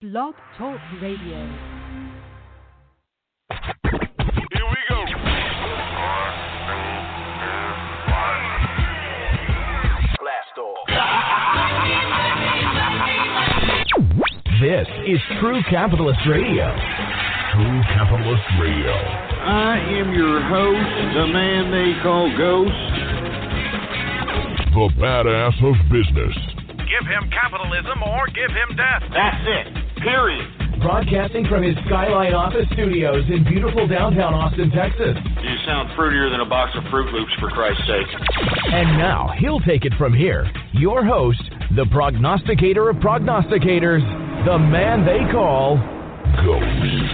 Blog Talk Radio. Here we go. Blast off. This is True Capitalist Radio. True Capitalist Radio. I am your host, the man they call Ghost. The badass of business. Give him capitalism or give him death. That's it. Period. Broadcasting from his Skyline office studios in beautiful downtown Austin, Texas. You sound fruitier than a box of Fruit Loops, for Christ's sake. And now, he'll take it from here. Your host, the prognosticator of prognosticators, the man they call Ghost.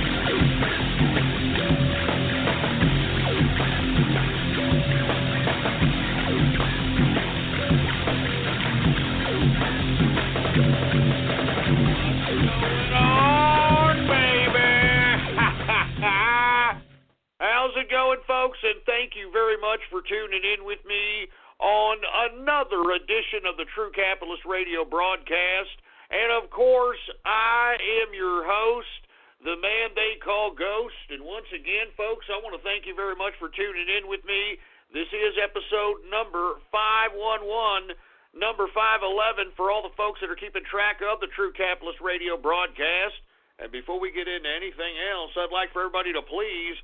How's it going, folks? And thank you very much for tuning in with me on another edition of the True Capitalist Radio broadcast. And, of course, I am your host, the man they call Ghost. And once again, folks, I want to thank you very much for tuning in with me. This is episode number 511, number 511 for all the folks that are keeping track of the True Capitalist Radio broadcast. And before we get into anything else, I'd like for everybody to please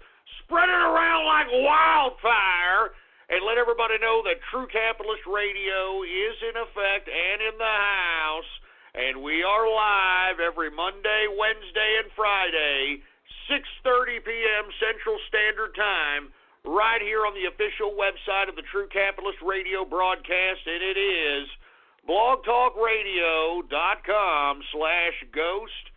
spread it around like wildfire and let everybody know that True Capitalist Radio is in effect and in the house. And we are live every Monday, Wednesday, and Friday, 6:30 p.m. Central Standard Time, right here on the official website of the True Capitalist Radio broadcast, and it is blogtalkradio.com/ghost.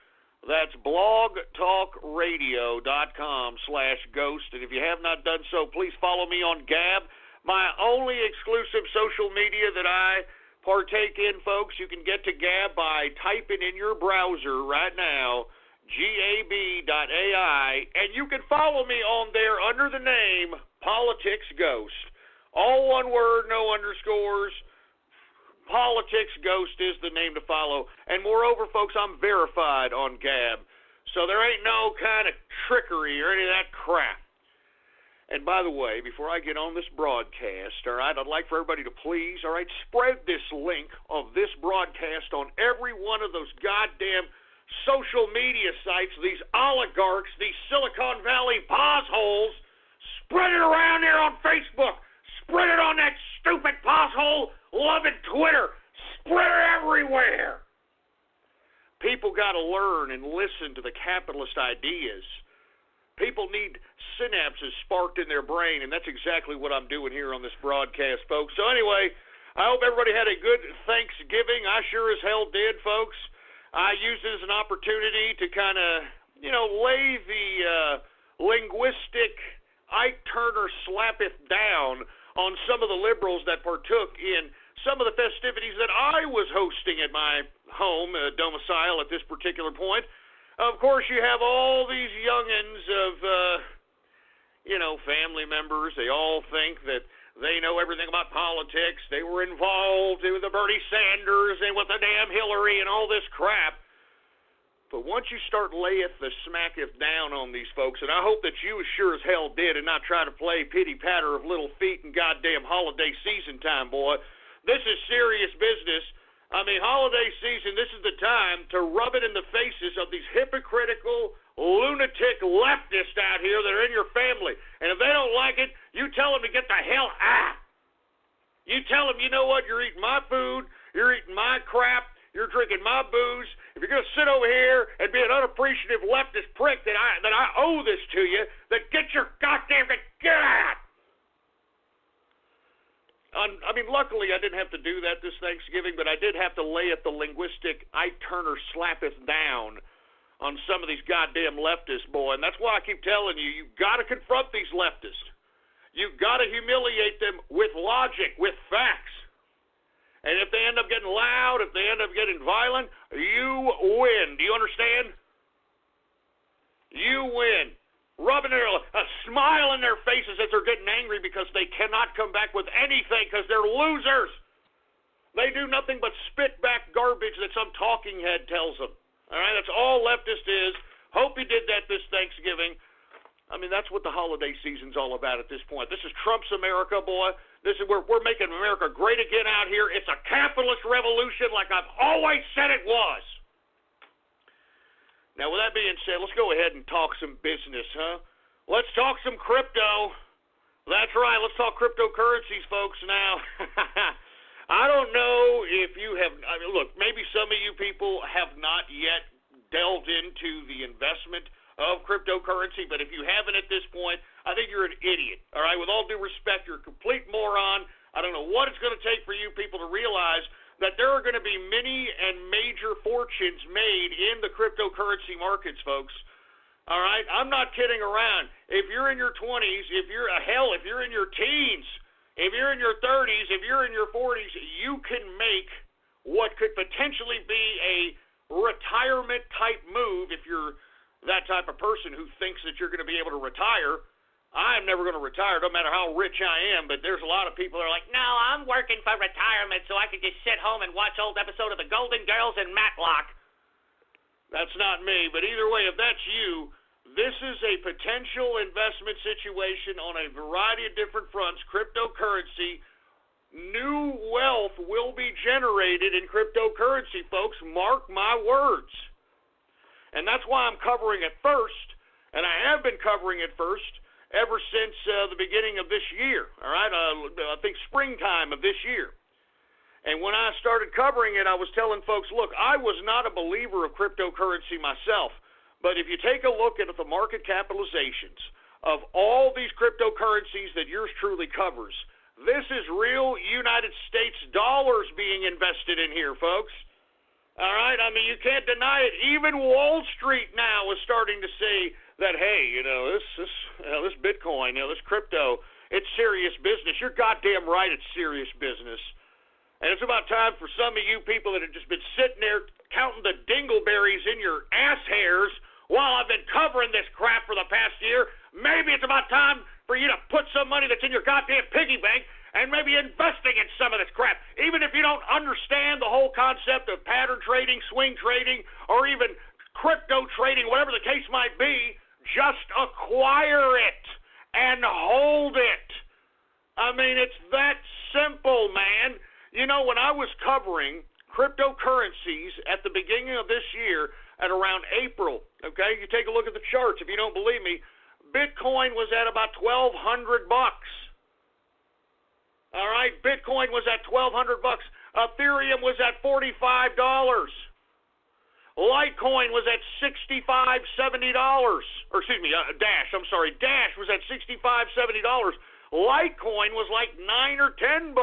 That's blogtalkradio.com/ghost. And if you have not done so, please follow me on Gab, my only exclusive social media that I partake in, folks. You can get to Gab by typing in your browser right now, gab.ai, and you can follow me on there under the name Politics Ghost. All one word, no underscores. Politics Ghost is the name to follow. And moreover, folks, I'm verified on Gab. So there ain't no kind of trickery or any of that crap. And by the way, before I get on this broadcast, all right, I'd like for everybody to please, all right, spread this link of this broadcast on every one of those goddamn social media sites, these oligarchs, these Silicon Valley possholes. Spread it around there on Facebook. Spread it on that stupid posshole loving Twitter. Spread it everywhere. People got to learn and listen to the capitalist ideas. People need synapses sparked in their brain, and that's exactly what I'm doing here on this broadcast, folks. So anyway, I hope everybody had a good Thanksgiving. I sure as hell did, folks. I used it as an opportunity to kind of, lay the linguistic Ike Turner slappeth down on some of the liberals that partook in some of the festivities that I was hosting at my home domicile at this particular point. Of course, you have all these youngins of, family members. They all think that they know everything about politics. They were involved with the Bernie Sanders and with the damn Hillary and all this crap. But once you start layeth the smacketh down on these folks, and I hope that you as sure as hell did and not try to play pity-patter of little feet and goddamn holiday season time, boy. This is serious business. I mean, holiday season, this is the time to rub it in the faces of these hypocritical, lunatic leftists out here that are in your family. And if they don't like it, you tell them to get the hell out. You tell them, you know what, you're eating my food, you're eating my crap, you're drinking my booze. If you're going to sit over here and be an unappreciative leftist prick that I owe this to you, then get your goddamn get out. Luckily I didn't have to do that this Thanksgiving, but I did have to lay at the linguistic Ike Turner slappeth down on some of these goddamn leftists, boy. And that's why I keep telling you, you've got to confront these leftists. You've got to humiliate them with logic, with facts. And if they end up getting loud, if they end up getting violent, you win. Do you understand? You win. Rubbing a smile in their faces as they're getting angry because they cannot come back with anything because they're losers. They do nothing but spit back garbage that some talking head tells them. All right, that's all leftist is. Hope you did that this Thanksgiving. I mean, that's what the holiday season's all about at this point. This is Trump's America, boy. This is we're making America great again out here. It's a capitalist revolution like I've always said it was. Now, with that being said, let's go ahead and talk some business, huh? Let's talk some crypto. That's right. Let's talk cryptocurrencies, folks, now. I don't know if you have, look, maybe some of you people have not yet delved into the investment of cryptocurrency, but if you haven't at this point, I think you're an idiot, all right? With all due respect, you're a complete moron. I don't know what it's going to take for you people to realize that there are going to be many and major fortunes made in the cryptocurrency markets, folks. All right? I'm not kidding around. If you're in your 20s, if you're in your teens, if you're in your 30s, if you're in your 40s, you can make what could potentially be a retirement-type move if you're that type of person who thinks that you're going to be able to retire. I'm never going to retire, no matter how rich I am, but there's a lot of people that are like, no, I'm working for retirement so I can just sit home and watch old episode of The Golden Girls and Matlock. That's not me, but either way, if that's you, this is a potential investment situation on a variety of different fronts. Cryptocurrency, new wealth will be generated in cryptocurrency, folks. Mark my words. And that's why I'm covering it first, and I have been covering it first ever since the beginning of this year, all right? I think springtime of this year. And when I started covering it, I was telling folks, look, I was not a believer of cryptocurrency myself. But if you take a look at the market capitalizations of all these cryptocurrencies that yours truly covers, this is real United States dollars being invested in here, folks. All right? I mean, you can't deny it. Even Wall Street now is starting to say that, hey, this Bitcoin, this crypto, it's serious business. You're goddamn right it's serious business. And it's about time for some of you people that have just been sitting there counting the dingleberries in your ass hairs while I've been covering this crap for the past year. Maybe it's about time for you to put some money that's in your goddamn piggy bank and maybe investing in some of this crap. Even if you don't understand the whole concept of pattern trading, swing trading, or even crypto trading, whatever the case might be, just acquire it and hold it. I mean, it's that simple, man. You know, when I was covering cryptocurrencies at the beginning of this year at around April, okay, you take a look at the charts if you don't believe me, Bitcoin was at about $1,200. All right, Bitcoin was at $1,200. Ethereum was at $45. Litecoin was at $65, $70. Or excuse me, Dash. I'm sorry, Dash was at $65, $70. Litecoin was like $9 or $10.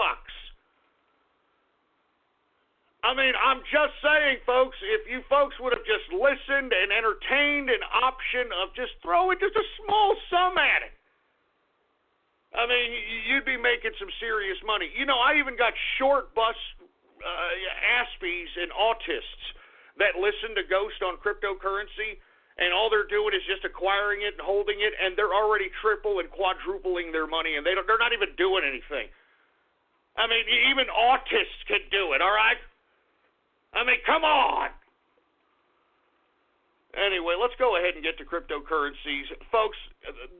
I mean, I'm just saying, folks, if you folks would have just listened and entertained an option of just throwing just a small sum at it, I mean, you'd be making some serious money. You know, I even got short bus Aspies and autists that listen to Ghost on cryptocurrency, and all they're doing is just acquiring it and holding it, and they're already triple and quadrupling their money, and they're not even doing anything. I mean, even autists can do it, all right? I mean, come on. Anyway, let's go ahead and get to cryptocurrencies. Folks,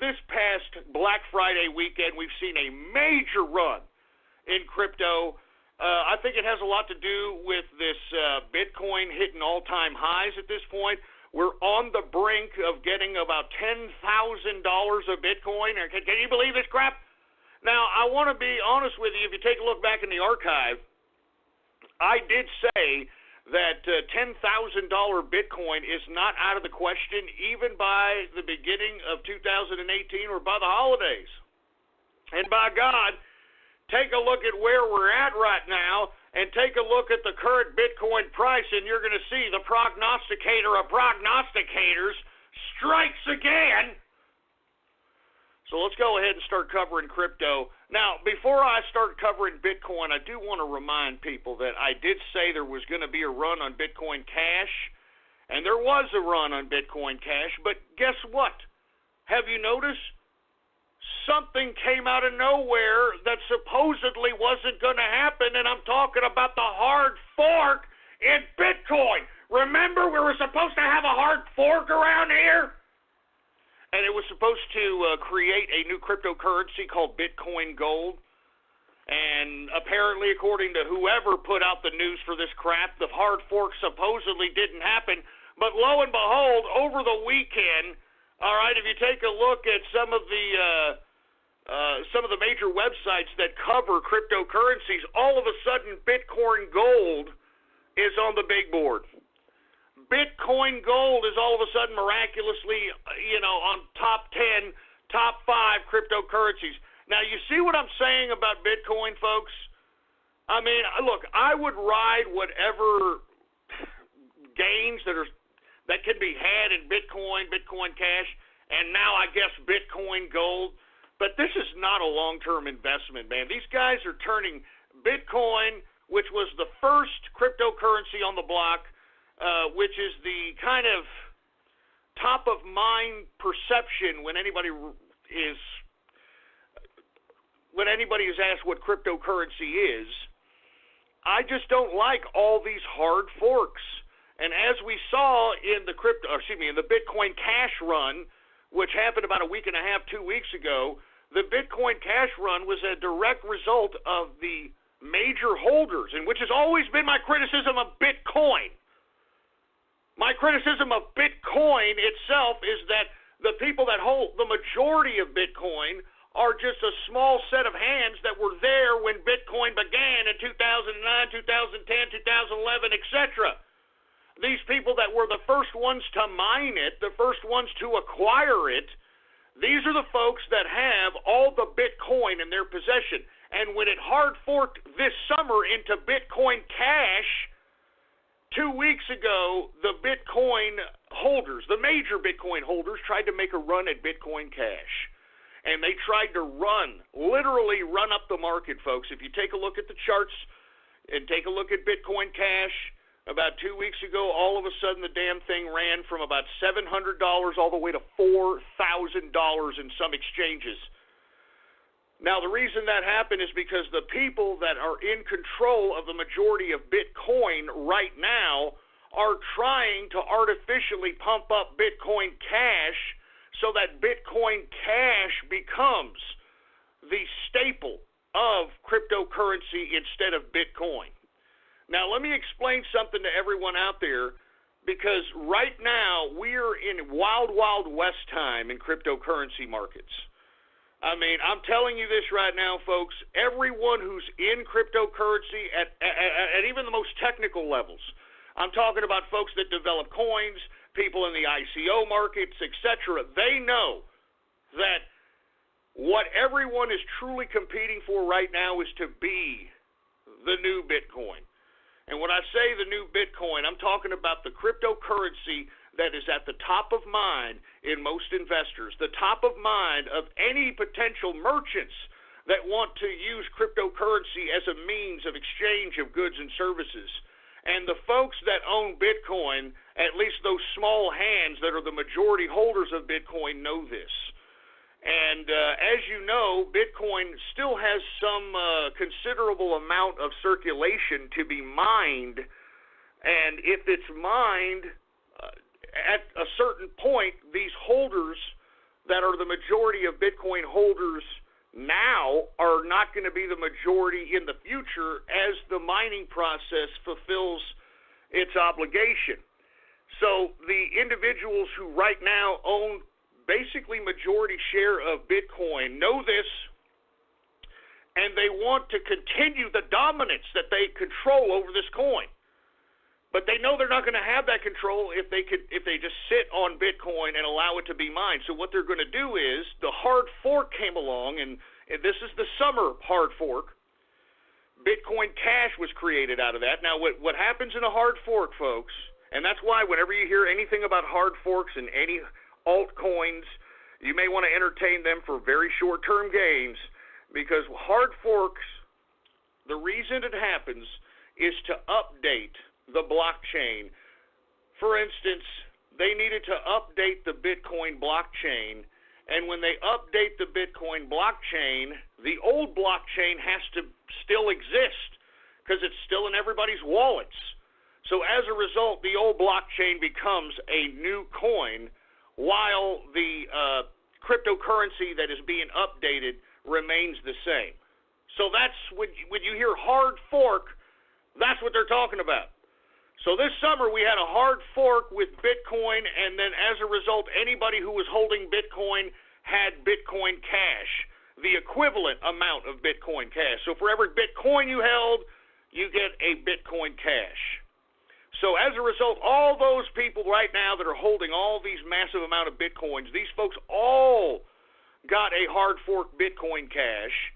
this past Black Friday weekend, we've seen a major run in crypto. I think it has a lot to do with this Bitcoin hitting all-time highs at this point. We're on the brink of getting about $10,000 of Bitcoin. Can you believe this crap? Now, I want to be honest with you. If you take a look back in the archive, I did say that $10,000 Bitcoin is not out of the question even by the beginning of 2018 or by the holidays. And by God, take a look at where we're at right now and take a look at the current Bitcoin price, and you're going to see the prognosticator of prognosticators strikes again. So let's go ahead and start covering crypto. Now, before I start covering Bitcoin, I do want to remind people that I did say there was going to be a run on Bitcoin Cash, and there was a run on Bitcoin Cash, but guess what? Have you noticed? Something came out of nowhere that supposedly wasn't going to happen, and I'm talking about the hard fork in Bitcoin. Remember, we were supposed to have a hard fork around here? And it was supposed to create a new cryptocurrency called Bitcoin Gold. And apparently, according to whoever put out the news for this crap, the hard fork supposedly didn't happen. But lo and behold, over the weekend, all right, if you take a look at some of the major websites that cover cryptocurrencies, all of a sudden Bitcoin Gold is on the big board. Bitcoin Gold is all of a sudden miraculously, on top 10, top 5 cryptocurrencies. Now, you see what I'm saying about Bitcoin, folks? I mean, look, I would ride whatever gains that can be had in Bitcoin, Bitcoin Cash, and now I guess Bitcoin Gold. But this is not a long-term investment, man. These guys are turning Bitcoin, which was the first cryptocurrency on the block, which is the kind of top-of-mind perception when anybody is asked what cryptocurrency is. I just don't like all these hard forks. And as we saw in the Bitcoin Cash run, which happened about a week and a half, 2 weeks ago, the Bitcoin Cash run was a direct result of the major holders, and which has always been my criticism of Bitcoin. My criticism of Bitcoin itself is that the people that hold the majority of Bitcoin are just a small set of hands that were there when Bitcoin began in 2009, 2010, 2011, etc. These people that were the first ones to mine it, the first ones to acquire it, these are the folks that have all the Bitcoin in their possession. And when it hard forked this summer into Bitcoin Cash, 2 weeks ago, the Bitcoin holders, the major Bitcoin holders, tried to make a run at Bitcoin Cash. And they tried to literally run up the market, folks. If you take a look at the charts and take a look at Bitcoin Cash, about 2 weeks ago, all of a sudden the damn thing ran from about $700 all the way to $4,000 in some exchanges. Now, the reason that happened is because the people that are in control of the majority of Bitcoin right now are trying to artificially pump up Bitcoin Cash so that Bitcoin Cash becomes the staple of cryptocurrency instead of Bitcoin. Now, let me explain something to everyone out there, because right now we're in wild, wild west time in cryptocurrency markets. I mean, I'm telling you this right now, folks. Everyone who's in cryptocurrency at even the most technical levels, I'm talking about folks that develop coins, people in the ICO markets, etc., they know that what everyone is truly competing for right now is to be the new Bitcoin. And when I say the new Bitcoin, I'm talking about the cryptocurrency that is at the top of mind in most investors, the top of mind of any potential merchants that want to use cryptocurrency as a means of exchange of goods and services. And the folks that own Bitcoin, at least those small hands that are the majority holders of Bitcoin, know this. And as you know, Bitcoin still has some considerable amount of circulation to be mined. And if it's mined, at a certain point, these holders that are the majority of Bitcoin holders now are not going to be the majority in the future as the mining process fulfills its obligation. So the individuals who right now own basically majority share of Bitcoin know this, and they want to continue the dominance that they control over this coin. But they know they're not going to have that control if they just sit on Bitcoin and allow it to be mined. So what they're going to do is the hard fork came along, and this is the summer hard fork. Bitcoin Cash was created out of that. Now, what happens in a hard fork, folks, and that's why whenever you hear anything about hard forks and any altcoins, you may want to entertain them for very short-term gains, because hard forks, the reason it happens is to update the blockchain. For instance, they needed to update the Bitcoin blockchain, and when they update the Bitcoin blockchain, the old blockchain has to still exist because it's still in everybody's wallets. So as a result, the old blockchain becomes a new coin while the cryptocurrency that is being updated remains the same. So that's when you hear hard fork, that's what they're talking about. So this summer we had a hard fork with Bitcoin, and then as a result, anybody who was holding Bitcoin had Bitcoin Cash, the equivalent amount of Bitcoin Cash. So for every Bitcoin you held, you get a Bitcoin Cash. So as a result, all those people right now that are holding all these massive amount of Bitcoins, these folks all got a hard fork Bitcoin Cash,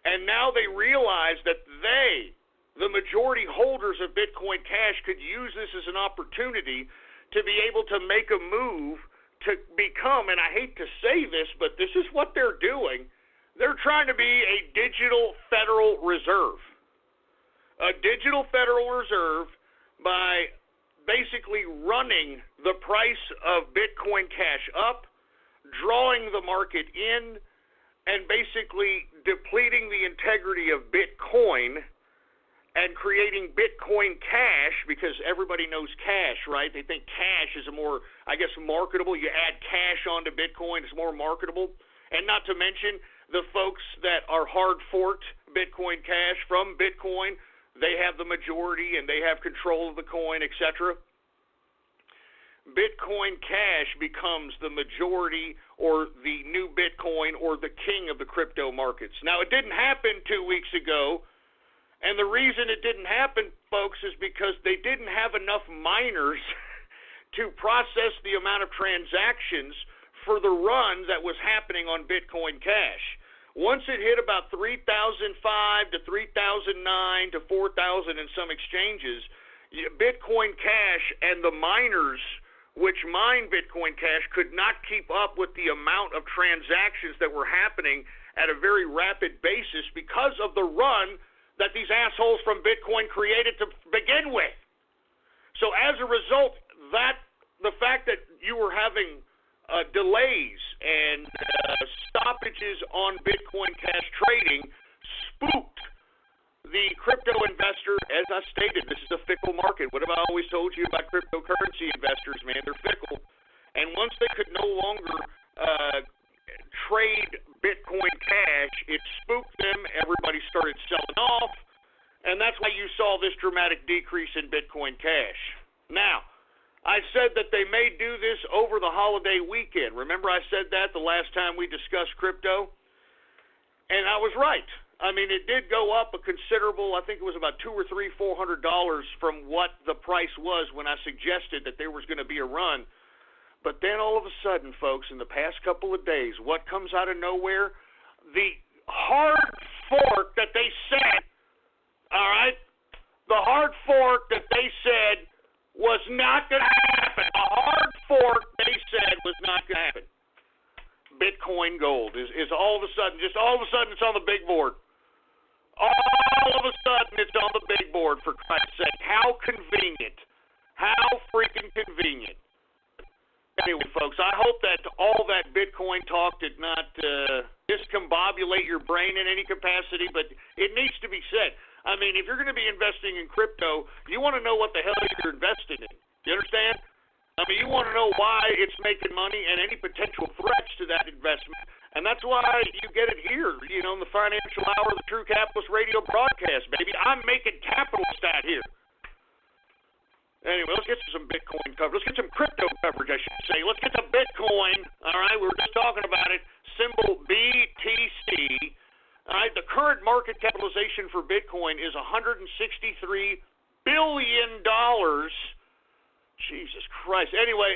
and now they realize that they, the majority holders of Bitcoin Cash, could use this as an opportunity to be able to make a move to become, and I hate to say this, but this is what they're doing, they're trying to be a digital Federal Reserve. A digital Federal Reserve by basically running the price of Bitcoin Cash up, drawing the market in, and basically depleting the integrity of Bitcoin and creating Bitcoin Cash, because everybody knows cash, right? They think cash is a more, I guess, marketable. You add cash onto Bitcoin, it's more marketable. And not to mention the folks that are hard forked Bitcoin Cash from Bitcoin, they have the majority and they have control of the coin, etc. Bitcoin Cash becomes the majority or the new Bitcoin or the king of the crypto markets. Now, it didn't happen 2 weeks ago, and the reason it didn't happen, folks, is because they didn't have enough miners to process the amount of transactions for the run that was happening on Bitcoin Cash. Once it hit about 3,005 to 3,009 to 4,000 in some exchanges, Bitcoin Cash and the miners which mine Bitcoin Cash could not keep up with the amount of transactions that were happening at a very rapid basis because of the run that these assholes from Bitcoin created to begin with. So as a result, the fact that you were having delays and stoppages on Bitcoin Cash trading spooked the crypto investor. As I stated, this is a fickle market. What have I always told you about cryptocurrency investors, man? They're fickle. And once they could no longer trade Bitcoin Cash, it spooked them. Everybody started selling off. And that's why you saw this dramatic decrease in Bitcoin Cash. Now, I said that they may do this over the holiday weekend. Remember I said that the last time we discussed crypto? And I was right. I mean, it did go up a considerable, I think it was about $200 or $400 from what the price was when I suggested that there was going to be a run. But then all of a sudden, folks, in the past couple of days, what comes out of nowhere? The hard fork that they said, all right, the hard fork that they said was not going to happen. A hard fork, they said, was not going to happen. Bitcoin Gold is all of a sudden, just all of a sudden it's on the big board. All of a sudden it's on the big board, for Christ's sake. How convenient. How freaking convenient. Anyway, folks, I hope that all that Bitcoin talk did not discombobulate your brain in any capacity, but it needs to be said. I mean, if you're going to be investing in crypto, you want to know what the hell you're investing in. You understand? I mean, you want to know why it's making money and any potential threats to that investment. And that's why you get it here, you know, in the Financial Hour of the True Capitalist Radio broadcast, baby. I'm making capitalist out here. Anyway, let's get to some Bitcoin coverage. Let's get some crypto coverage, I should say. Let's get to Bitcoin. All right, we were just talking about it. Symbol BTC. All right, the current market capitalization for Bitcoin is $163 billion. Jesus Christ. Anyway,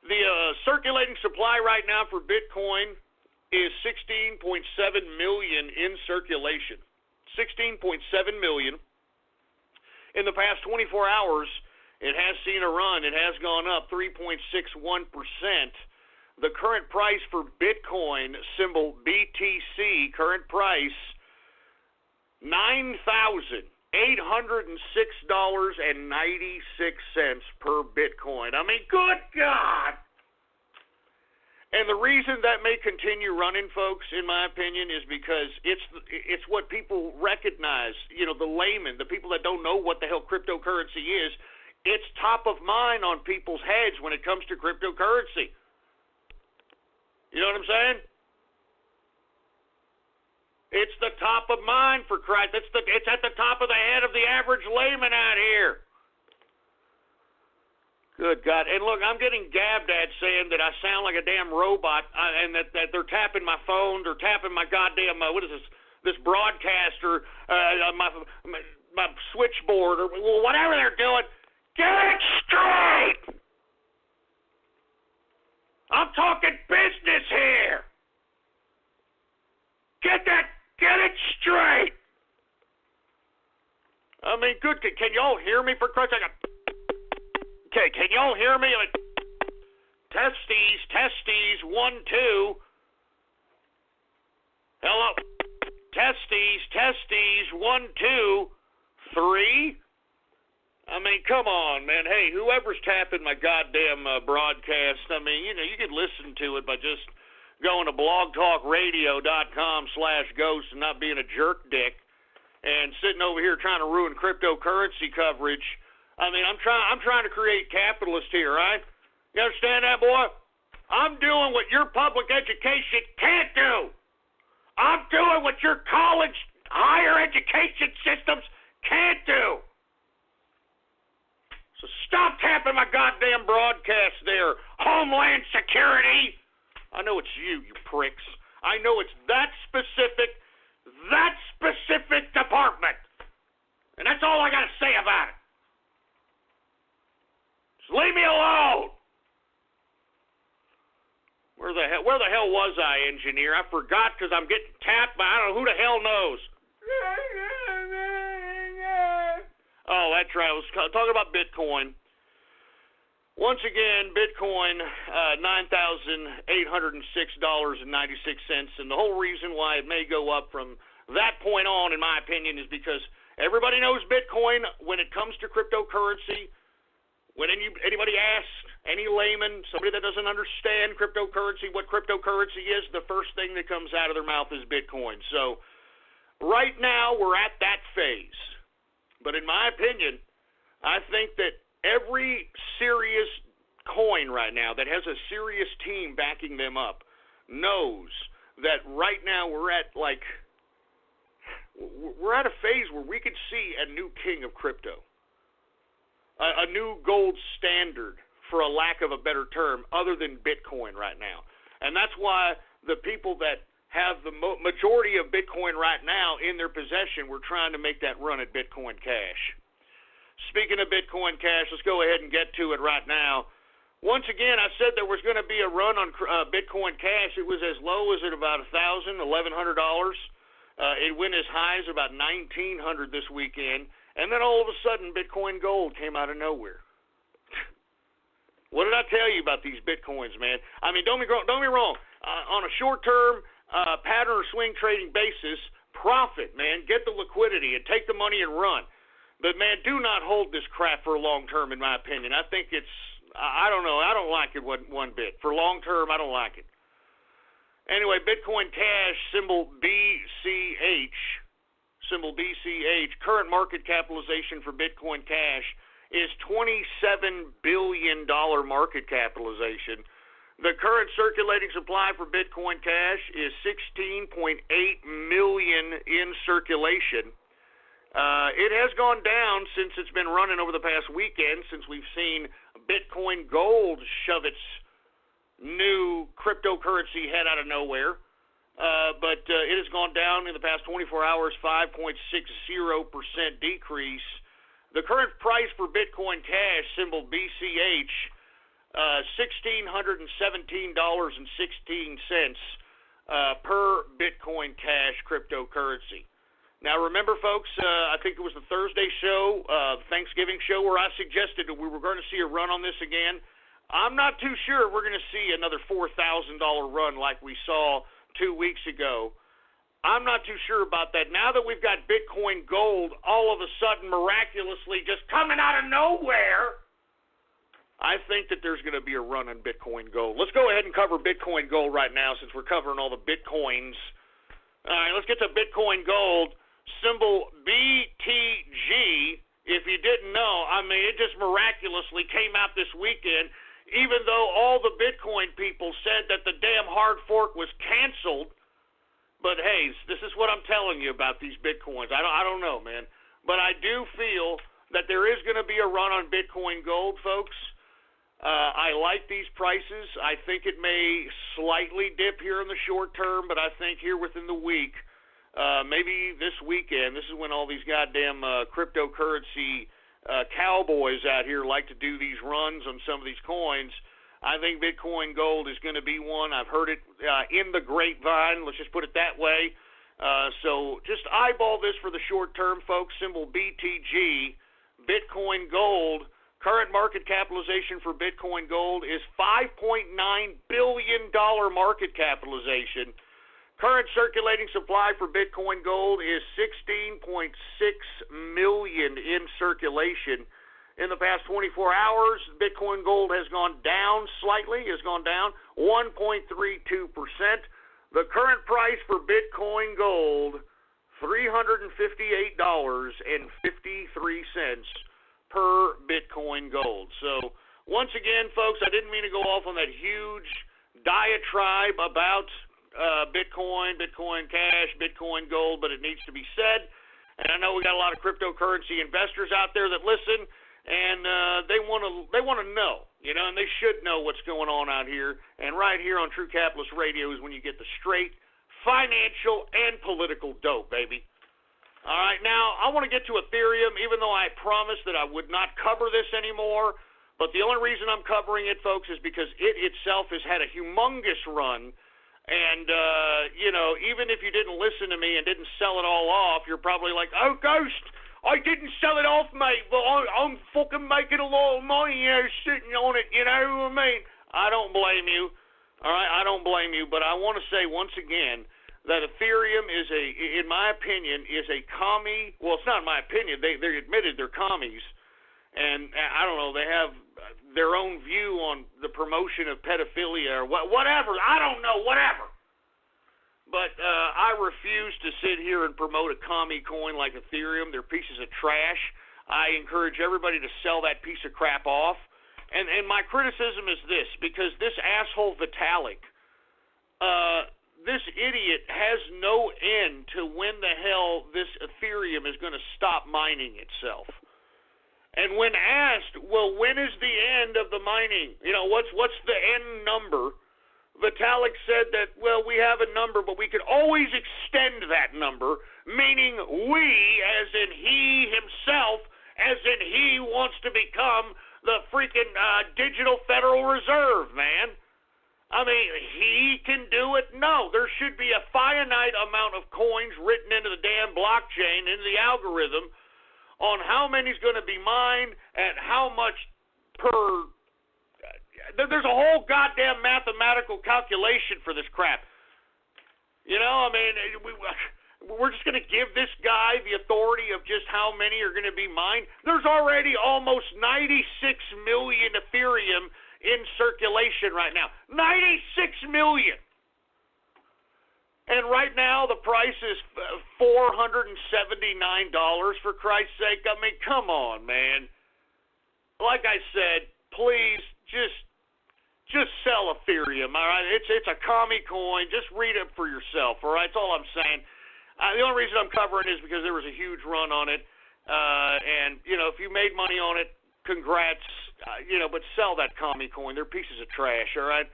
the circulating supply right now for Bitcoin is 16.7 million in circulation. 16.7 million. In the past 24 hours, it has seen a run. It has gone up 3.61%. The current price for Bitcoin, symbol BTC, current price, $9,806.96 per Bitcoin. I mean, good God! And the reason that may continue running, folks, in my opinion, is because it's what people recognize. You know, the layman, the people that don't know what the hell cryptocurrency is, it's top of mind on people's heads when it comes to cryptocurrency. You know what I'm saying? It's the top of mind, for Christ. It's at the top of the head of the average layman out here. Good God. And look, I'm getting gabbed at saying that I sound like a damn robot and that they're tapping my phone, they're tapping my goddamn, what is this broadcaster, my switchboard, or whatever they're doing. Get it straight! I'm talking business here. Get it straight. I mean, good. Can y'all hear me, for Christ's sake? Okay, can y'all hear me? Like, testes, 1, 2. Hello? Testes, 1, 2, 3. I mean, come on, man. Hey, whoever's tapping my goddamn broadcast, I mean, you know, you could listen to it by just going to blogtalkradio.com/ghost and not being a jerk dick and sitting over here trying to ruin cryptocurrency coverage. I mean, I'm trying to create capitalists here, right? You understand that, boy? I'm doing what your public education can't do. I'm doing what your college, higher education systems can't do. So stop tapping my goddamn broadcast there, Homeland Security. I know it's you pricks. I know it's that specific department. And that's all I got to say about it. Just leave me alone. Where the hell was I, engineer? I forgot because I'm getting tapped by I don't know who the hell knows. Oh, that's right. I was talking about Bitcoin. Once again, Bitcoin, $9,806.96, and the whole reason why it may go up from that point on, in my opinion, is because everybody knows Bitcoin when it comes to cryptocurrency. When anybody asks, any layman, somebody that doesn't understand cryptocurrency, what cryptocurrency is, the first thing that comes out of their mouth is Bitcoin. So right now we're at that phase. But in my opinion, I think that every serious coin right now that has a serious team backing them up knows that right now we're at a phase where we could see a new king of crypto, a new gold standard, for a lack of a better term, other than Bitcoin right now. And that's why the people that have the majority of Bitcoin right now in their possession, we're trying to make that run at Bitcoin Cash. Speaking of Bitcoin Cash, let's go ahead and get to it right now. Once again, I said there was going to be a run on Bitcoin Cash. It was as low as at about $1,000, $1,100. It went as high as about $1,900 this weekend, and then all of a sudden, Bitcoin Gold came out of nowhere. What did I tell you about these Bitcoins, man? I mean, don't be wrong. On a short-term pattern or swing trading basis, profit, man. Get the liquidity and take the money and run. But, man, do not hold this crap for long term, in my opinion. I think I don't know. I don't like it one bit. For long term, I don't like it. Anyway, Bitcoin Cash, symbol BCH, current market capitalization for Bitcoin Cash is $27 billion market capitalization. The current circulating supply for Bitcoin Cash is 16.8 million in circulation. It has gone down since it's been running over the past weekend, since we've seen Bitcoin Gold shove its new cryptocurrency head out of nowhere. But it has gone down in the past 24 hours, 5.60% decrease. The current price for Bitcoin Cash, symbol BCH, $1,617.16 per Bitcoin Cash cryptocurrency. Now, remember, folks, I think it was the Thursday show, Thanksgiving show, where I suggested that we were going to see a run on this again. I'm not too sure we're going to see another $4,000 run like we saw 2 weeks ago. I'm not too sure about that. Now that we've got Bitcoin Gold all of a sudden miraculously just coming out of nowhere, I think that there's going to be a run on Bitcoin Gold. Let's go ahead and cover Bitcoin Gold right now since we're covering all the Bitcoins. All right, let's get to Bitcoin Gold, symbol BTG. If you didn't know, I mean, it just miraculously came out this weekend, even though all the Bitcoin people said that the damn hard fork was canceled. But, hey, this is what I'm telling you about these Bitcoins. I don't know, man. But I do feel that there is going to be a run on Bitcoin Gold, folks. I like these prices. I think it may slightly dip here in the short term, but I think here within the week, maybe this weekend, this is when all these goddamn cryptocurrency cowboys out here like to do these runs on some of these coins. I think Bitcoin Gold is going to be one. I've heard it in the grapevine. Let's just put it that way. So just eyeball this for the short term, folks. Symbol BTG, Bitcoin Gold. Current market capitalization for Bitcoin Gold is $5.9 billion market capitalization. Current circulating supply for Bitcoin Gold is 16.6 million in circulation. In the past 24 hours, Bitcoin Gold has gone down slightly, 1.32%. The current price for Bitcoin Gold, $358.53 per Bitcoin Gold. So, once again, folks, I didn't mean to go off on that huge diatribe about Bitcoin, Bitcoin Cash, Bitcoin Gold, but it needs to be said. And I know we got a lot of cryptocurrency investors out there that listen, and they want to know, you know, and they should know what's going on out here. And right here on True Capitalist Radio is when you get the straight financial and political dope, baby. All right, now I want to get to Ethereum, even though I promised that I would not cover this anymore. But the only reason I'm covering it, folks, is because it itself has had a humongous run. And, you know, even if you didn't listen to me and didn't sell it all off, you're probably like, oh, Ghost, I didn't sell it off, mate, but I'm fucking making a lot of money here sitting on it, you know what I mean? I don't blame you. All right, I don't blame you. But I want to say once again, that Ethereum is in my opinion, is a commie. Well, it's not my opinion. They admitted they're commies, and I don't know. They have their own view on the promotion of pedophilia or whatever. I don't know, whatever. But I refuse to sit here and promote a commie coin like Ethereum. They're pieces of trash. I encourage everybody to sell that piece of crap off. And my criticism is this, because this asshole Vitalik, this idiot has no end to when the hell this Ethereum is going to stop mining itself. And when asked, well, when is the end of the mining? You know, what's the end number? Vitalik said that, well, we have a number, but we could always extend that number, meaning we, as in he himself, as in he wants to become the freaking digital Federal Reserve, man. I mean, he can do it? No, there should be a finite amount of coins written into the damn blockchain, into the algorithm, on how many's going to be mined and how much per. There's a whole goddamn mathematical calculation for this crap. You know, I mean, we're just going to give this guy the authority of just how many are going to be mined. There's already almost 96 million Ethereum in circulation right now. 96 million. And right now the price is $479, for Christ's sake. I mean, come on, man. Like I said, please just sell Ethereum, all right? It's a commie coin. Just read it for yourself, all right? That's all I'm saying. The only reason I'm covering it is because there was a huge run on it. And, you know, if you made money on it, congrats, you know, but sell that commie coin. They're pieces of trash, all right?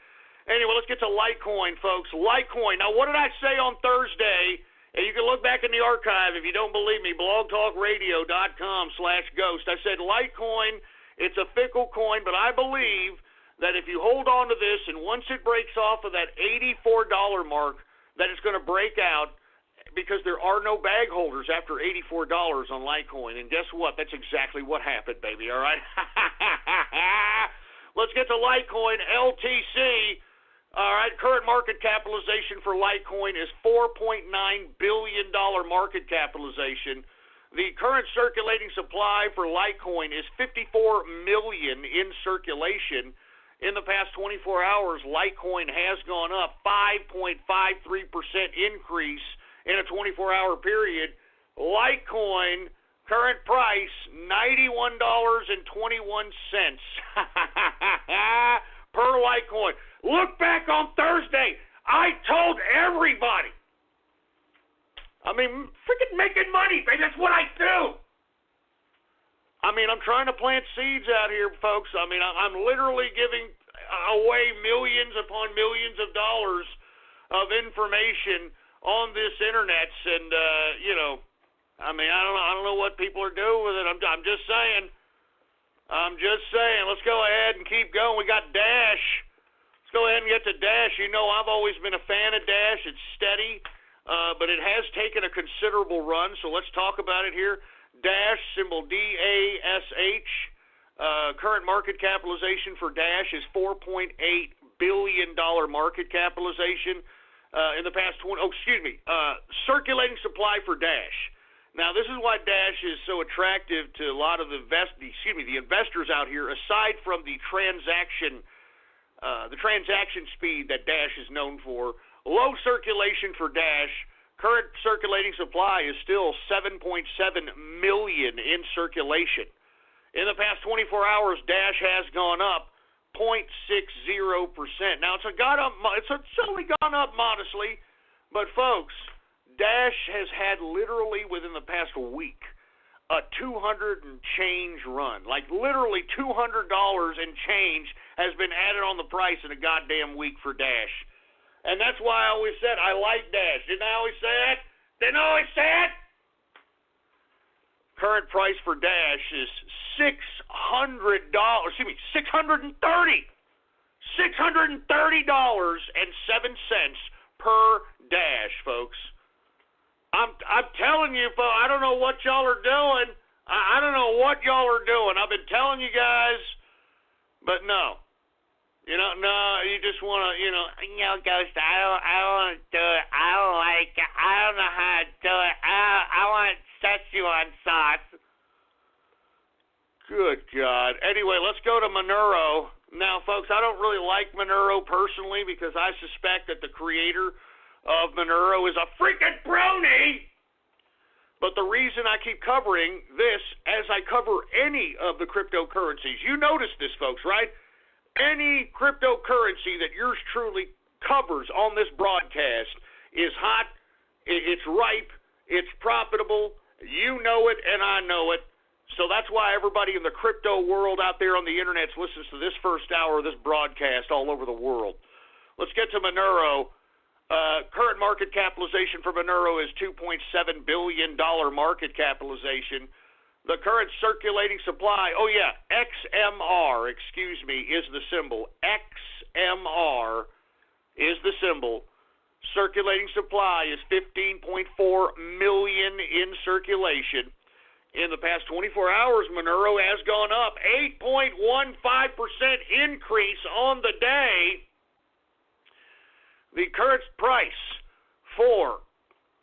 Anyway, let's get to Litecoin, folks. Litecoin. Now, what did I say on Thursday? And you can look back in the archive if you don't believe me, blogtalkradio.com/ghost. I said Litecoin, it's a fickle coin, but I believe that if you hold on to this and once it breaks off of that $84 mark, that it's going to break out, because there are no bag holders after $84 on Litecoin. And guess what? That's exactly what happened, baby, all right? Let's get to Litecoin, LTC. All right, current market capitalization for Litecoin is $4.9 billion market capitalization. The current circulating supply for Litecoin is 54 million in circulation. In the past 24 hours, Litecoin has gone up 5.53% increase in a 24-hour period. Litecoin, current price, $91.21 per Litecoin. Look back on Thursday. I told everybody. I mean, freaking making money, baby. That's what I do. I mean, I'm trying to plant seeds out here, folks. I mean, I'm literally giving away millions upon millions of dollars of information on this internet, and I mean, I don't know what people are doing with it. I'm just saying. Let's go ahead and keep going. We got Dash. Let's go ahead and get to Dash. You know, I've always been a fan of Dash. It's steady, but it has taken a considerable run. So let's talk about it here. Dash, symbol DASH. Current market capitalization for Dash is $4.8 billion market capitalization. In the past circulating supply for Dash. Now, this is why Dash is so attractive to a lot of the investors out here. Aside from the transaction speed that Dash is known for, low circulation for Dash. Current circulating supply is still 7.7 million in circulation. In the past 24 hours, Dash has gone up 0.60%. Now, it's only gone up modestly, but folks, Dash has had literally within the past week a 200 and change run. Like literally $200 and change has been added on the price in a goddamn week for Dash. And that's why I always said I like Dash. Didn't I always say it? Current price for Dash is $630. $630.07 per Dash, folks. I'm telling you, folks, I don't know what y'all are doing. I don't know what y'all are doing. I've been telling you guys, but no. You just want to, Ghost, I don't want to do it. I don't like it. I don't know how to do it. I want Szechuan sauce. Good God. Anyway, let's go to Monero. Now, folks, I don't really like Monero personally because I suspect that the creator of Monero is a freaking brony. But the reason I keep covering this as I cover any of the cryptocurrencies, you notice this, folks, right? Any cryptocurrency that yours truly covers on this broadcast is hot, it's ripe, it's profitable, you know it, and I know it. So that's why everybody in the crypto world out there on the internet listens to this first hour of this broadcast all over the world. Let's get to Monero. Current market capitalization for Monero is $2.7 billion market capitalization. The current circulating supply, XMR, is the symbol. XMR is the symbol. Circulating supply is 15.4 million in circulation. In the past 24 hours, Monero has gone up 8.15% increase on the day. The current price for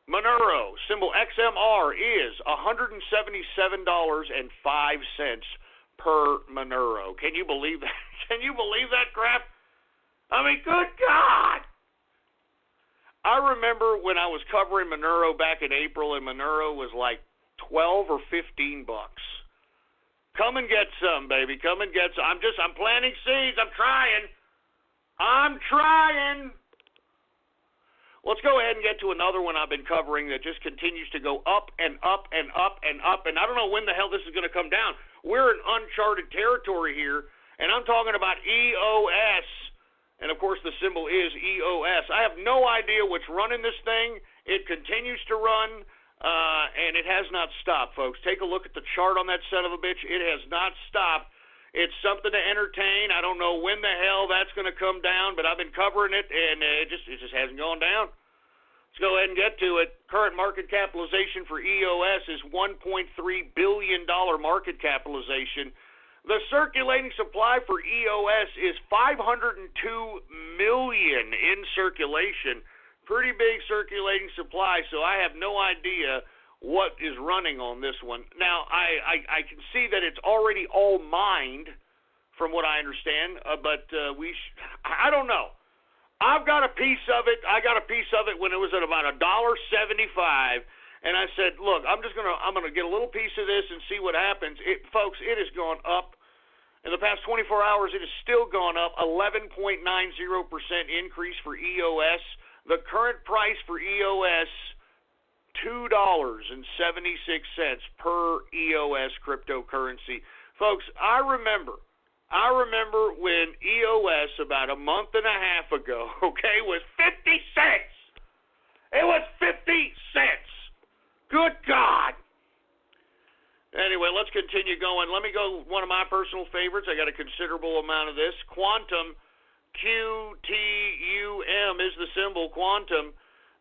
Monero, symbol XMR, is $177.05 per Monero. Can you believe that? Can you believe that crap? I mean, good God! I remember when I was covering Monero back in April, and Monero was like 12 or 15 bucks. Come and get some, baby. Come and get some. I'm planting seeds. I'm trying. Let's go ahead and get to another one I've been covering that just continues to go up and up and up and up, and I don't know when the hell this is going to come down. We're in uncharted territory here, and I'm talking about EOS, and of course the symbol is EOS. I have no idea what's running this thing. It continues to run, and it has not stopped, folks. Take a look at the chart on that son of a bitch. It has not stopped. It's something to entertain. I don't know when the hell that's going to come down, but I've been covering it, and it just hasn't gone down. Let's go ahead and get to it. Current market capitalization for EOS is $1.3 billion market capitalization. The circulating supply for EOS is 502 million in circulation. Pretty big circulating supply, so I have no idea what is running on this one. Now, I can see that it's already all mined, from what I understand, but I don't know. I've got a piece of it. I got a piece of it when it was at about $1.75, and I said, look, I'm gonna get a little piece of this and see what happens. Folks, it has gone up. In the past 24 hours, it has still gone up, 11.90% increase for EOS. The current price for EOS, $2.76 per EOS cryptocurrency. Folks, I remember when EOS about a month and a half ago, okay, was 50 cents. It was 50 cents. Good God. Anyway, let's continue going. Let me go one of my personal favorites. I got a considerable amount of this. Quantum, QTUM is the symbol, Quantum.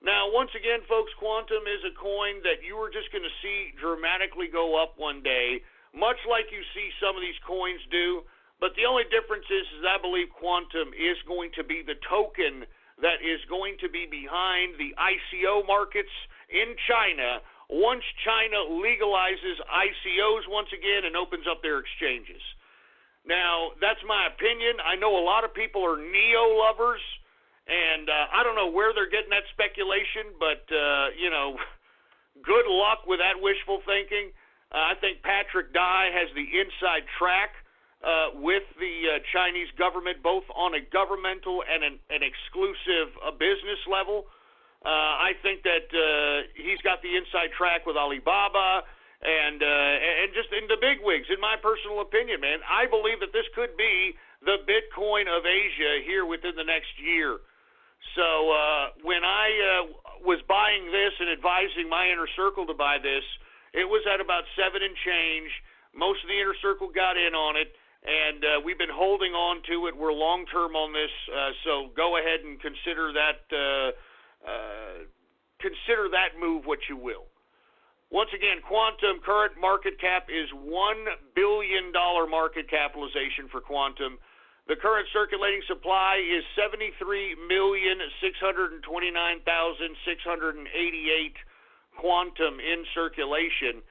Now, once again, folks, Quantum is a coin that you are just going to see dramatically go up one day, much like you see some of these coins do. But the only difference is I believe Quantum is going to be the token that is going to be behind the ICO markets in China once China legalizes ICOs once again and opens up their exchanges. Now, that's my opinion. I know a lot of people are neo lovers, and I don't know where they're getting that speculation, but, good luck with that wishful thinking. I think Patrick Dye has the inside track with the Chinese government, both on a governmental and an exclusive business level. I think that he's got the inside track with Alibaba and just in the bigwigs, in my personal opinion, man. I believe that this could be the Bitcoin of Asia here within the next year. So when I was buying this and advising my inner circle to buy this, it was at about 7 and change. Most of the inner circle got in on it, and we've been holding on to it. We're long-term on this, so go ahead and consider that move what you will. Once again, Quantum current market cap is $1 billion market capitalization for Quantum. The current circulating supply is 73,629,688 Quantum in circulation.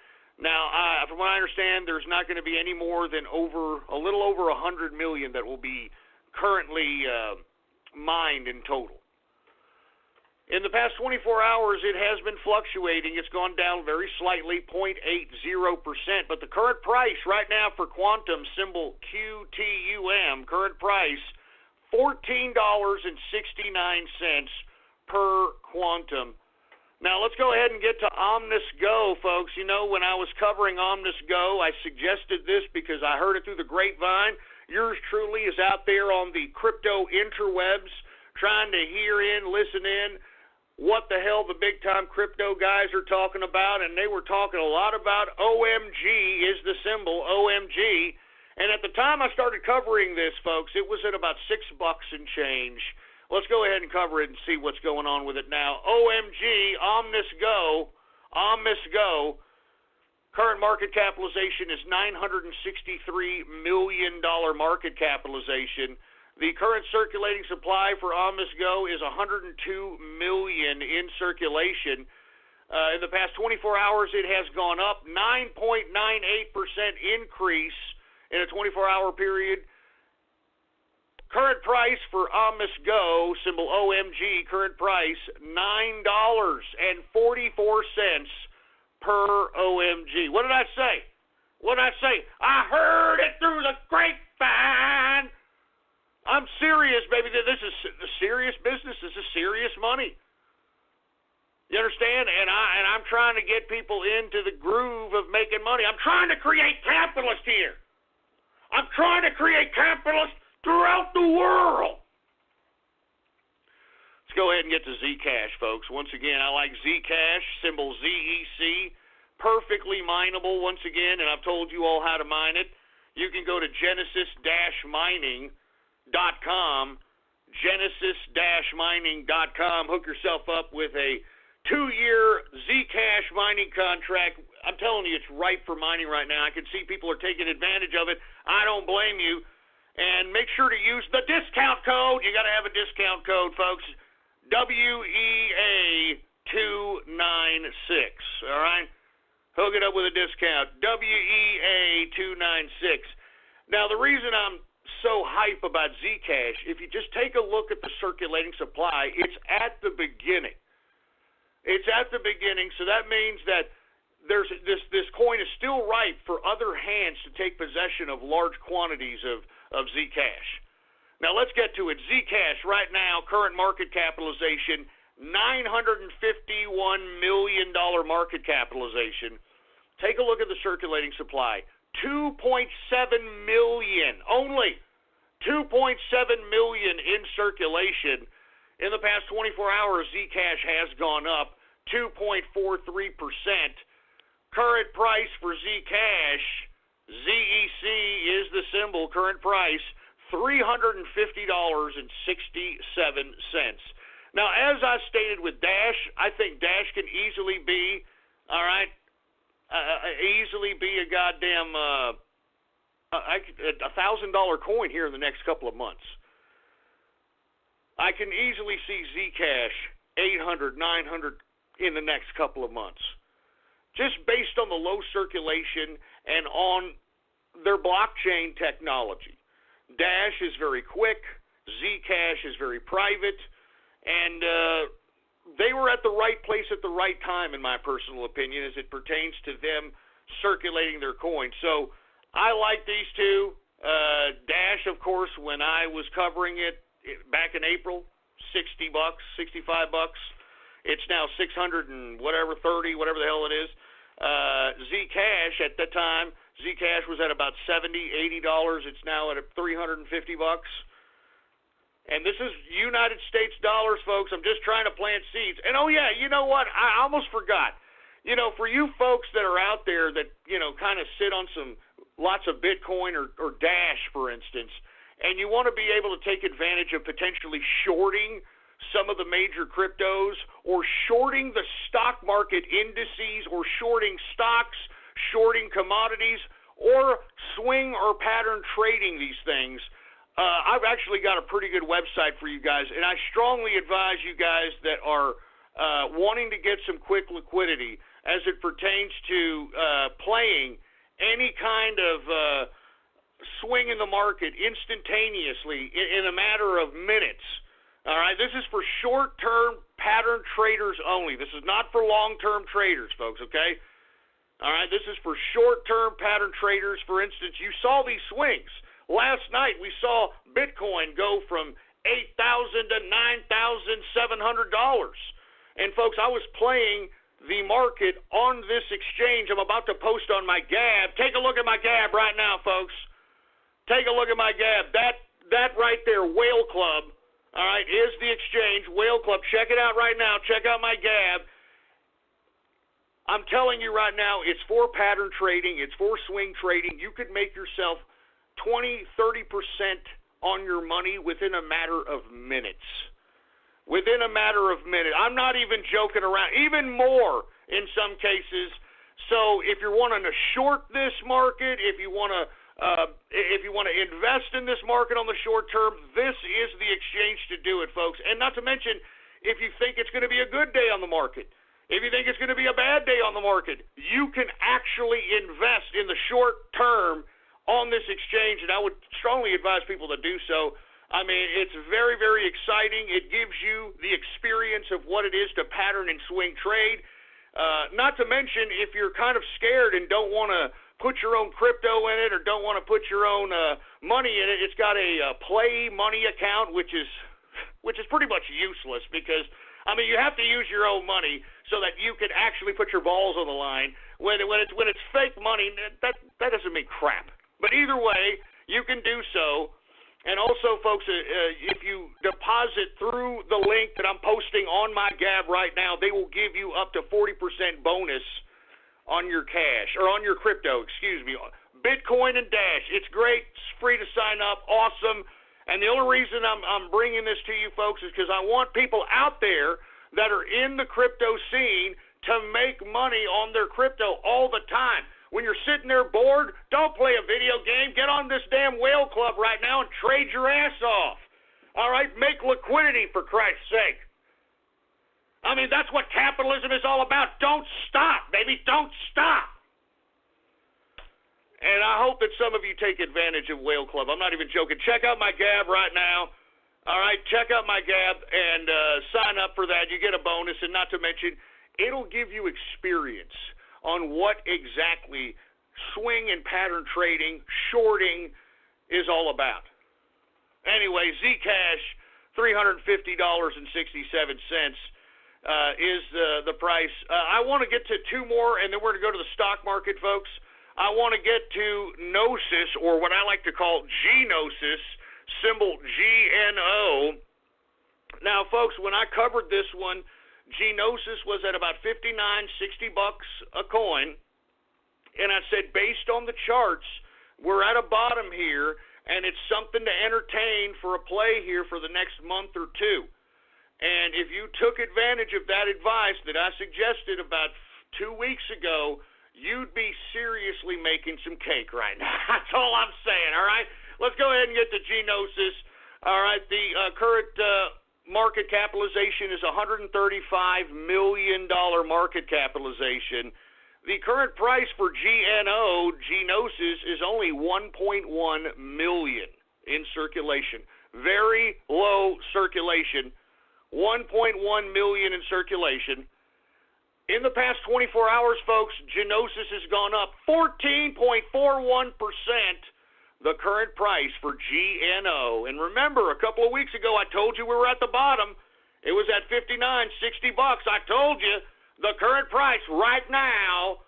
Now, from what I understand, there's not going to be any more than a little over 100 million that will be currently mined in total. In the past 24 hours, it has been fluctuating. It's gone down very slightly, 0.80%. But the current price right now for Quantum, symbol QTUM, current price, $14.69 per Quantum. Now, let's go ahead and get to Omnis Go, folks. You know, when I was covering Omnis Go, I suggested this because I heard it through the grapevine. Yours truly is out there on the crypto interwebs trying to hear in, listen in, what the hell the big-time crypto guys are talking about, and they were talking a lot about OMG is the symbol, OMG. And at the time I started covering this, folks, it was at about $6 and change. Let's go ahead and cover it and see what's going on with it now. OMG, Omnis Go, current market capitalization is $963 million market capitalization. The current circulating supply for Omnis Go is 102 million in circulation. In the past 24 hours, it has gone up 9.98% increase in a 24-hour period. Current price for Omnis Go, symbol OMG, current price $9.44 per OMG. What did I say? I heard it through the grapevine. I'm serious, baby. This is serious business. This is serious money. You understand? And I'm trying to get people into the groove of making money. I'm trying to create capitalists here. I'm trying to create capitalists throughout the world. Let's go ahead and get to Zcash, folks. Once again, I like Zcash, symbol ZEC. Perfectly mineable, once again, and I've told you all how to mine it. You can go to genesis-mining.com, genesis-mining.com. Hook yourself up with a 2-year Zcash mining contract. I'm telling you, it's ripe for mining right now. I can see people are taking advantage of it. I don't blame you. And make sure to use the discount code. You got to have a discount code, folks. WEAT All right? Hook it up with a discount. WEA296. Now, the reason I'm so hype about Zcash, if you just take a look at the circulating supply, it's at the beginning. It's at the beginning, so that means that there's this coin is still ripe for other hands to take possession of large quantities of Zcash. Now, let's get to it. Zcash right now, current market capitalization, $951 million market capitalization. Take a look at the circulating supply. 2.7 million, only 2.7 million in circulation. In the past 24 hours, Zcash has gone up 2.43%. Current price for Zcash, ZEC is the symbol, current price, $350.67. Now, as I stated with Dash, I think Dash can easily be, all right, easily be a goddamn $1,000 coin here in the next couple of months. I can easily see Zcash 800, 900 in the next couple of months, just based on the low circulation and on their blockchain technology. Dash is very quick, Zcash is very private, and they were at the right place at the right time, in my personal opinion, as it pertains to them circulating their coin. So I like these two. Dash, of course, when I was covering it back in April, $60, $65. It's now 600 and whatever, 30, whatever the hell it is. Zcash at the time, Zcash was at about $70, $80. It's now at $350. And this is United States dollars, folks. I'm just trying to plant seeds. And, oh, yeah, you know what? I almost forgot. You know, for you folks that are out there that, you know, kind of sit on lots of Bitcoin or Dash, for instance, and you want to be able to take advantage of potentially shorting some of the major cryptos or shorting the stock market indices or shorting stocks, shorting commodities, or swing or pattern trading these things, I've actually got a pretty good website for you guys, and I strongly advise you guys that are wanting to get some quick liquidity as it pertains to playing any kind of swing in the market instantaneously in a matter of minutes. All right, this is for short-term pattern traders only. This is not for long-term traders, folks, okay? All right, this is for short-term pattern traders. For instance, you saw these swings. Last night we saw Bitcoin go from $8,000 to $9,700. And, folks, I was playing the market on this exchange. I'm about to post on my Gab. Take a look at my Gab right now, folks. Take a look at my Gab. That right there, Whale Club, all right, is the exchange, Whale Club. Check it out right now. Check out my Gab. I'm telling you right now, it's for pattern trading. It's for swing trading. You could make yourself 20, 30% on your money within a matter of minutes. Within a matter of minutes. I'm not even joking around. Even more in some cases. So if you're wanting to short this market, if you want to invest in this market on the short term, this is the exchange to do it, folks. And not to mention, if you think it's going to be a good day on the market, if you think it's going to be a bad day on the market, you can actually invest in the short term on this exchange, and I would strongly advise people to do so. I mean, it's very, very exciting. It gives you the experience of what it is to pattern and swing trade. Not to mention, if you're kind of scared and don't want to put your own crypto in it or don't want to put your own money in it, it's got a play money account, which is pretty much useless because, I mean, you have to use your own money so that you can actually put your balls on the line. When it's fake money, that doesn't mean crap. But either way, you can do so. And also, folks, if you deposit through the link that I'm posting on my Gab right now, they will give you up to 40% bonus on your cash, or on your crypto, excuse me. Bitcoin and Dash. It's great. It's free to sign up. Awesome. And the only reason I'm bringing this to you, folks, is because I want people out there that are in the crypto scene to make money on their crypto all the time. When you're sitting there bored, don't play a video game. Get on this damn Whale Club right now and trade your ass off. All right? Make liquidity, for Christ's sake. I mean, that's what capitalism is all about. Don't stop, baby. Don't stop. And I hope that some of you take advantage of Whale Club. I'm not even joking. Check out my Gab right now. All right, check out my Gab and sign up for that. You get a bonus, and not to mention, it'll give you experience on what exactly swing and pattern trading, shorting is all about. Anyway, Zcash, $350.67. Is the price. I want to get to two more, and then we're going to go to the stock market, folks. I want to get to Gnosis, or what I like to call Gnosis, symbol GNO. Now, folks, when I covered this one, Gnosis was at about $59, $60 a coin, and I said, based on the charts, we're at a bottom here, and it's something to entertain for a play here for the next month or two. And if you took advantage of that advice that I suggested about 2 weeks ago, you'd be seriously making some cake right now. That's all I'm saying, all right? Let's go ahead and get to Gnosis. All right, the current market capitalization is $135 million market capitalization. The current price for Gnosis is only 1.1 million in circulation. Very low circulation. 1.1 million in circulation. In the past 24 hours, folks, Gnosis has gone up 14.41%, the current price for GNO. And remember, a couple of weeks ago, I told you we were at the bottom. It was at $59, $60. I told you the current price right now,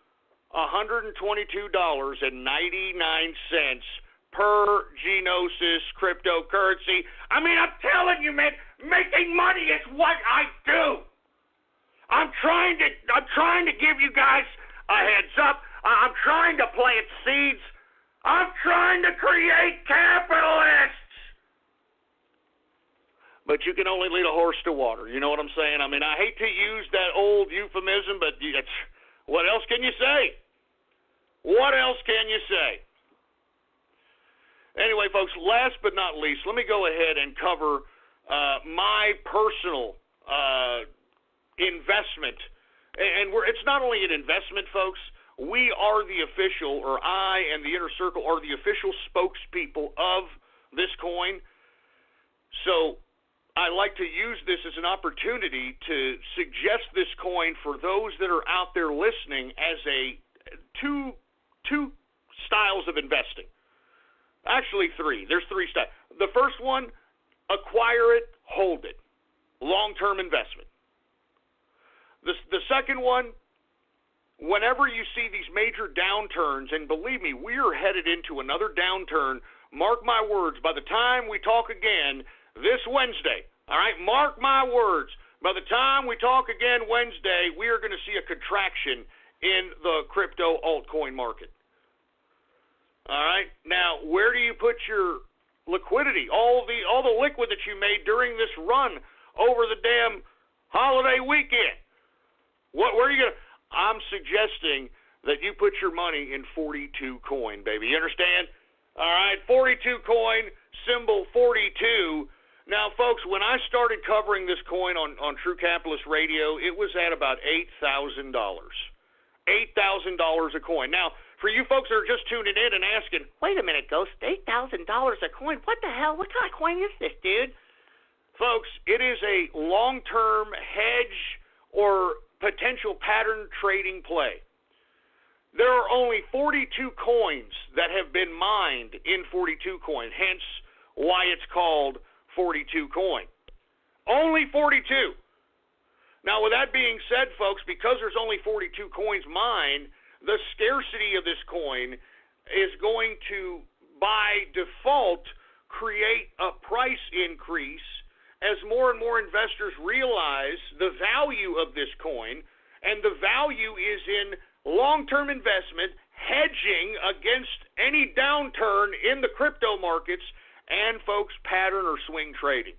$122.99 per Gnosis cryptocurrency. I mean, I'm telling you, man, making money is what I do. I'm trying to give you guys a heads up. I'm trying to plant seeds. I'm trying to create capitalists. But you can only lead a horse to water. You know what I'm saying? I mean, I hate to use that old euphemism, but what else can you say? What else can you say? Anyway, folks, last but not least, let me go ahead and cover my personal investment. And it's not only an investment, folks. We are the official, or I and the Inner Circle are the official spokespeople of this coin. So I like to use this as an opportunity to suggest this coin for those that are out there listening as a two styles of investing. Actually, three. There's three styles. The first one, acquire it, hold it. Long-term investment. The second one, whenever you see these major downturns, and believe me, we are headed into another downturn. Mark my words, by the time we talk again this Wednesday, all right, mark my words, by the time we talk again Wednesday, we are going to see a contraction in the crypto altcoin market. All right. Now, where do you put your liquidity? All the liquid that you made during this run over the damn holiday weekend. Where are you going to? I'm suggesting that you put your money in 42 coin, baby. You understand? All right. 42 coin, symbol 42. Now, folks, when I started covering this coin on True Capitalist Radio, it was at about $8,000. $8,000 a coin. Now, for you folks that are just tuning in and asking, wait a minute, Ghost, $8,000 a coin? What the hell? What kind of coin is this, dude? Folks, it is a long-term hedge or potential pattern trading play. There are only 42 coins that have been mined in 42 coin, hence why it's called 42 coin. Only 42. Now, with that being said, folks, because there's only 42 coins mined, the scarcity of this coin is going to, by default, create a price increase as more and more investors realize the value of this coin, and the value is in long-term investment, hedging against any downturn in the crypto markets, and, folks, pattern or swing trading.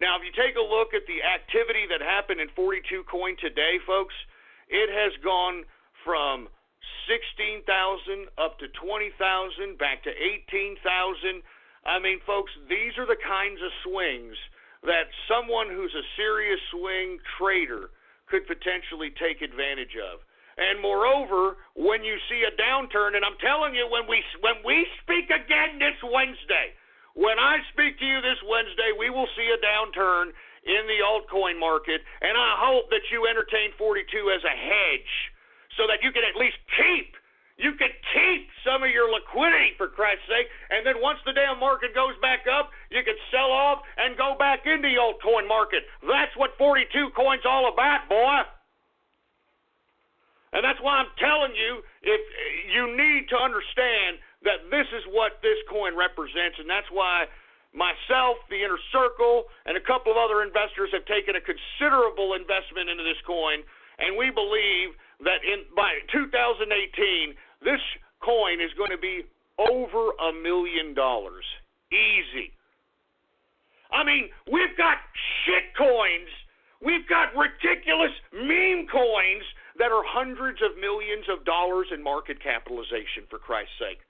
Now, if you take a look at the activity that happened in 42 coin today, folks, it has gone from 16,000 up to 20,000, back to 18,000. I mean, folks, these are the kinds of swings that someone who's a serious swing trader could potentially take advantage of. And moreover, when you see a downturn, and I'm telling you, when we speak again this Wednesday, when I speak to you this Wednesday, we will see a downturn in the altcoin market, and I hope that you entertain 42 as a hedge so that you can at least keep some of your liquidity, for Christ's sake, and then once the damn market goes back up, you can sell off and go back into the altcoin market. That's what 42 coin's all about, boy. And that's why I'm telling you, if you need to understand that this is what this coin represents, and that's why myself, the Inner Circle, and a couple of other investors have taken a considerable investment into this coin, and we believe that by 2018, this coin is going to be over $1 million. Easy. I mean, we've got shit coins. We've got ridiculous meme coins that are hundreds of millions of dollars in market capitalization, for Christ's sake.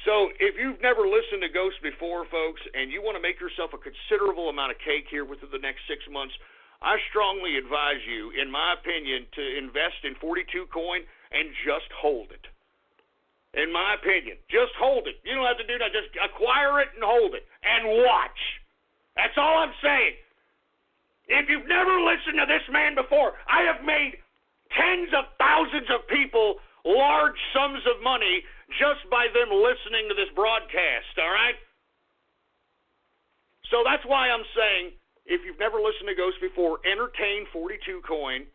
So if you've never listened to Ghost before, folks, and you want to make yourself a considerable amount of cake here within the next 6 months, I strongly advise you, in my opinion, to invest in 42 coin and just hold it. In my opinion, just hold it. You don't have to do that. Just acquire it and hold it and watch. That's all I'm saying. If you've never listened to this man before, I have made tens of thousands of people large sums of money just by them listening to this broadcast, all right? So that's why I'm saying, if you've never listened to Ghost before, entertain 42 coin,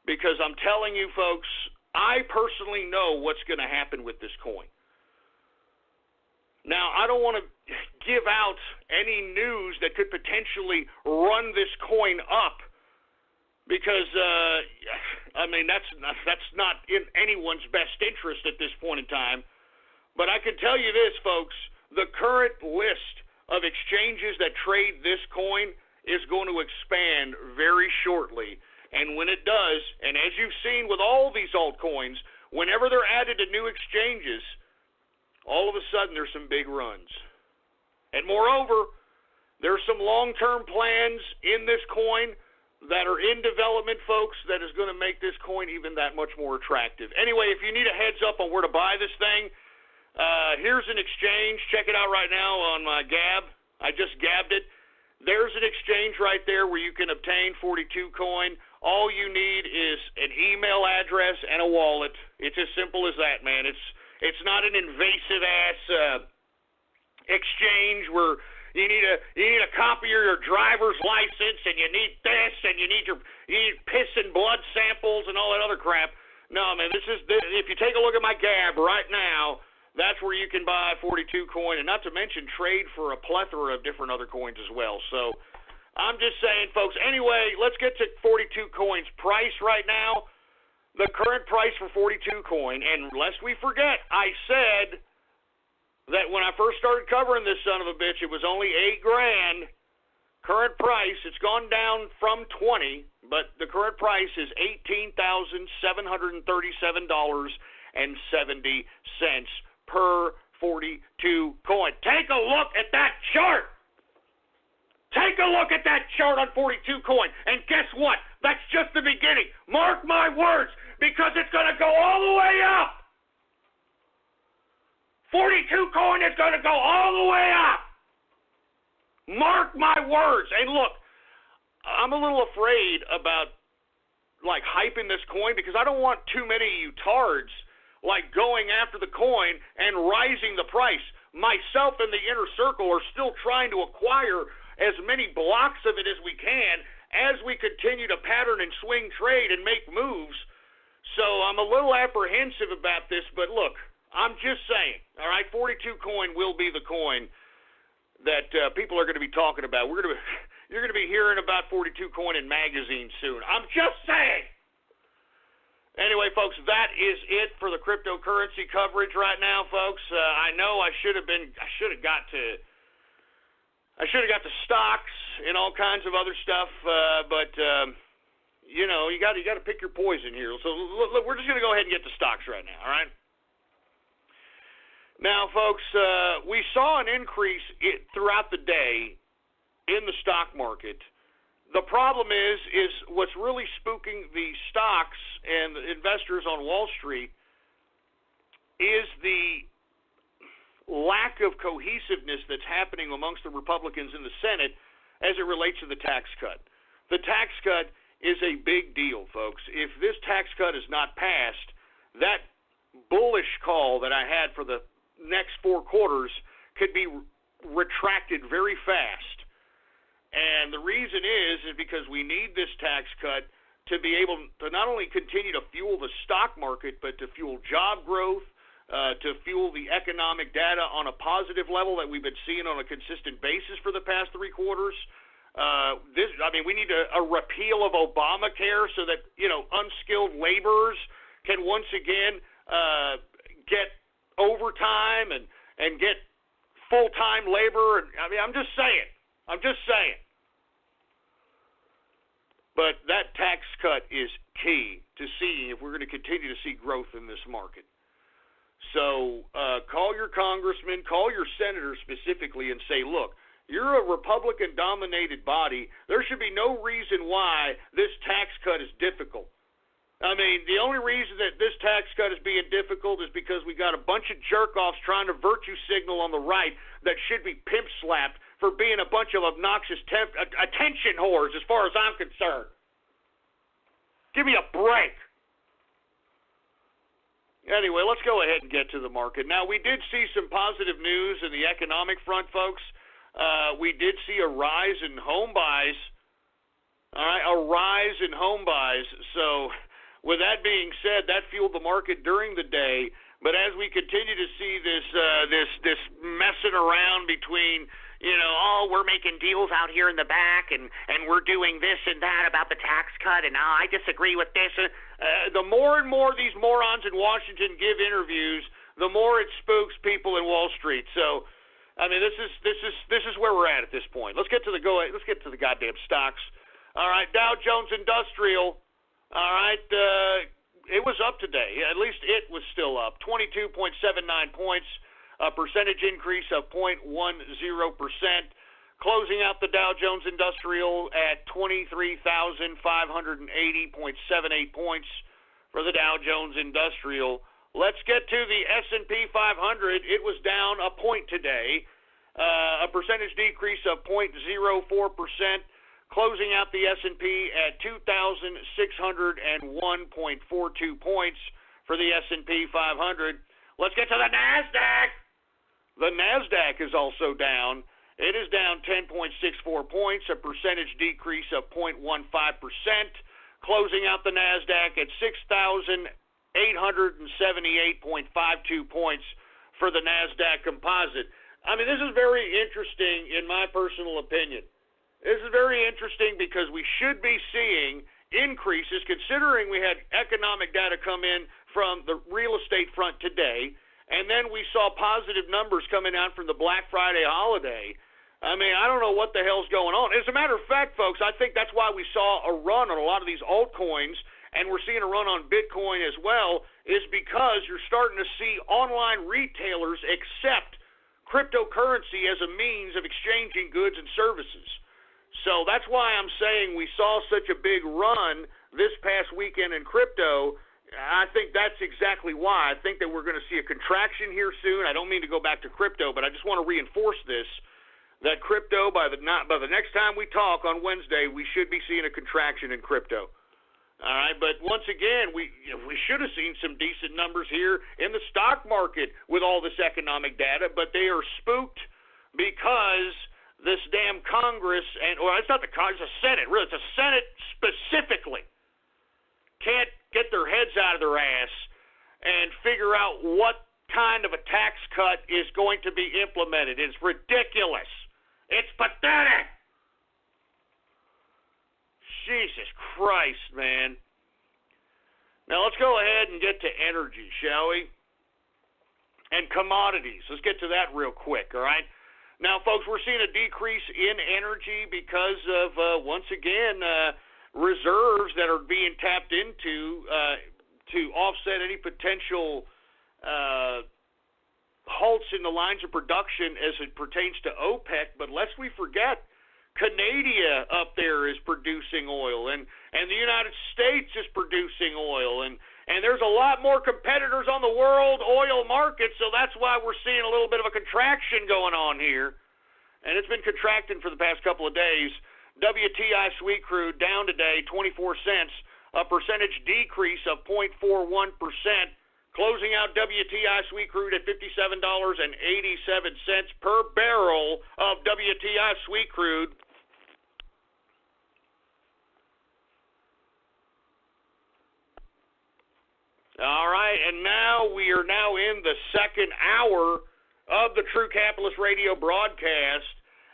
because I'm telling you, folks, I personally know what's going to happen with this coin. Now, I don't want to give out any news that could potentially run this coin up, because, I mean, that's not in anyone's best interest at this point in time. But I can tell you this, folks, the current list of exchanges that trade this coin is going to expand very shortly. And when it does, and as you've seen with all these altcoins, whenever they're added to new exchanges, all of a sudden there's some big runs. And moreover, there's some long-term plans in this coin that are in development, folks, that is going to make this coin even that much more attractive. Anyway, if you need a heads up on where to buy this thing, here's an exchange. Check it out right now on my Gab. I just gabbed it. There's an exchange right there where you can obtain 42 coin. All you need is an email address and a wallet. It's as simple as that, man. It's not an invasive ass exchange where you need a copy of your driver's license, and you need this, and you need piss and blood samples and all that other crap. No, man, if you take a look at my Gab right now, that's where you can buy 42 coin, and not to mention trade for a plethora of different other coins as well. So I'm just saying, folks, anyway, let's get to 42 coin's price right now. The current price for 42 coin, and lest we forget, I said that when I first started covering this son of a bitch, it was only $8,000. Current price, it's gone down from 20, but the current price is $18,737.70 per 42 coin. Take a look at that chart. Take a look at that chart on 42 coin, and guess what? That's just the beginning. Mark my words, because it's going to go all the way up. 42 coin is going to go all the way up. Mark my words. And look, I'm a little afraid about hyping this coin, because I don't want too many of you tards going after the coin and rising the price. Myself and the Inner Circle are still trying to acquire as many blocks of it as we can as we continue to pattern and swing trade and make moves. So I'm a little apprehensive about this, but look, I'm just saying, all right, 42 coin will be the coin that people are going to be talking about. You're going to be hearing about 42 coin in magazines soon. I'm just saying. Anyway, folks, that is it for the cryptocurrency coverage right now, folks. I know I should have got to stocks and all kinds of other stuff, but you got to pick your poison here. So look, we're just going to go ahead and get to stocks right now, all right? Now, folks, we saw an increase throughout the day in the stock market. the problem is what's really spooking the stocks and the investors on Wall Street is the lack of cohesiveness that's happening amongst the Republicans in the Senate as it relates to the tax cut. The tax cut is a big deal, folks. If this tax cut is not passed, that bullish call that I had for the next 4 quarters could be retracted very fast. And the reason is because we need this tax cut to be able to not only continue to fuel the stock market, but to fuel job growth, to fuel the economic data on a positive level that we've been seeing on a consistent basis for the past 3 quarters. We need a repeal of Obamacare so that, unskilled laborers can once again get overtime and get full-time labor. I'm just saying. But that tax cut is key to seeing if we're going to continue to see growth in this market. So call your congressman, call your senator specifically and say, look, you're a Republican-dominated body. There should be no reason why this tax cut is difficult. The only reason that this tax cut is being difficult is because we got a bunch of jerk-offs trying to virtue signal on the right that should be pimp-slapped for being a bunch of obnoxious attention whores as far as I'm concerned. Give me a break. Anyway, let's go ahead and get to the market. Now, we did see some positive news in the economic front, folks. We did see a rise in home buys. All right, a rise in home buys. So, with that being said, that fueled the market during the day. But as we continue to see this messing around between, we're making deals out here in the back, and we're doing this and that about the tax cut, and I disagree with this. The more and more these morons in Washington give interviews, the more it spooks people in Wall Street. So, this is where we're at this point. Let's get to the goddamn stocks. All right, Dow Jones Industrial. All right, it was up today. At least it was still up. 22.79 points. A percentage increase of 0.10%, closing out the Dow Jones Industrial at 23,580.78 points for the Dow Jones Industrial. Let's get to the S&P 500. It was down a point today, a percentage decrease of 0.04%, closing out the S&P at 2,601.42 points for the S&P 500. Let's get to the NASDAQ. The NASDAQ is also down. It is down 10.64 points, a percentage decrease of 0.15%, closing out the NASDAQ at 6,878.52 points for the NASDAQ composite. This is very interesting in my personal opinion. This is very interesting because we should be seeing increases considering we had economic data come in from the real estate front today. And then we saw positive numbers coming out from the Black Friday holiday. I don't know what the hell's going on. As a matter of fact, folks, I think that's why we saw a run on a lot of these altcoins, and we're seeing a run on Bitcoin as well, is because you're starting to see online retailers accept cryptocurrency as a means of exchanging goods and services. So that's why I'm saying we saw such a big run this past weekend in crypto. I think that's exactly why. I think that we're going to see a contraction here soon. I don't mean to go back to crypto, but I just want to reinforce this, that crypto, by the next time we talk on Wednesday, we should be seeing a contraction in crypto. All right, but once again, we should have seen some decent numbers here in the stock market with all this economic data, but they are spooked because this damn Congress, it's not the Congress, it's the Senate, really, it's the Senate specifically, can't get their heads out of their ass and figure out what kind of a tax cut is going to be implemented. It's ridiculous. It's pathetic. Jesus Christ, man. Now let's go ahead and get to energy, shall we? And commodities. Let's get to that real quick, all right? Now, folks, we're seeing a decrease in energy because of, once again, reserves that are being tapped into to offset any potential halts in the lines of production as it pertains to OPEC. But lest we forget, Canada up there is producing oil, and the United States is producing oil, and there's a lot more competitors on the world oil market, so that's why we're seeing a little bit of a contraction going on here. And it's been contracting for the past couple of days. WTI sweet crude down today 24 cents, a percentage decrease of 0.41%, closing out WTI sweet crude at $57.87 per barrel of WTI sweet crude. All right, and now we are now in the second hour of the True Capitalist Radio broadcast.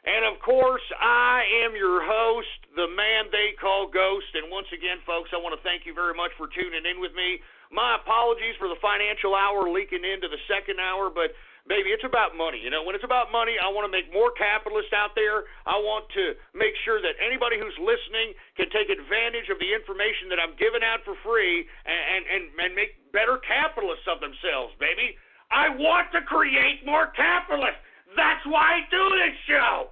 And, of course, I am your host, the man they call Ghost. And once again, folks, I want to thank you very much for tuning in with me. My apologies for the financial hour leaking into the second hour, but, baby, it's about money. You know, when it's about money, I want to make more capitalists out there. I want to make sure that anybody who's listening can take advantage of the information that I'm giving out for free and make better capitalists of themselves, baby. I want to create more capitalists. That's why I do this show.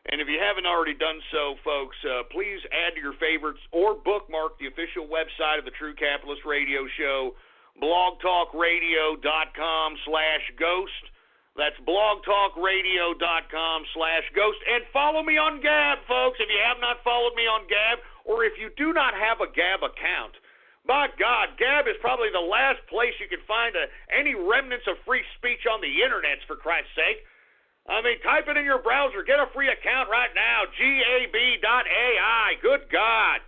And if you haven't already done so, folks, please add to your favorites or bookmark the official website of the True Capitalist Radio Show, blogtalkradio.com/ghost. That's blogtalkradio.com/ghost. And follow me on Gab, folks, if you have not followed me on Gab, or if you do not have a Gab account. By God, Gab is probably the last place you can find any remnants of free speech on the internet, for Christ's sake. I mean, type it in your browser. Get a free account right now, gab.ai. Good God.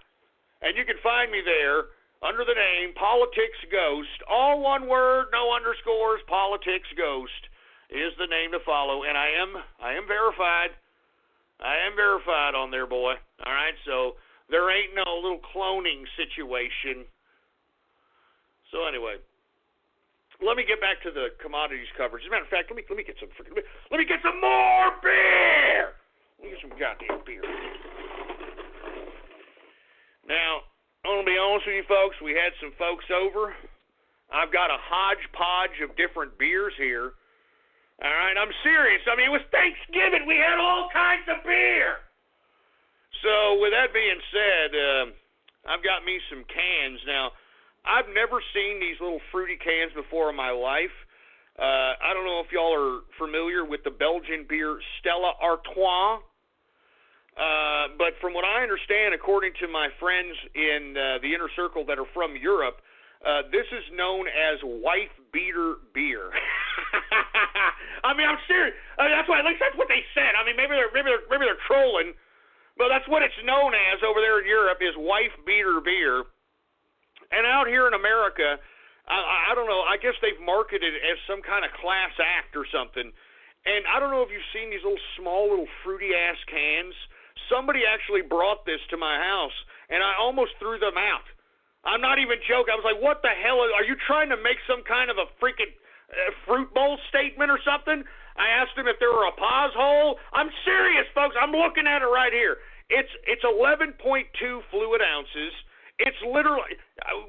And you can find me there under the name Politics Ghost. All one word, no underscores. Politics Ghost is the name to follow. And I am verified. I am verified on there, boy. All right, so there ain't no little cloning situation. So anyway, let me get back to the commodities coverage. As a matter of fact, let me get some more beer. Let me get some goddamn beer. Now, I'm gonna be honest with you, folks. We had some folks over. I've got a hodgepodge of different beers here. All right, I'm serious. I mean, it was Thanksgiving. We had all kinds of beer. So, with that being said, I've got me some cans now. I've never seen these little fruity cans before in my life. I don't know if y'all are familiar with the Belgian beer Stella Artois. But from what I understand, according to my friends in the inner circle that are from Europe, this is known as wife beater beer. I mean, I'm serious. I mean, that's why. At least that's what they said. I mean, maybe they're trolling, but that's what it's known as over there in Europe, is wife beater beer. And out here in America, I don't know, I guess they've marketed it as some kind of class act or something. And I don't know if you've seen these small little fruity-ass cans. Somebody actually brought this to my house, and I almost threw them out. I'm not even joking. I was like, what the hell? Are you trying to make some kind of a freaking fruit bowl statement or something? I asked them if there were a pause hole. I'm serious, folks. I'm looking at it right here. It's 11.2 fluid ounces. It's literally,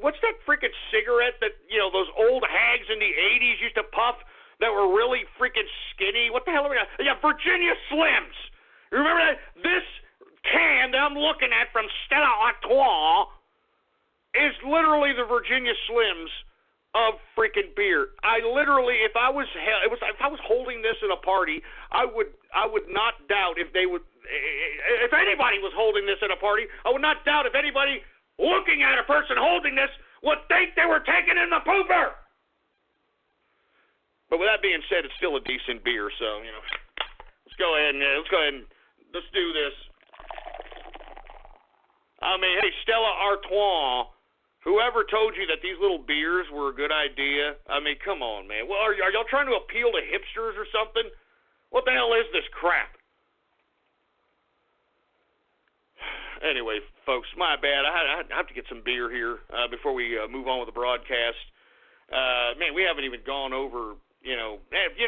what's that freaking cigarette that, you know, those old hags in the 80s used to puff that were really freaking skinny? What the hell are we on? Yeah, Virginia Slims. Remember that? This can that I'm looking at from Stella Artois is literally the Virginia Slims of freaking beer. I literally, if I was holding this at a party, I would not doubt if anybody was holding this at a party, I would not doubt if anybody looking at a person holding this would think they were taking in the pooper. But with that being said, it's still a decent beer, so, you know, let's go ahead and let's do this. I mean, hey, Stella Artois, whoever told you that these little beers were a good idea? I mean, come on, man. Well, are y'all trying to appeal to hipsters or something? What the hell is this crap? Anyway, folks, my bad. I have to get some beer here before we move on with the broadcast. Man, we haven't even gone over, you know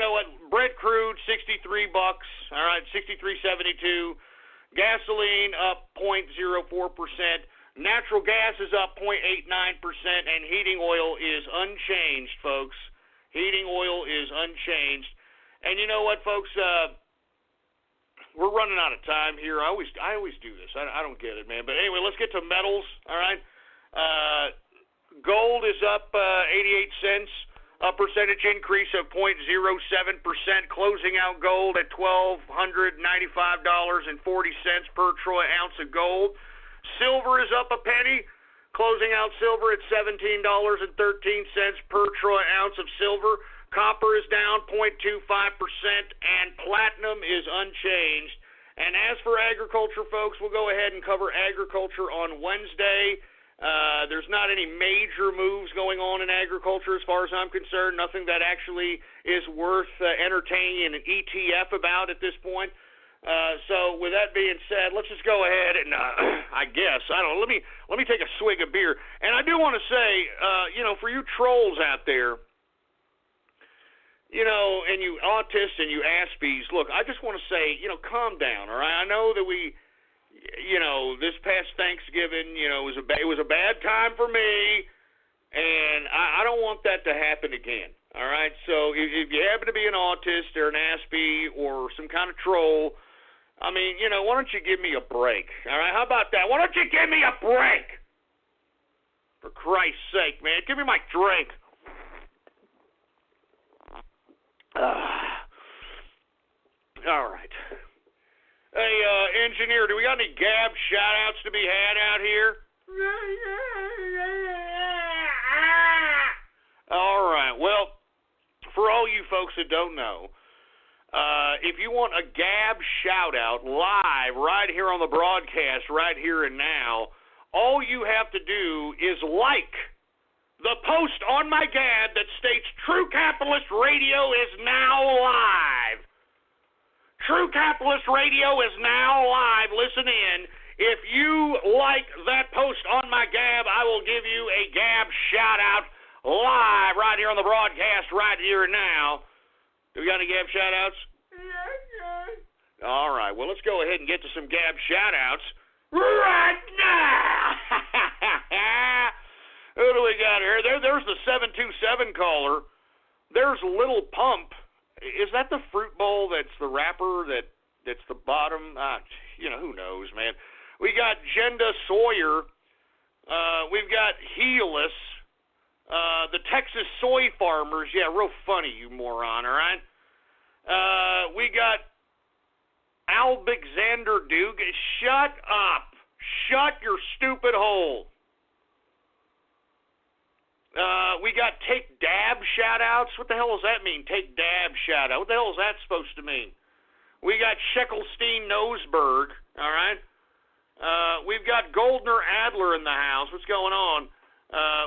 what? Brent crude, $63. All right, $63.72. Gasoline up 0.04%. Natural gas is up 0.89%, and heating oil is unchanged, folks. Heating oil is unchanged. And you know what, folks? we're running out of time here. I always do this. I don't get it, man. But anyway, let's get to metals. All right. Gold is up 88 cents, a percentage increase of 0.07%, closing out gold at $1,295.40 per troy ounce of gold. Silver is up a penny, closing out silver at $17.13 per troy ounce of silver. Copper is down 0.25%, and platinum is unchanged. And as for agriculture, folks, we'll go ahead and cover agriculture on Wednesday. There's not any major moves going on in agriculture as far as I'm concerned, nothing that actually is worth entertaining an ETF about at this point. So with that being said, let's just go ahead and I guess, I don't know, let me take a swig of beer. And I do want to say, for you trolls out there, and you autists and you aspies, look, I just want to say, calm down, all right? I know that we, this past Thanksgiving, it was a bad time for me, and I don't want that to happen again, all right? So if you happen to be an autist or an aspie or some kind of troll, I mean, why don't you give me a break, all right? How about that? Why don't you give me a break? For Christ's sake, man, give me my drink. All right. Hey, engineer, do we got any Gab shout-outs to be had out here? All right. Well, for all you folks that don't know, if you want a Gab shout-out live right here on the broadcast, right here and now, all you have to do is like the post on my Gab that states True Capitalist Radio is now live. True Capitalist Radio is now live. Listen in. If you like that post on my Gab, I will give you a Gab shout-out live right here on the broadcast right here and now. Do we got any Gab shout-outs? All right. Well, let's go ahead and get to some Gab shout-outs right now. Who do we got here? There's the 727 caller. There's Little Pump. Is that the fruit bowl that's the wrapper that's the bottom? Who knows, man. We got Jenda Sawyer. We've got Helis. The Texas soy farmers. Yeah, real funny, you moron, all right? We got Alexander Duke. Shut up. Shut your stupid hole. We got Take Dab shout-outs. What the hell does that mean, Take Dab shout-out? What the hell is that supposed to mean? We got Sheckelstein Noseberg, all right? We've got Goldner Adler in the house. What's going on?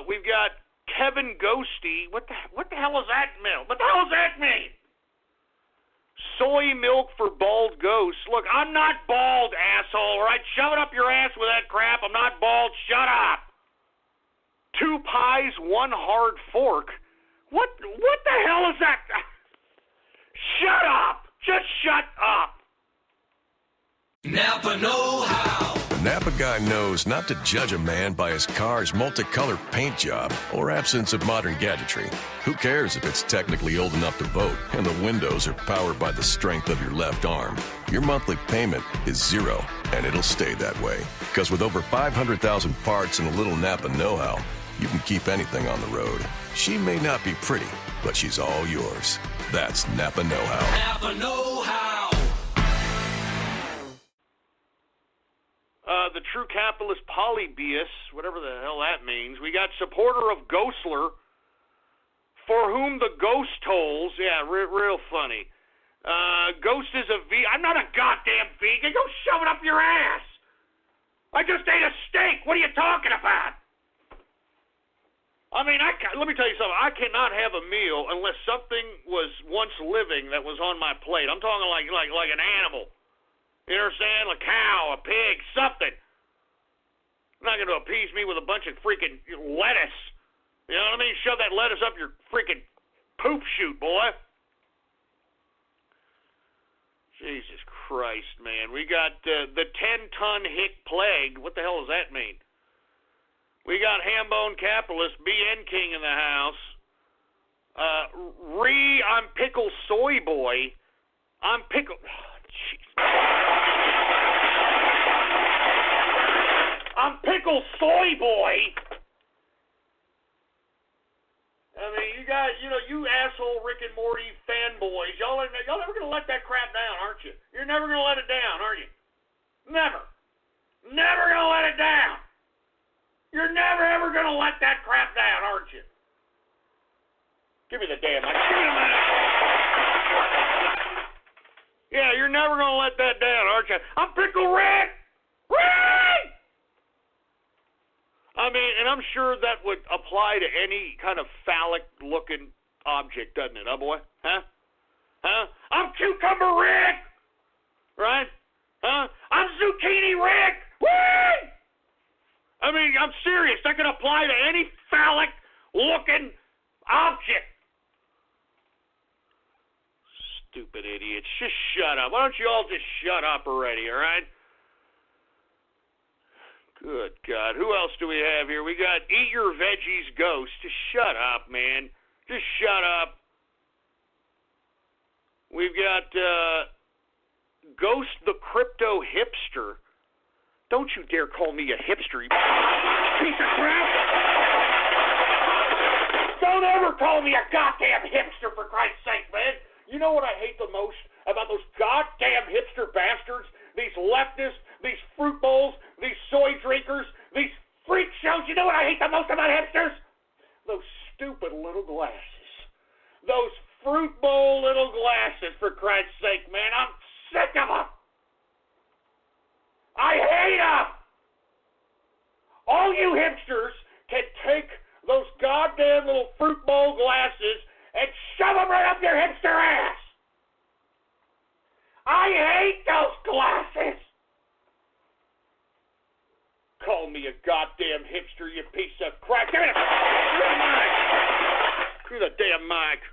We've got Kevin Ghosty. What the hell does that mean? What the hell does that mean? Soy milk for bald ghosts. Look, I'm not bald, asshole, all right? Shove it up your ass with that crap. I'm not bald. Shut up. 2 pies, 1 hard fork. What the hell is that? Shut up! Just shut up! Napa know-how. The Napa guy knows not to judge a man by his car's multicolored paint job or absence of modern gadgetry. Who cares if it's technically old enough to vote and the windows are powered by the strength of your left arm? Your monthly payment is zero, and it'll stay that way. Because with over 500,000 parts and a little Napa know-how, you can keep anything on the road. She may not be pretty, but she's all yours. That's Napa know-how. Napa know-how. The True Capitalist Polybius, whatever the hell that means. We got supporter of Ghostler, for whom the ghost tolls. Yeah, real funny. Ghost is a vegan. I'm not a goddamn vegan. Go shove it up your ass. I just ate a steak. What are you talking about? I mean, let me tell you something. I cannot have a meal unless something was once living that was on my plate. I'm talking like an animal. You understand? A cow, a pig, something. You're not going to appease me with a bunch of freaking lettuce. You know what I mean? Shove that lettuce up your freaking poop chute, boy. Jesus Christ, man. We got the 10-ton hick plague. What the hell does that mean? We got Hambone Capitalist, BN King in the house. I'm Pickle Soy Boy. I'm Pickle... Oh, jeez. boy. I mean, you guys, you asshole Rick and Morty fanboys, y'all never gonna let that crap down, aren't you? You're never gonna let it down, are you? Never gonna let it down. You're never ever gonna let that crap down, aren't you? Give me the damn mic. Give me the mic. Yeah, you're never gonna let that down, aren't you? I'm Pickle Rick. Rick! I mean, and I'm sure that would apply to any kind of phallic-looking object, doesn't it, boy? Huh? I'm Cucumber Rick! Right? Huh? I'm Zucchini Rick! Woo! I mean, I'm serious. That can apply to any phallic-looking object. Stupid idiots. Just shut up. Why don't you all just shut up already, all right? Good God. Who else do we have here? We got Eat Your Veggies Ghost. Just shut up, man. Just shut up. We've got Ghost the Crypto Hipster. Don't you dare call me a hipster, you piece of crap. Don't ever call me a goddamn hipster, for Christ's sake, man. You know what I hate the most about those goddamn hipster bastards? These leftists, these fruit bowls, these soy drinkers, these freak shows. You know what I hate the most about hipsters? Those stupid little glasses. Those fruit bowl little glasses, for Christ's sake, man. I'm sick of them. I hate them. All you hipsters can take those goddamn little fruit bowl glasses and shove them right up your hipster ass. I hate those glasses. Call me a goddamn hipster, you piece of crap. Give me the mic. Give me the damn mic.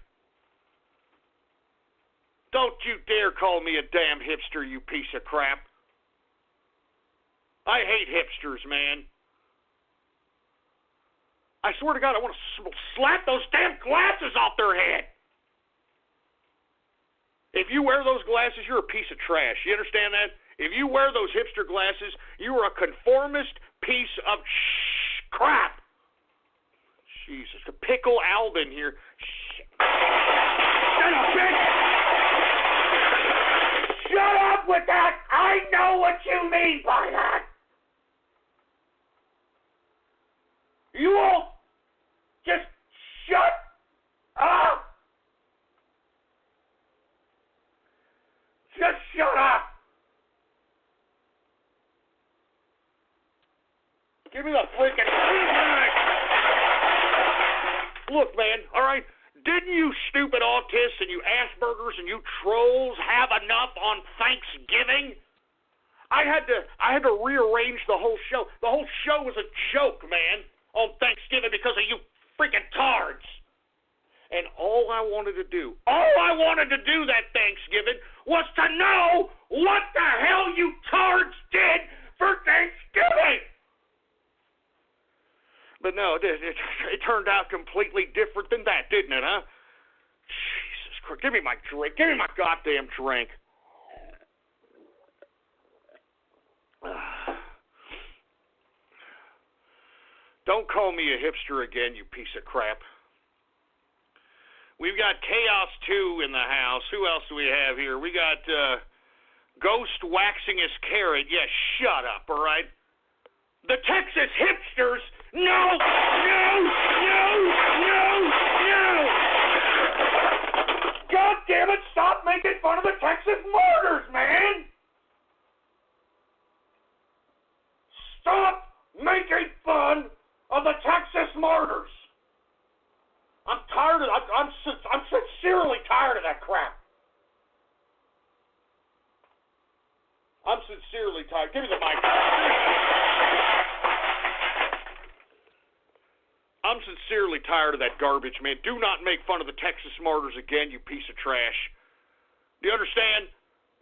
Don't you dare call me a damn hipster, you piece of crap. I hate hipsters, man. I swear to God, I want to slap those damn glasses off their head. If you wear those glasses, you're a piece of trash. You understand that? If you wear those hipster glasses, you are a conformist piece of crap. Jesus, the Pickle Albin here. Shut up, bitch! Shut up with that! I know what you mean by that! You all just shut up! Just shut up! Give me the freaking mic! Look, man, all right? Didn't you stupid autists and you Aspergers and you trolls have enough on Thanksgiving? I had to rearrange the whole show. The whole show was a joke, man, on Thanksgiving because of you freaking tards. And all I wanted to do that Thanksgiving was to know what the hell you tards did for Thanksgiving. But no, it turned out completely different than that, didn't it, huh? Jesus Christ. Give me my drink. Give me my goddamn drink. Don't call me a hipster again, you piece of crap. We've got Chaos 2 in the house. Who else do we have here? We got Ghost waxing his carrot. Yeah, shut up, all right? The Texas hipsters. No! God damn it, stop making fun of the Texas martyrs, man! Stop making fun of the Texas martyrs! I'm tired of I'm sincerely tired of that crap. I'm sincerely tired. Give me the mic. I'm sincerely tired of that garbage, man. Do not make fun of the Texas martyrs again, you piece of trash. Do you understand?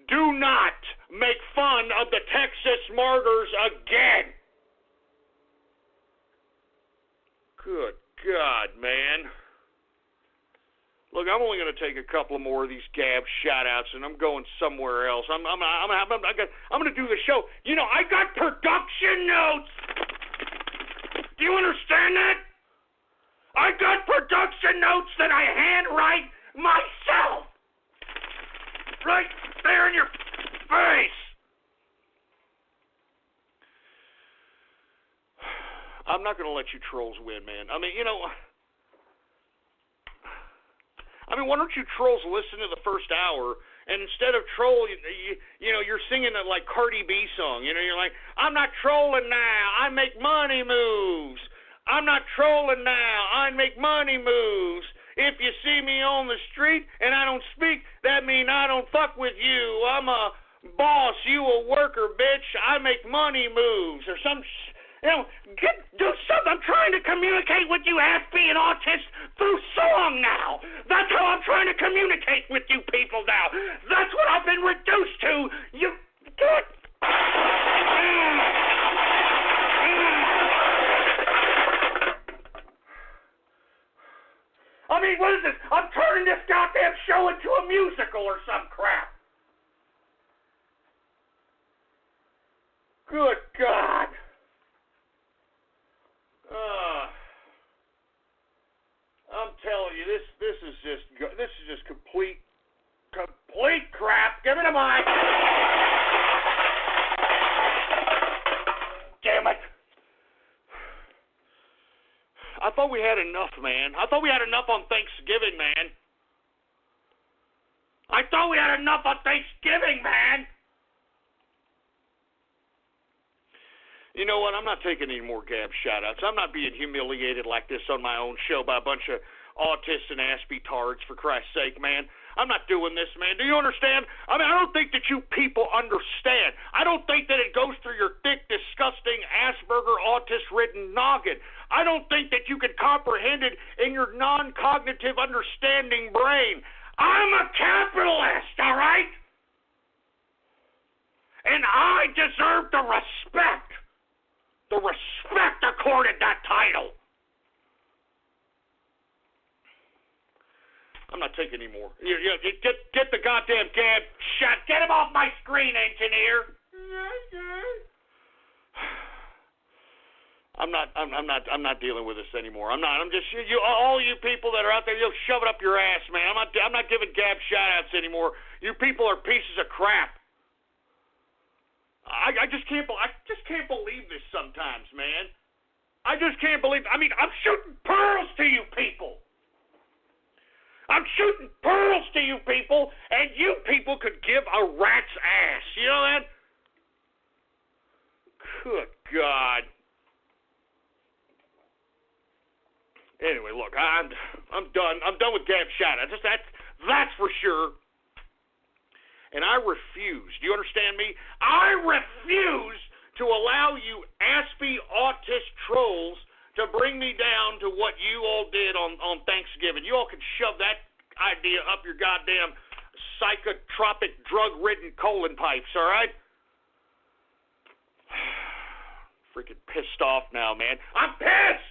Do not make fun of the Texas martyrs again. Good God, man. Look, I'm only going to take a couple more of these Gab shout-outs, and I'm going somewhere else. I'm going to do the show. You know, I got production notes. Do you understand that? I got production notes that I handwrite myself. Right there in your face. I'm not going to let you trolls win, man. I mean, why don't you trolls listen to the first hour, and instead of troll, you're singing a like Cardi B song. You're like, I'm not trolling now, I make money moves. I'm not trolling now, I make money moves. If you see me on the street and I don't speak, that mean I don't fuck with you. I'm a boss, you a worker, bitch. I make money moves or some. Do something. I'm trying to communicate with you AFVN autists through song now. That's how I'm trying to communicate with you people now. That's what I've been reduced to. You do it. I mean, what is this? I'm turning this goddamn show into a musical or some crap. Good God. I'm telling you, this is just complete crap. Give me the mic. Damn it. I thought we had enough, man. I thought we had enough on Thanksgiving, man. You know what? I'm not taking any more Gab shout-outs. I'm not being humiliated like this on my own show by a bunch of autists and ass-betards, for Christ's sake, man. I'm not doing this, man. Do you understand? I mean, I don't think that you people understand. I don't think that it goes through your thick, disgusting, Asperger, autism-ridden noggin. I don't think that you can comprehend it in your non-cognitive understanding brain. I'm a capitalist, all right? And I deserve the respect. The respect accorded that title. I'm not taking any more. Get the goddamn Gab shot. Get him off my screen, engineer. I'm not dealing with this anymore. I'm just all you people that are out there, shove it up your ass, man. I'm not giving Gab shout-outs anymore. You people are pieces of crap. I just can't believe this sometimes, man. I just can't believe. I mean, I'm shooting pearls to you people. I'm shooting pearls to you people, and you people could give a rat's ass. You know that? Good God. Anyway, look, I'm done. I'm done with Gab shout-outs. That's for sure. And I refuse. Do you understand me? I refuse to allow you aspie autist trolls to bring me down to what you all did on Thanksgiving. You all can shove that idea up your goddamn psychotropic, drug-ridden colon pipes, all right? Freaking pissed off now, man. I'm pissed!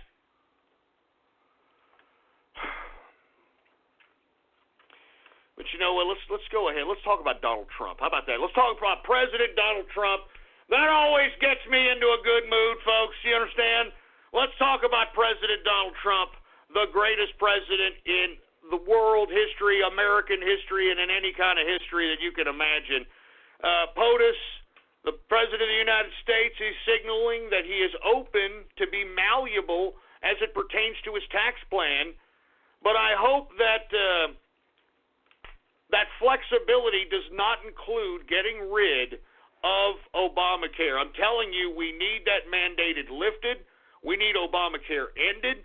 But you know what? Let's go ahead. Let's talk about Donald Trump. How about that? Let's talk about President Donald Trump. That always gets me into a good mood, folks. You understand? Let's talk about President Donald Trump, the greatest president in the world history, American history, and in any kind of history that you can imagine. POTUS, the President of the United States, is signaling that he is open to be malleable as it pertains to his tax plan. But I hope that that flexibility does not include getting rid of Obamacare. I'm telling you, we need that mandated lifted. We need Obamacare ended.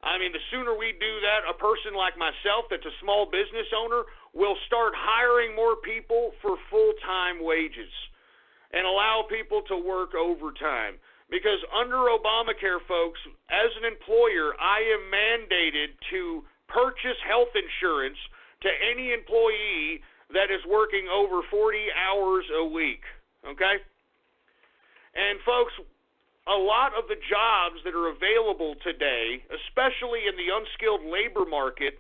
I mean, the sooner we do that, a person like myself that's a small business owner will start hiring more people for full-time wages and allow people to work overtime. Because under Obamacare, folks, as an employer, I am mandated to purchase health insurance to any employee that is working over 40 hours a week, okay? And, folks, a lot of the jobs that are available today, especially in the unskilled labor market,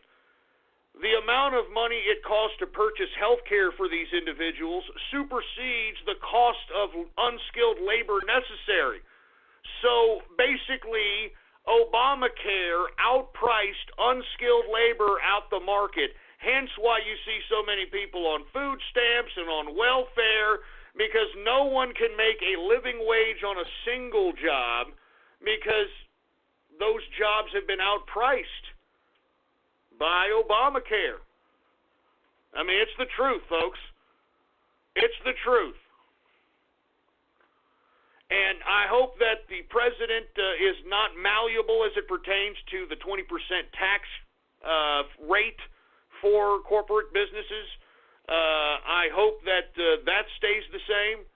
the amount of money it costs to purchase health care for these individuals supersedes the cost of unskilled labor necessary. So, basically, Obamacare outpriced unskilled labor out the market. Hence why you see so many people on food stamps and on welfare, because no one can make a living wage on a single job because those jobs have been outpriced by Obamacare. I mean, it's the truth, folks. It's the truth. And I hope that the president is not malleable as it pertains to the 20% tax rate for corporate businesses. I hope that that stays the same.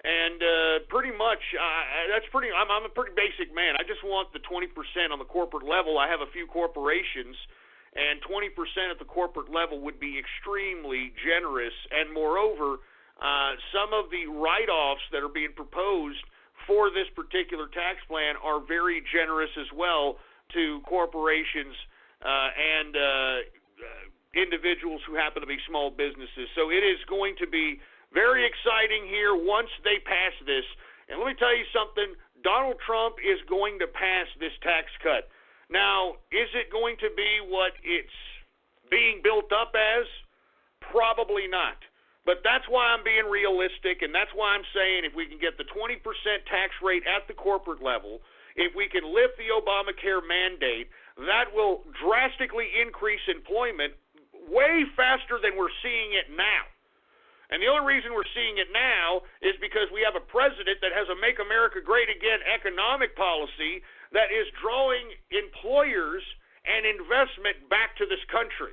And pretty much, I'm a pretty basic man. I just want the 20% on the corporate level. I have a few corporations, and 20% at the corporate level would be extremely generous. And moreover, some of the write-offs that are being proposed for this particular tax plan are very generous as well to corporations and individuals who happen to be small businesses. So it is going to be very exciting here once they pass this. And let me tell you something, Donald Trump is going to pass this tax cut. Now, is it going to be what it's being built up as? Probably not. But that's why I'm being realistic, and that's why I'm saying if we can get the 20% tax rate at the corporate level, if we can lift the Obamacare mandate, that will drastically increase employment way faster than we're seeing it now. And the only reason we're seeing it now is because we have a president that has a Make America Great Again economic policy that is drawing employers and investment back to this country.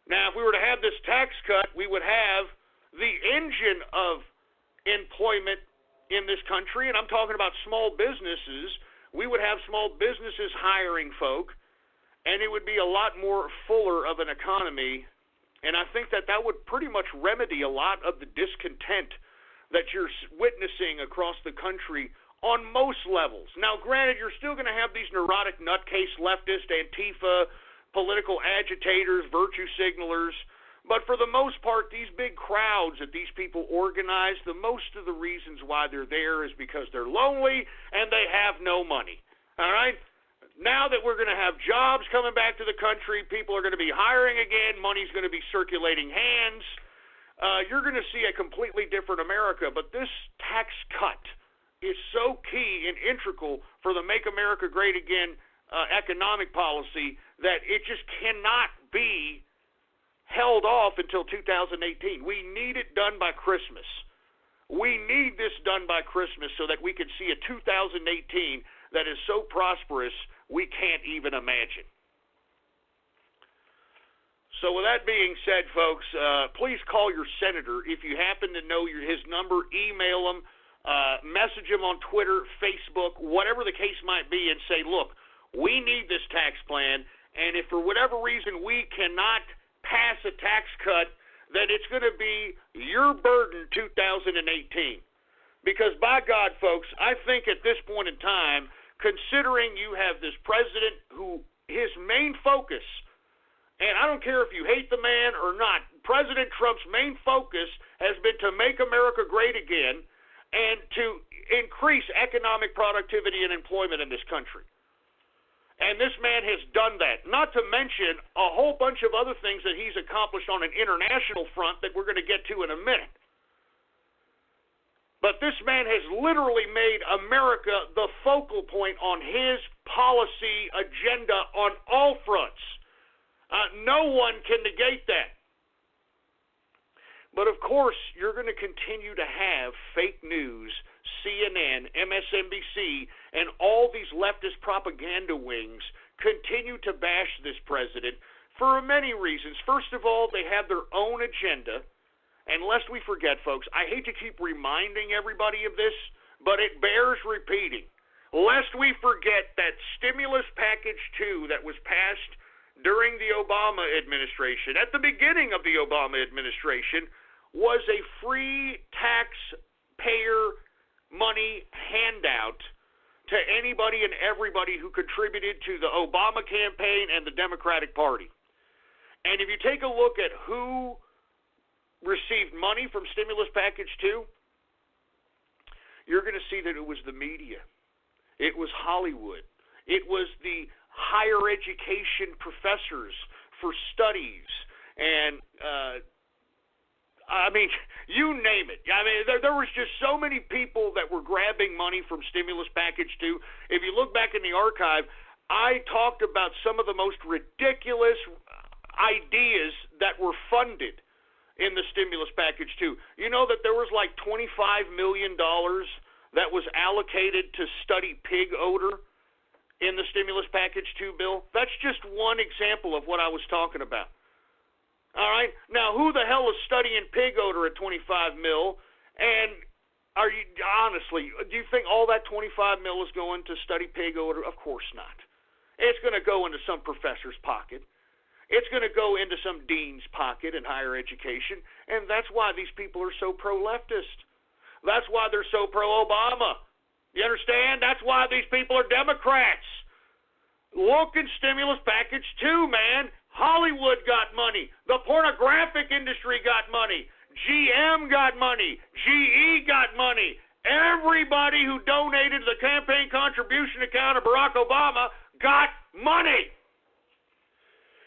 Now, if we were to have this tax cut, we would have the engine of employment in this country, and I'm talking about small businesses. We would have small businesses hiring folk, and it would be a lot more fuller of an economy, and I think that that would pretty much remedy a lot of the discontent that you're witnessing across the country on most levels. Now, granted, you're still going to have these neurotic nutcase leftist, Antifa, political agitators, virtue signalers, but for the most part, these big crowds that these people organize, the most of the reasons why they're there is because they're lonely and they have no money. All right? Now that we're going to have jobs coming back to the country, people are going to be hiring again, money's going to be circulating hands, you're going to see a completely different America. But this tax cut is so key and integral for the Make America Great Again economic policy that it just cannot be held off until 2018. We need it done by Christmas. We need this done by Christmas so that we can see a 2018 that is so prosperous we can't even imagine. So with that being said, folks, please call your senator. If you happen to know his number, email him, message him on Twitter, Facebook, whatever the case might be, and say, look, we need this tax plan, and if for whatever reason we cannot pass a tax cut, then it's going to be your burden 2018. Because by God, folks, I think at this point in time, considering you have this president who his main focus, and I don't care if you hate the man or not, President Trump's main focus has been to make America great again and to increase economic productivity and employment in this country. And this man has done that, not to mention a whole bunch of other things that he's accomplished on an international front that we're going to get to in a minute. But this man has literally made America the focal point on his policy agenda on all fronts. No one can negate that. But of course, you're going to continue to have fake news, CNN, MSNBC, and all these leftist propaganda wings continue to bash this president for many reasons. First of all, they have their own agenda. And lest we forget, folks, I hate to keep reminding everybody of this, but it bears repeating. Lest we forget that stimulus package 2 that was passed during the Obama administration, at the beginning of the Obama administration, was a free taxpayer money handout to anybody and everybody who contributed to the Obama campaign and the Democratic Party. And if you take a look at who received money from stimulus package 2, you're going to see that it was the media. It was Hollywood. It was the higher education professors for studies, and I mean, you name it. I mean, there was just so many people that were grabbing money from stimulus package 2. If you look back in the archive, I talked about some of the most ridiculous ideas that were funded in the stimulus package 2. You know that there was like $25 million that was allocated to study pig odor in the stimulus package 2 bill? That's just one example of what I was talking about. All right? Now, who the hell is studying pig odor at $25 million? And are you, honestly, do you think all that $25 million is going to study pig odor? Of course not. It's going to go into some professor's pocket. It's going to go into some dean's pocket in higher education, and that's why these people are so pro-leftist. That's why they're so pro-Obama. You understand? That's why these people are Democrats. Look in stimulus package 2, man. Hollywood got money. The pornographic industry got money. GM got money. GE got money. Everybody who donated to the campaign contribution account of Barack Obama got money.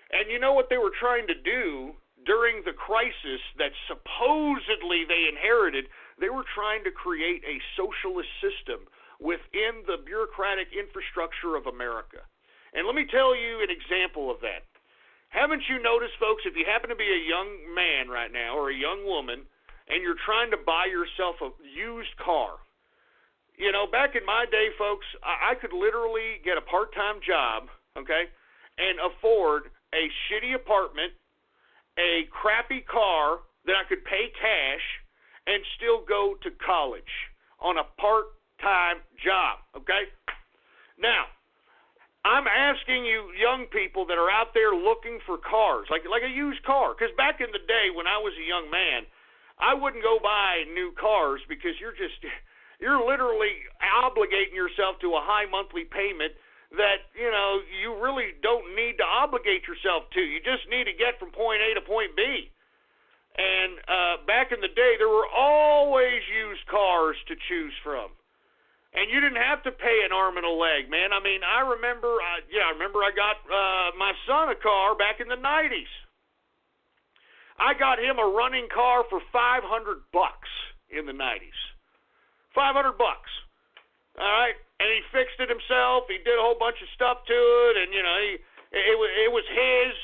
And you know what they were trying to do during the crisis that supposedly they inherited? They were trying to create a socialist system within the bureaucratic infrastructure of America. And let me tell you an example of that. Haven't you noticed, folks, if you happen to be a young man right now or a young woman and you're trying to buy yourself a used car, you know, back in my day, folks, I could literally get a part-time job, okay, and afford a shitty apartment, a crappy car that I could pay cash, and still go to college on a part-time job, okay? Now, I'm asking you young people that are out there looking for cars, like a used car, because back in the day when I was a young man, I wouldn't go buy new cars because you're literally obligating yourself to a high monthly payment that, you know, you really don't need to obligate yourself to. You just need to get from point A to point B. And back in the day, there were always used cars to choose from. And you didn't have to pay an arm and a leg, man. I mean, I remember I got my son a car back in the 90s. I got him a running car for $500 in the 90s. $500. All right? And he fixed it himself. He did a whole bunch of stuff to it, and, you know, it was his.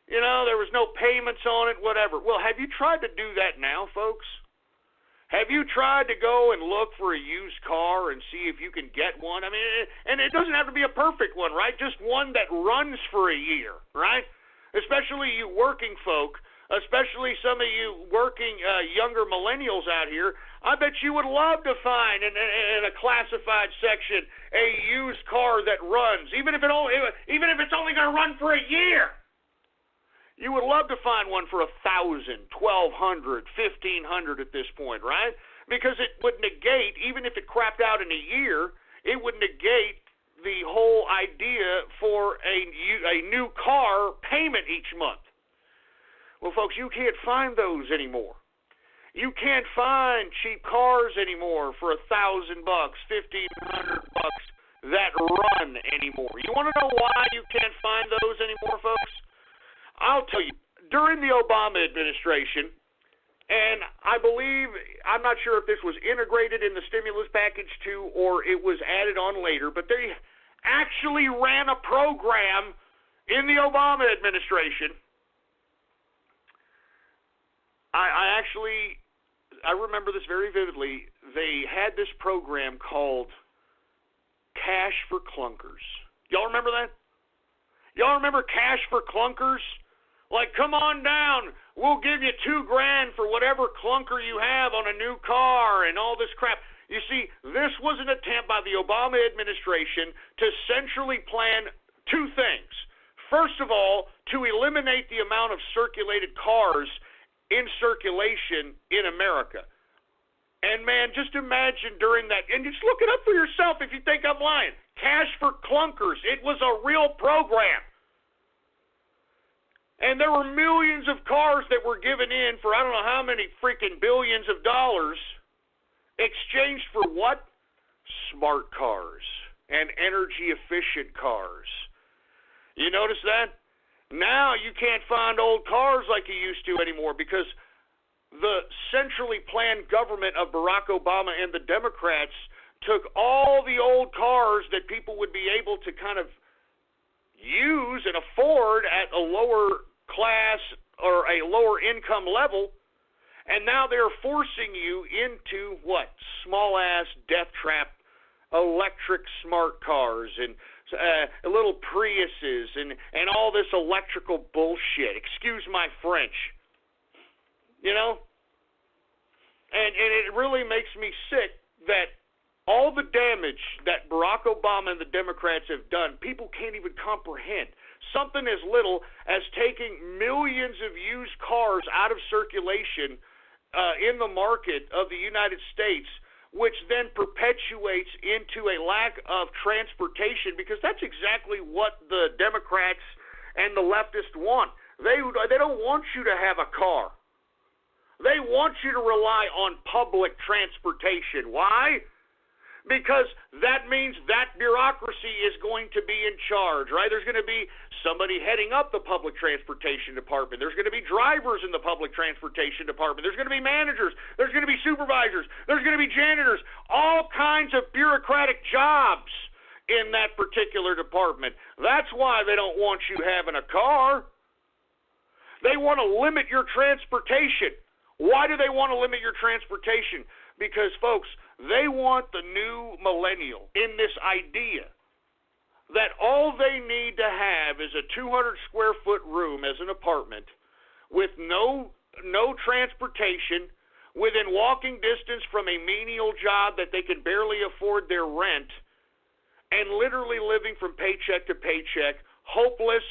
You know, there was no payments on it, whatever. Well, have you tried to do that now, folks? Have you tried to go and look for a used car and see if you can get one? I mean, and it doesn't have to be a perfect one, right? Just one that runs for a year, right? Especially you working folk, especially some of you working younger millennials out here. I bet you would love to find in a classified section a used car that runs, even if it's only going to run for a year. You would love to find one for $1,000, $1,200, $1,500 at this point, right? Because it would negate, even if it crapped out in a year, it would negate the whole idea for a new car payment each month. Well, folks, you can't find those anymore. You can't find cheap cars anymore for $1,000, $1,500 that run anymore. You want to know why you can't find those anymore, folks? I'll tell you, during the Obama administration, and I believe, I'm not sure if this was integrated in the stimulus package too, or it was added on later, but they actually ran a program in the Obama administration. I remember this very vividly. They had this program called Cash for Clunkers. Y'all remember that? Y'all remember Cash for Clunkers? Like, come on down, we'll give you $2,000 for whatever clunker you have on a new car and all this crap. You see, this was an attempt by the Obama administration to centrally plan two things. First of all, to eliminate the amount of circulated cars in circulation in America. And, man, just imagine during that, and just look it up for yourself if you think I'm lying. Cash for Clunkers. It was a real program. And there were millions of cars that were given in for I don't know how many freaking billions of dollars, exchanged for what? Smart cars. and energy-efficient cars. You notice that? Now you can't find old cars like you used to anymore because the centrally planned government of Barack Obama and the Democrats took all the old cars that people would be able to kind of use and afford at a lower class or a lower income level, and now they're forcing you into what? Small-ass death trap electric smart cars and little Priuses and all this electrical bullshit. Excuse my French. You know? And it really makes me sick that all the damage that Barack Obama and the Democrats have done, people can't even comprehend. Something as little as taking millions of used cars out of circulation in the market of the United States, which then perpetuates into a lack of transportation, because that's exactly what the Democrats and the leftists want. They don't want you to have a car. They want you to rely on public transportation. Why? Because that means that bureaucracy is going to be in charge, right? There's going to be somebody heading up the public transportation department. There's going to be drivers in the public transportation department. There's going to be managers. There's going to be supervisors. There's going to be janitors. All kinds of bureaucratic jobs in that particular department. That's why they don't want you having a car. They want to limit your transportation. Why do they want to limit your transportation? Because, folks, they want the new millennial in this idea that all they need to have is a 200 square foot room as an apartment with no transportation, within walking distance from a menial job that they can barely afford their rent, and literally living from paycheck to paycheck, hopeless,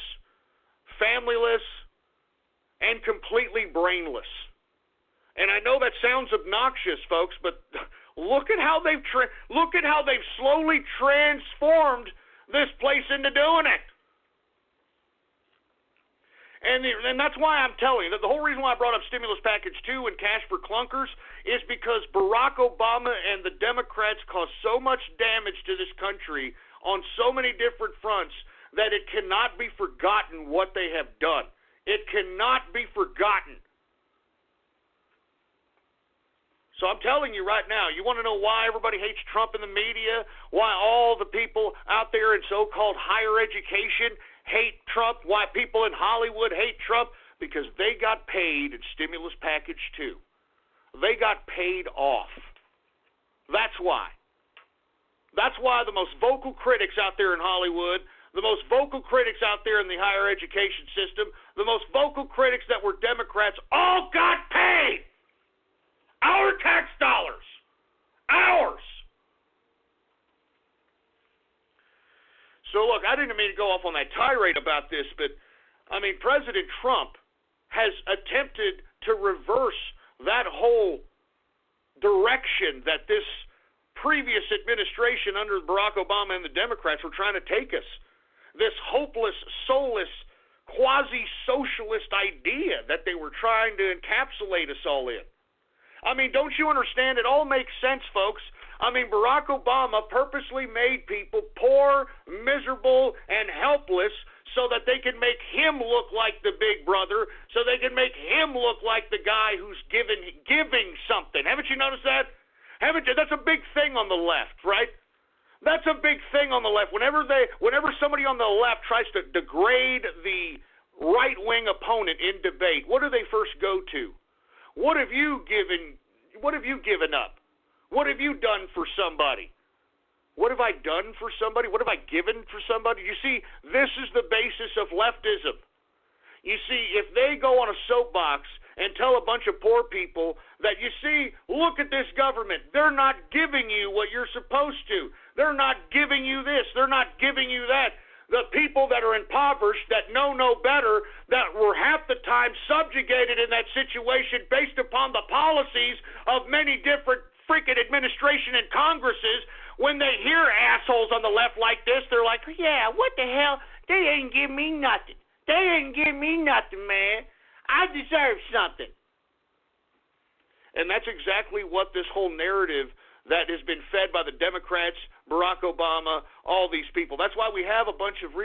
familyless, and completely brainless. And I know that sounds obnoxious, folks, but look at how they've slowly transformed this place into doing it. And that's why I'm telling you that the whole reason why I brought up stimulus package 2 and cash for clunkers is because Barack Obama and the Democrats caused so much damage to this country on so many different fronts that it cannot be forgotten what they have done. It cannot be forgotten. So I'm telling you right now, you want to know why everybody hates Trump in the media, why all the people out there in so-called higher education hate Trump, why people in Hollywood hate Trump? Because they got paid in stimulus package 2. They got paid off. That's why. That's why the most vocal critics out there in Hollywood, the most vocal critics out there in the higher education system, the most vocal critics that were Democrats all got paid. Our tax dollars. Ours. So, look, I didn't mean to go off on that tirade about this, but, I mean, President Trump has attempted to reverse that whole direction that this previous administration under Barack Obama and the Democrats were trying to take us. This hopeless, soulless, quasi-socialist idea that they were trying to encapsulate us all in. I mean, don't you understand? It all makes sense, folks. I mean, Barack Obama purposely made people poor, miserable, and helpless so that they can make him look like the big brother, so they can make him look like the guy who's giving something. Haven't you noticed that? That's a big thing on the left, right? That's a big thing on the left. Whenever somebody on the left tries to degrade the right-wing opponent in debate, what do they first go to? What have you given up? What have you done for somebody? What have I done for somebody? What have I given for somebody? You see, this is the basis of leftism. You see, if they go on a soapbox and tell a bunch of poor people that, you see, look at this government. They're not giving you what you're supposed to. They're not giving you this. They're not giving you that. The people that are impoverished, that know no better, that were half the time subjugated in that situation based upon the policies of many different freaking administration and Congresses, when they hear assholes on the left like this, they're like, yeah, what the hell? They ain't give me nothing. They ain't give me nothing, man. I deserve something. And that's exactly what this whole narrative that has been fed by the Democrats, Barack Obama, all these people. That's why we have a bunch of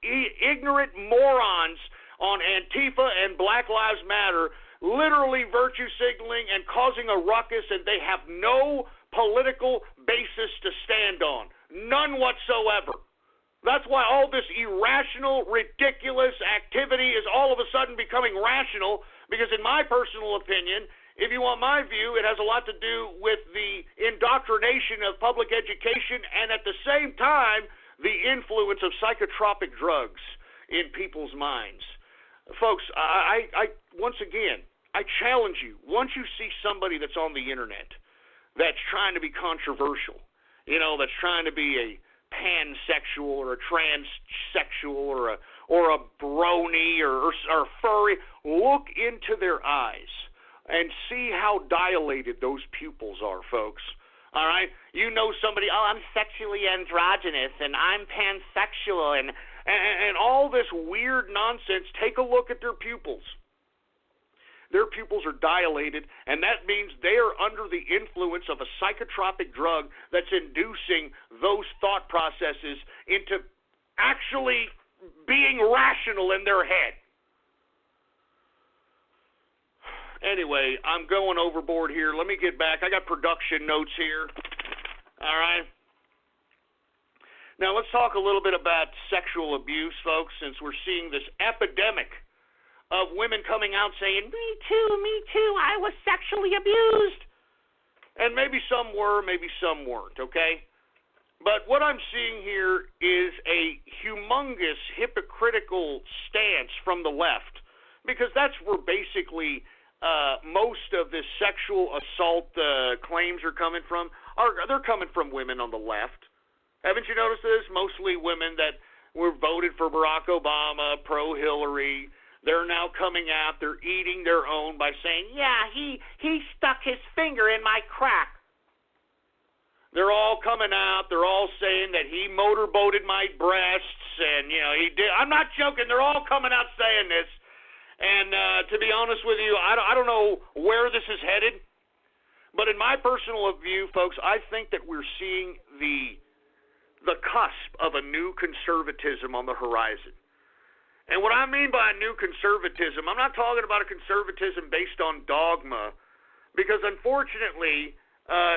ignorant morons on Antifa and Black Lives Matter literally virtue signaling and causing a ruckus, and they have no political basis to stand on. None whatsoever. That's why all this irrational, ridiculous activity is all of a sudden becoming rational, because in my personal opinion, if you want my view, it has a lot to do with the indoctrination of public education and at the same time, the influence of psychotropic drugs in people's minds. Folks, I once again, I challenge you, once you see somebody that's on the internet that's trying to be controversial, that's trying to be a pansexual or a transsexual or a brony or furry, look into their eyes and see how dilated those pupils are, folks. All right? You know somebody, I'm sexually androgynous and I'm pansexual and all this weird nonsense. Take a look at their pupils. Their pupils are dilated, and that means they are under the influence of a psychotropic drug that's inducing those thought processes into actually being rational in their head. Anyway, I'm going overboard here. Let me get back. I got production notes here. All right. Now, let's talk a little bit about sexual abuse, folks, since we're seeing this epidemic of women coming out saying, me too, I was sexually abused. And maybe some were, maybe some weren't, okay? But what I'm seeing here is a humongous hypocritical stance from the left, because that's where basically most of this sexual assault claims are coming from. They're coming from women on the left. Haven't you noticed this? Mostly women that were voted for Barack Obama, pro-Hillary. They're now coming out. They're eating their own by saying, yeah, he stuck his finger in my crack. They're all coming out. They're all saying that he motorboated my breasts, and, he did. I'm not joking. They're all coming out saying this. And to be honest with you, I don't know where this is headed. But in my personal view, folks, I think that we're seeing the cusp of a new conservatism on the horizon. And what I mean by a new conservatism, I'm not talking about a conservatism based on dogma, because unfortunately,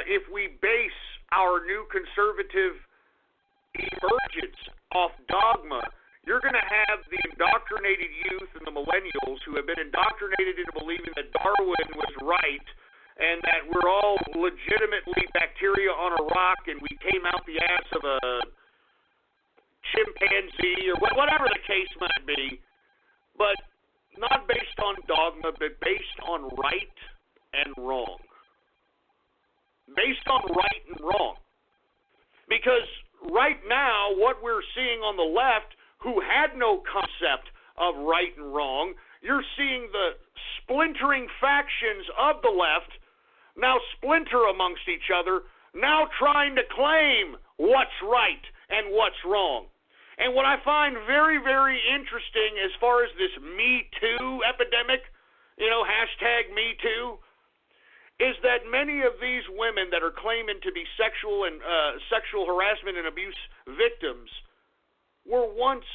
if we base our new conservative emergence off dogma, you're going to have the indoctrinated youth and the millennials who have been indoctrinated into believing that Darwin was right and that we're all legitimately bacteria on a rock and we came out the ass of a chimpanzee or whatever the case might be, but not based on dogma, but based on right and wrong. Based on right and wrong. Because right now, what we're seeing on the left, who had no concept of right and wrong, you're seeing the splintering factions of the left now splinter amongst each other, now trying to claim what's right and what's wrong. And what I find very, very interesting as far as this Me Too epidemic, hashtag Me Too, is that many of these women that are claiming to be sexual harassment and abuse victims were once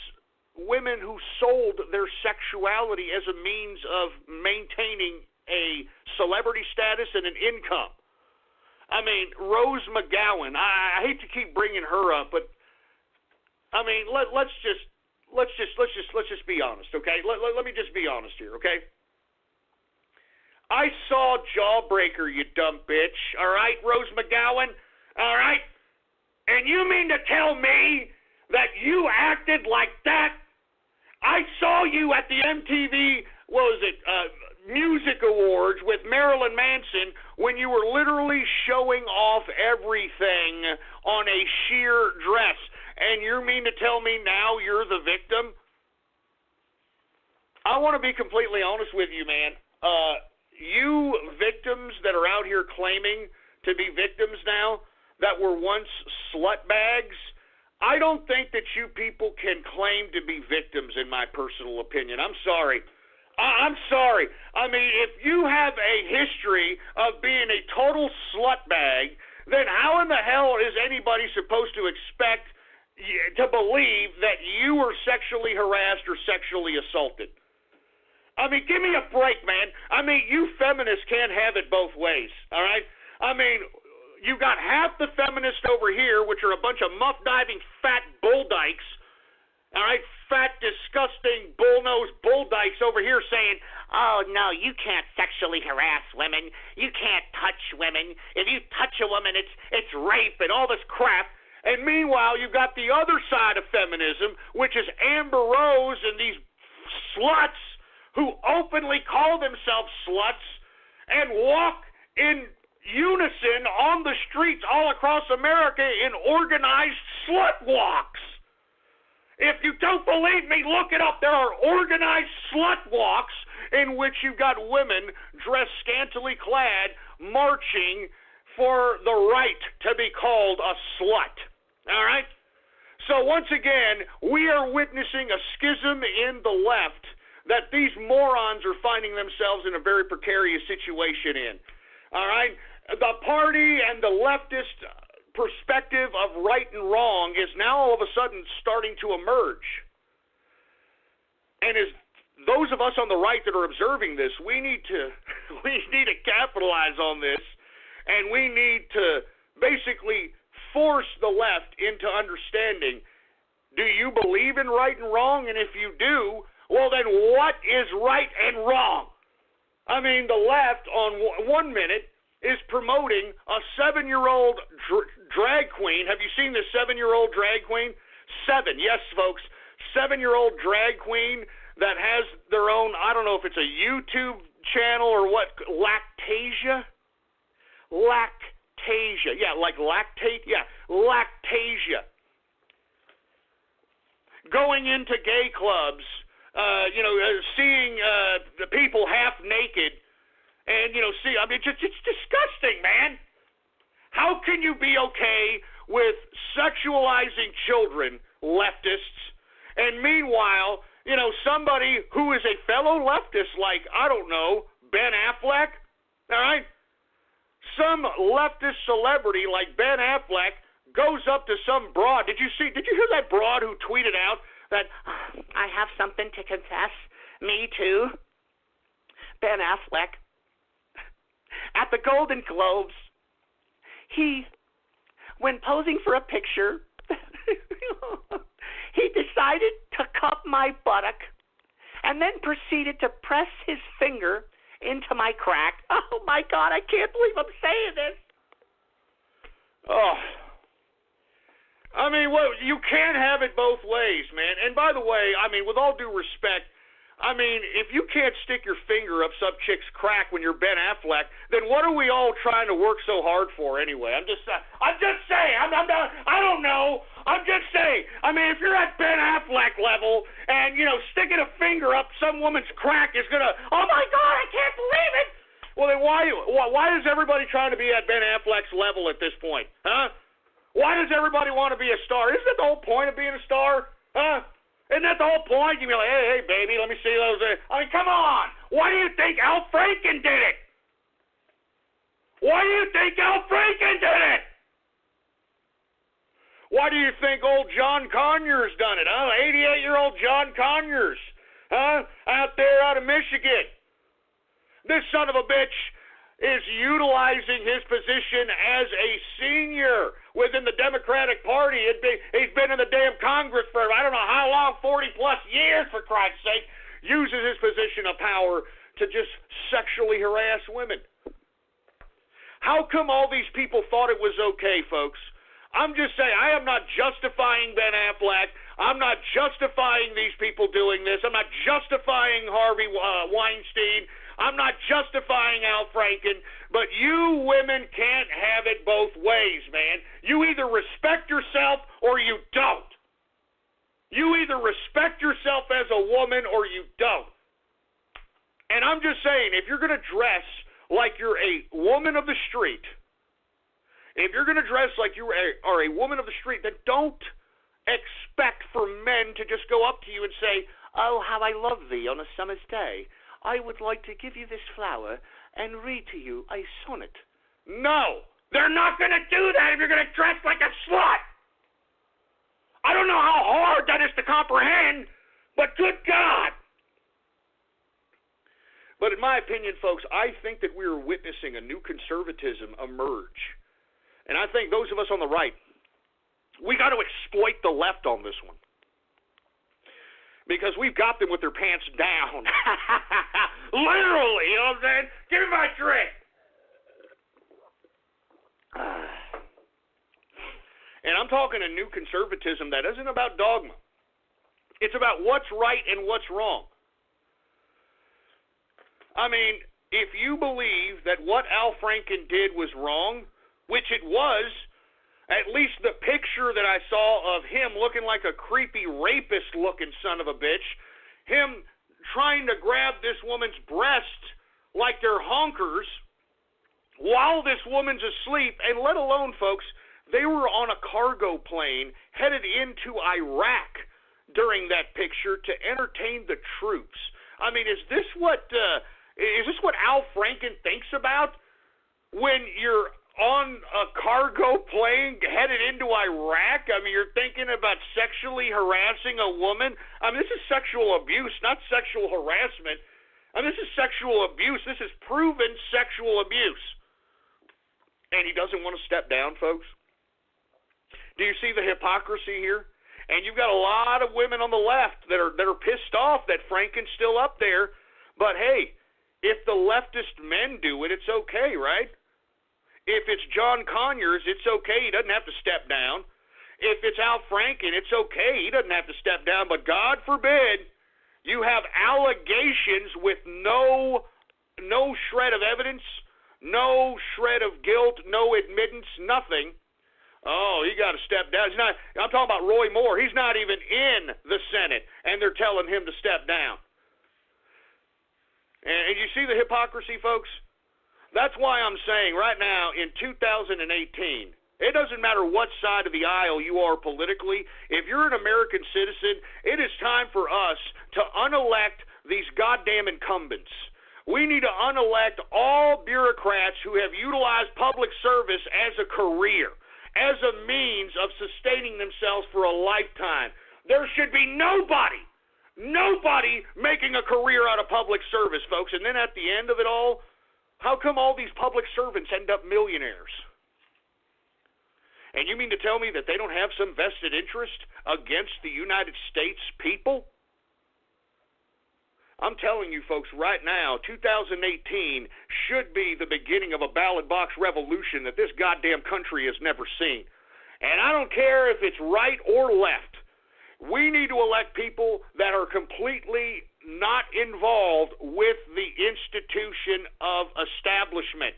women who sold their sexuality as a means of maintaining a celebrity status and an income. I mean, Rose McGowan, I hate to keep bringing her up, but I mean, let's just be honest, okay? Let me just be honest here, okay? I saw Jawbreaker, you dumb bitch, all right, Rose McGowan, all right? And you mean to tell me that you acted like that? I saw you at the MTV, Music Awards with Marilyn Manson when you were literally showing off everything on a sheer dress. And you mean to tell me now you're the victim? I want to be completely honest with you, man. You victims that are out here claiming to be victims now that were once slut bags, I don't think that you people can claim to be victims, in my personal opinion. I'm sorry. I'm sorry. I mean, if you have a history of being a total slut bag, the hell is anybody supposed to expect to believe that you were sexually harassed or sexually assaulted? I mean, give me a break, man. I mean, you feminists can't have it both ways, all right? I mean, you got half the feminists over here, which are a bunch of muff-diving fat bull dykes, all right? Fat, disgusting, bull-nosed bull dykes over here saying, oh, no, you can't sexually harass women. You can't touch women. If you touch a woman, it's rape and all this crap. And meanwhile, you've got the other side of feminism, which is Amber Rose and these sluts who openly call themselves sluts and walk in unison on the streets all across America in organized slut walks. If you don't believe me, look it up. There are organized slut walks in which you've got women dressed scantily clad marching for the right to be called a slut. All right? So once again, we are witnessing a schism in the left that these morons are finding themselves in a very precarious situation in. All right? The party and the leftist perspective of right and wrong is now all of a sudden starting to emerge. And as those of us on the right that are observing this, we need to capitalize on this, and we need to basically force the left into understanding, do you believe in right and wrong? And if you do, well, then what is right and wrong? I mean, the left on 1 minute is promoting a 7-year-old drag queen. Have you seen this 7-year-old drag queen? 7, yes, folks, 7-year-old drag queen that has their own, I don't know if it's a YouTube channel or what, Lactasia? Lactasia. Yeah, like lactate? Yeah, Lactasia. Going into gay clubs, seeing the people half naked, and, I mean, it's disgusting, man. How can you be okay with sexualizing children, leftists, and meanwhile, somebody who is a fellow leftist like, I don't know, Ben Affleck, all right? Some leftist celebrity like Ben Affleck goes up to some broad. Did you hear that broad who tweeted out that, I have something to confess, me too? Ben Affleck, at the Golden Globes, when posing for a picture, he decided to cup my buttock and then proceeded to press his finger into my crack. Oh, my God, I can't believe I'm saying this. Oh. I mean, well, you can't have it both ways, man. And by the way, I mean, with all due respect, I mean, if you can't stick your finger up some chick's crack when you're Ben Affleck, then what are we all trying to work so hard for anyway? I'm just saying. I don't know. I'm just saying. I mean, if you're at Ben Affleck level and, sticking a finger up some woman's crack is going to, oh, my God, I can't believe it. Well, then why is everybody trying to be at Ben Affleck's level at this point? Huh? Why does everybody want to be a star? Isn't that the whole point of being a star? Huh? Isn't that the whole point? You be like, hey, baby, let me see those. I mean, come on. Why do you think Al Franken did it? Why do you think Al Franken did it? Why do you think old John Conyers done it, huh? 88-year-old John Conyers, huh? Out there out of Michigan. This son of a bitch is utilizing his position as a senior within the Democratic Party. He's been in the damn Congress for I don't know how long, 40-plus years, for Christ's sake, uses his position of power to just sexually harass women. How come all these people thought it was okay, folks? I'm just saying, I am not justifying Ben Affleck. I'm not justifying these people doing this. I'm not justifying Harvey Weinstein. I'm not justifying Al Franken, but you women can't have it both ways, man. You either respect yourself or you don't. You either respect yourself as a woman or you don't. And I'm just saying, if you're going to dress like you're a woman of the street, if you're going to dress like you are a woman of the street, then don't expect for men to just go up to you and say, oh, how I love thee on a summer's day. I would like to give you this flower and read to you a sonnet. No, they're not going to do that if you're going to dress like a slut. I don't know how hard that is to comprehend, but good God. But in my opinion, folks, I think that we are witnessing a new conservatism emerge. And I think those of us on the right, we got to exploit the left on this one. Because we've got them with their pants down. Literally, you know what I'm saying? Give me my drink. And I'm talking a new conservatism that isn't about dogma. It's about what's right and what's wrong. I mean, if you believe that what Al Franken did was wrong, which it was, at least the picture that I saw of him looking like a creepy rapist-looking son of a bitch, him trying to grab this woman's breasts like they're honkers while this woman's asleep, and let alone, folks, they were on a cargo plane headed into Iraq during that picture to entertain the troops. I mean, is this what Al Franken thinks about when you're on a cargo plane headed into Iraq? I mean, you're thinking about sexually harassing a woman? I mean, this is sexual abuse, not sexual harassment. I mean, this is sexual abuse. This is proven sexual abuse. And he doesn't want to step down, folks. Do you see the hypocrisy here? And you've got a lot of women on the left that are pissed off that Franken's still up there. But hey, if the leftist men do it, it's okay, right? If it's John Conyers, it's okay. He doesn't have to step down. If it's Al Franken, it's okay. He doesn't have to step down. But God forbid you have allegations with no shred of evidence, no shred of guilt, no admittance, nothing. Oh, he got to step down. I'm talking about Roy Moore. He's not even in the Senate, and they're telling him to step down. And you see the hypocrisy, folks? That's why I'm saying right now in 2018, it doesn't matter what side of the aisle you are politically. If you're an American citizen, it is time for us to unelect these goddamn incumbents. We need to unelect all bureaucrats who have utilized public service as a career, as a means of sustaining themselves for a lifetime. There should be nobody making a career out of public service, folks. And then at the end of it all, how come all these public servants end up millionaires? And you mean to tell me that they don't have some vested interest against the United States people? I'm telling you, folks, right now, 2018 should be the beginning of a ballot box revolution that this goddamn country has never seen. And I don't care if it's right or left. We need to elect people that are completely not involved with the institution of establishment.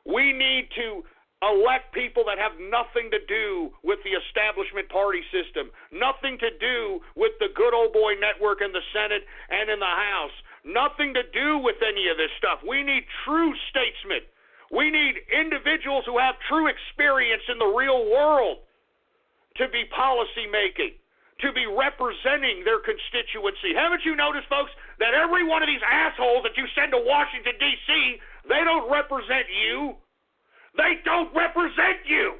We need to elect people that have nothing to do with the establishment party system, nothing to do with the good old boy network in the Senate and in the House, nothing to do with any of this stuff. We need true statesmen. We need individuals who have true experience in the real world to be policy making, to be representing their constituency. Haven't you noticed, folks, that every one of these assholes that you send to Washington, D.C., they don't represent you? They don't represent you.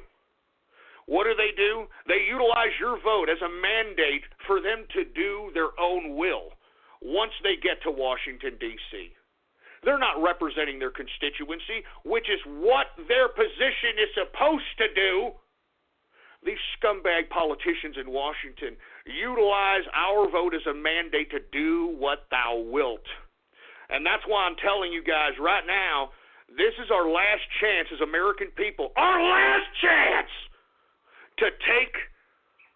What do? They utilize your vote as a mandate for them to do their own will once they get to Washington, D.C. They're not representing their constituency, which is what their position is supposed to do. These scumbag politicians in Washington utilize our vote as a mandate to do what thou wilt. And that's why I'm telling you guys right now, this is our last chance as American people, our last chance to take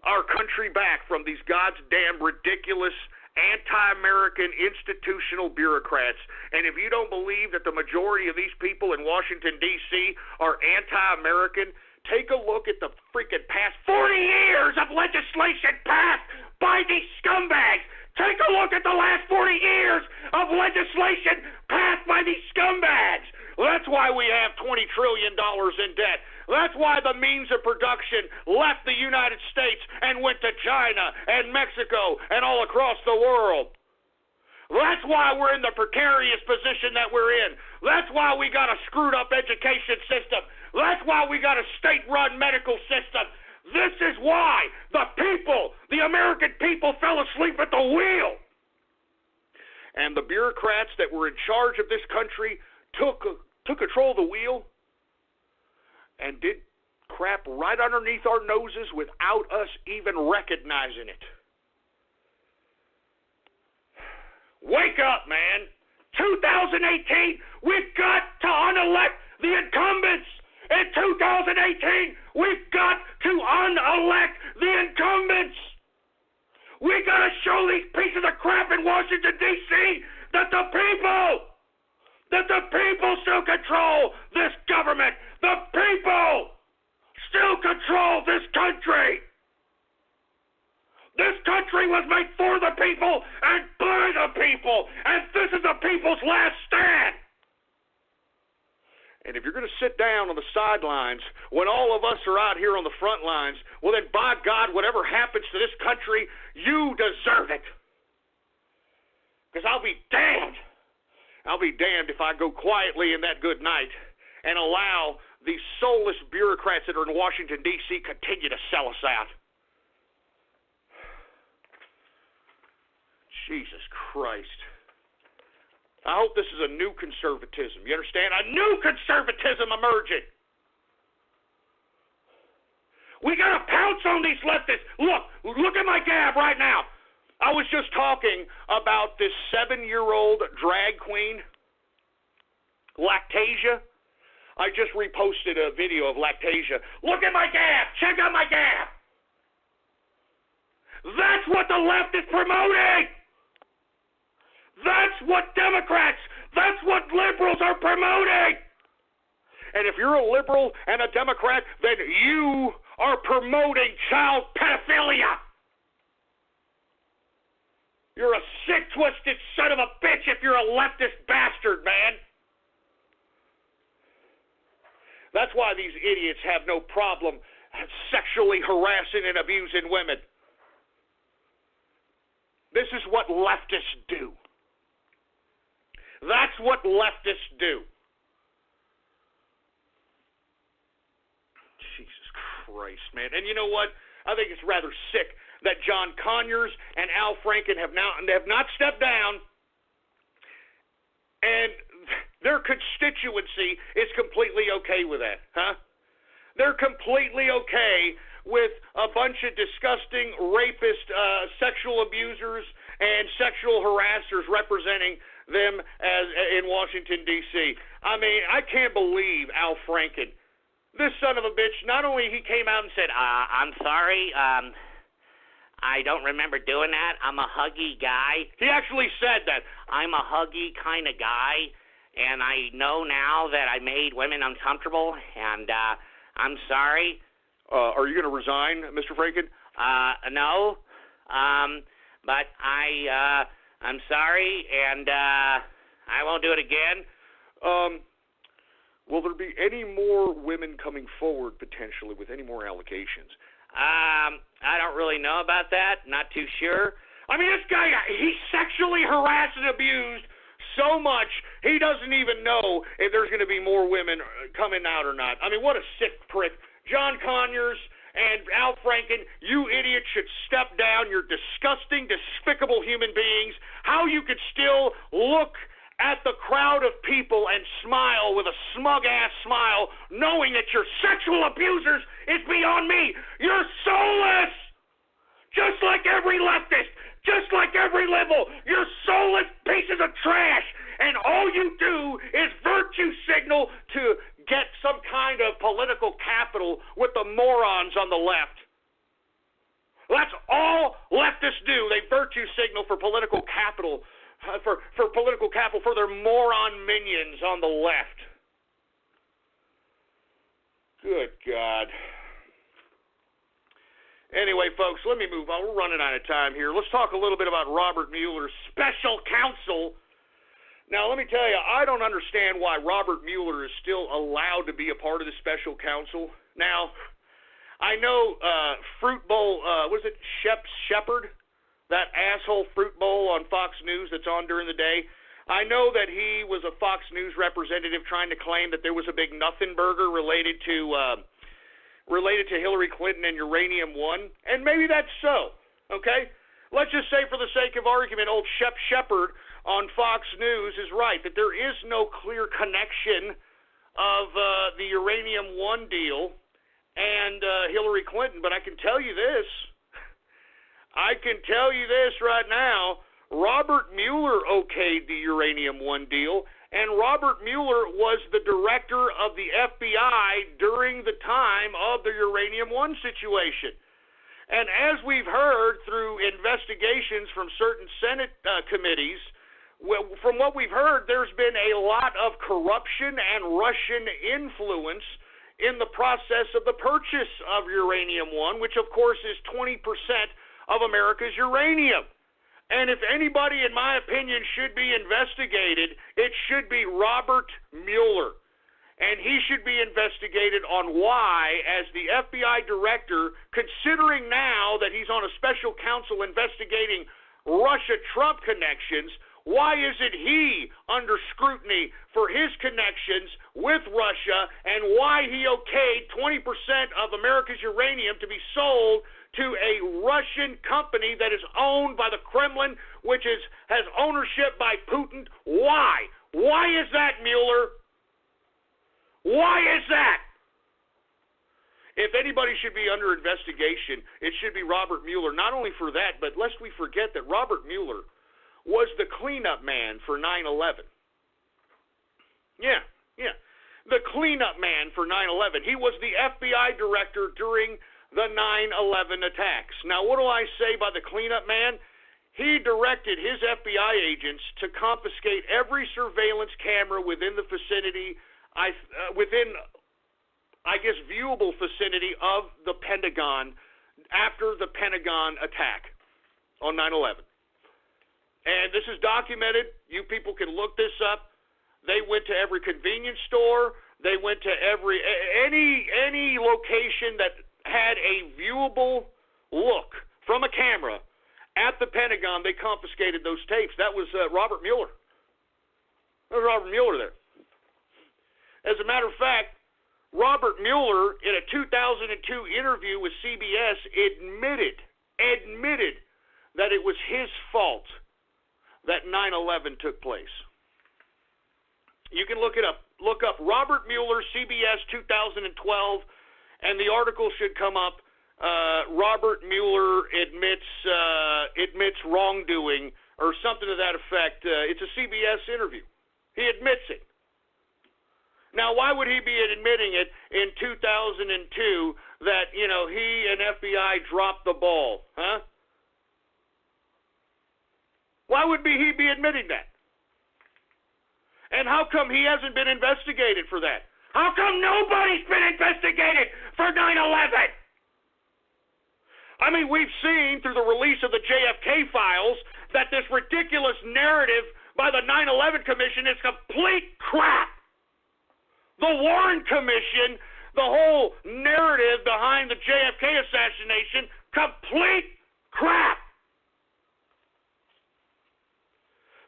our country back from these goddamn ridiculous anti-American institutional bureaucrats. And if you don't believe that the majority of these people in Washington, D.C. are anti-American, take a look at the freaking past 40 years of legislation passed by these scumbags. Take a look at the last 40 years of legislation passed by these scumbags. That's why we have $20 trillion in debt. That's why the means of production left the United States and went to China and Mexico and all across the world. That's why we're in the precarious position that we're in. That's why we got a screwed up education system. That's why we got a state-run medical system. This is why the people, the American people, fell asleep at the wheel. And the bureaucrats that were in charge of this country took control of the wheel and did crap right underneath our noses without us even recognizing it. Wake up, man. 2018, we've got to unelect the incumbents. In 2018, we've got to unelect the incumbents. We got to show these pieces of crap in Washington, D.C. that the people still control this government. The people still control this country. This country was made for the people and by the people, and this is the people's last stand. And if you're going to sit down on the sidelines when all of us are out here on the front lines, well then, by God, whatever happens to this country, you deserve it. Because I'll be damned if I go quietly in that good night and allow these soulless bureaucrats that are in Washington, D.C. continue to sell us out. Jesus Christ. I hope this is a new conservatism. You understand? A new conservatism emerging. We got to pounce on these leftists. Look at my gab right now. I was just talking about this 7-year-old drag queen, Lactasia. I just reposted a video of Lactasia. Look at my gab. Check out my gab. That's what the left is promoting. That's what Democrats, that's what liberals are promoting. And if you're a liberal and a Democrat, then you are promoting child pedophilia. You're a sick, twisted son of a bitch if you're a leftist bastard, man. That's why these idiots have no problem sexually harassing and abusing women. This is what leftists do. That's what leftists do. Jesus Christ, man. And you know what? I think it's rather sick that John Conyers and Al Franken have not stepped down, and their constituency is completely okay with that, huh? They're completely okay with a bunch of disgusting rapist, sexual abusers, and sexual harassers representing them as in Washington, D.C. I mean, I can't believe Al Franken. This son of a bitch, not only he came out and said, I'm sorry, I don't remember doing that. I'm a huggy guy. He actually said that. I'm a huggy kind of guy, and I know now that I made women uncomfortable, and I'm sorry. Are you going to resign, Mr. Franken? No, but I'm sorry, and I won't do it again. Will there be any more women coming forward, potentially, with any more allegations? I don't really know about that. Not too sure. I mean, this guy, he's sexually harassed and abused so much, he doesn't even know if there's going to be more women coming out or not. I mean, what a sick prick. John Conyers and Al Franken, you idiots should step down. You're disgusting, despicable human beings. How you could still look at the crowd of people and smile with a smug-ass smile, knowing that you're sexual abusers, is beyond me. You're soulless! Just like every leftist, just like every liberal, you're soulless pieces of trash. And all you do is virtue signal to get some kind of political capital with the morons on the left. That's all leftists do. They virtue signal for political capital, for political capital for their moron minions on the left. Good God. Anyway, folks, let me move on. We're running out of time here. Let's talk a little bit about Robert Mueller's special counsel. Now, let me tell you, I don't understand why Robert Mueller is still allowed to be a part of the special counsel. Now, I know Fruit Bowl, was it Shepard? That asshole Fruit Bowl on Fox News that's on during the day. I know that he was a Fox News representative trying to claim that there was a big nothing burger related to Hillary Clinton and Uranium One, and maybe that's so. Okay, let's just say for the sake of argument, old Shep Shepard on Fox News is right that there is no clear connection of the Uranium One deal and Hillary Clinton. But I can tell you this. Right now. Robert Mueller okayed the Uranium One deal, and Robert Mueller was the director of the FBI during the time of the Uranium One situation. And as we've heard through investigations from certain Senate committees, from what we've heard, there's been a lot of corruption and Russian influence in the process of the purchase of Uranium One, which of course is 20% of America's uranium. And if anybody, in my opinion, should be investigated, it should be Robert Mueller. And he should be investigated on why, as the FBI director, considering now that he's on a special counsel investigating Russia-Trump connections, why isn't he under scrutiny for his connections with Russia, and why he okayed 20% of America's uranium to be sold to a Russian company that is owned by the Kremlin, which has ownership by Putin? Why? Why is that, Mueller? Why is that? If anybody should be under investigation, it should be Robert Mueller. Not only for that, but lest we forget that Robert Mueller was the cleanup man for 9/11. Yeah. The cleanup man for 9/11. He was the FBI director during the 9/11 attacks. Now, what do I say by the cleanup man? He directed his FBI agents to confiscate every surveillance camera within the vicinity, viewable vicinity of the Pentagon after the Pentagon attack on 9/11. And this is documented. You people can look this up. They went to every convenience store. They went to any location that had a viewable look from a camera at the Pentagon. They confiscated those tapes. That was Robert Mueller. There was Robert Mueller there. As a matter of fact, Robert Mueller, in a 2002 interview with CBS, admitted that it was his fault that 9/11 took place. You can look it up. Look up Robert Mueller, CBS 2012, and the article should come up. Robert Mueller admits wrongdoing or something to that effect. It's a CBS interview. He admits it. Now, why would he be admitting it in 2002 that, he and FBI dropped the ball, huh? Why would he be admitting that? And how come he hasn't been investigated for that? How come nobody's been investigated for 9/11? I mean, we've seen through the release of the JFK files that this ridiculous narrative by the 9/11 Commission is complete crap. The Warren Commission, the whole narrative behind the JFK assassination, complete crap.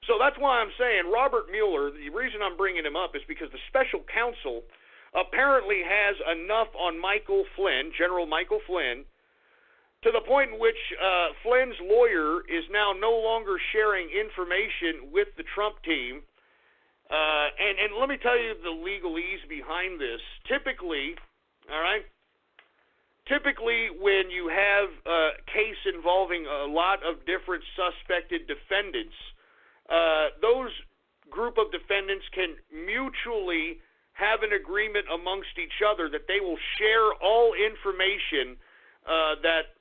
So that's why I'm saying Robert Mueller, the reason I'm bringing him up is because the special counsel apparently has enough on Michael Flynn, General Michael Flynn, to the point in which Flynn's lawyer is now no longer sharing information with the Trump team. And let me tell you the legalese behind this. Typically, when you have a case involving a lot of different suspected defendants, those group of defendants can mutually have an agreement amongst each other that they will share all information that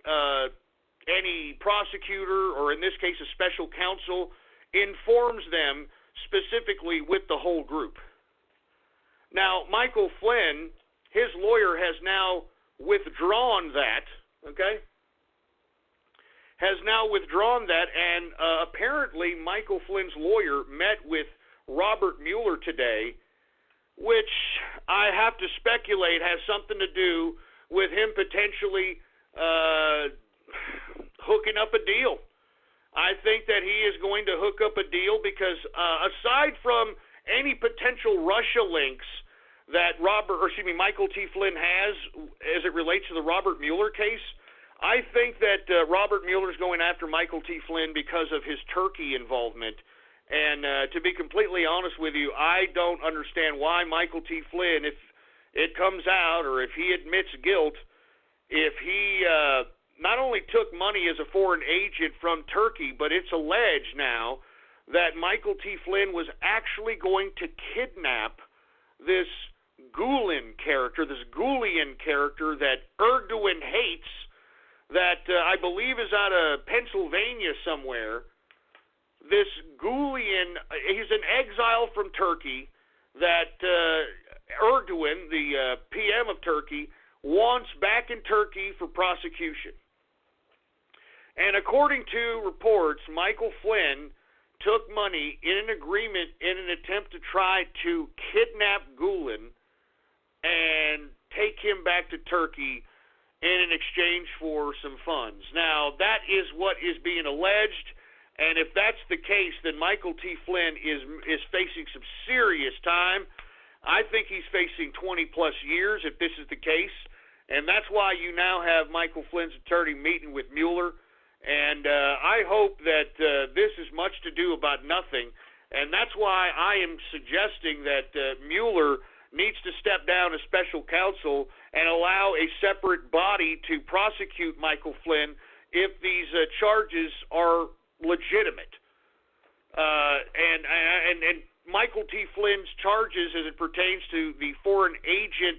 any prosecutor, or in this case a special counsel, informs them specifically with the whole group. Now, Michael Flynn, his lawyer, has now withdrawn that, and apparently Michael Flynn's lawyer met with Robert Mueller today, which I have to speculate has something to do with him potentially hooking up a deal. I think think that he is going to hook up a deal because aside from any potential Russia links that Michael T. Flynn has as it relates to the Robert Mueller case, I think that Robert Mueller is going after Michael T. Flynn because of his Turkey involvement. And to be completely honest with you, I don't understand why Michael T. Flynn, if it comes out or if he admits guilt, if he not only took money as a foreign agent from Turkey, but it's alleged now that Michael T. Flynn was actually going to kidnap this Gulen character, this Gulen character that Erdogan hates, that I believe is out of Pennsylvania somewhere. This Gulen, he's an exile from Turkey that Erdogan, the PM of Turkey, wants back in Turkey for prosecution. And according to reports, Michael Flynn took money in an agreement in an attempt to try to kidnap Gulen and take him back to Turkey in exchange for some funds. Now, that is what is being alleged, and if that's the case, then Michael T. Flynn is facing some serious time. I think he's facing 20-plus years if this is the case, and that's why you now have Michael Flynn's attorney meeting with Mueller. And I hope that this is much to do about nothing, and that's why I am suggesting that Mueller needs to step down as special counsel and allow a separate body to prosecute Michael Flynn if these charges are legitimate. And Michael T. Flynn's charges as it pertains to the foreign agent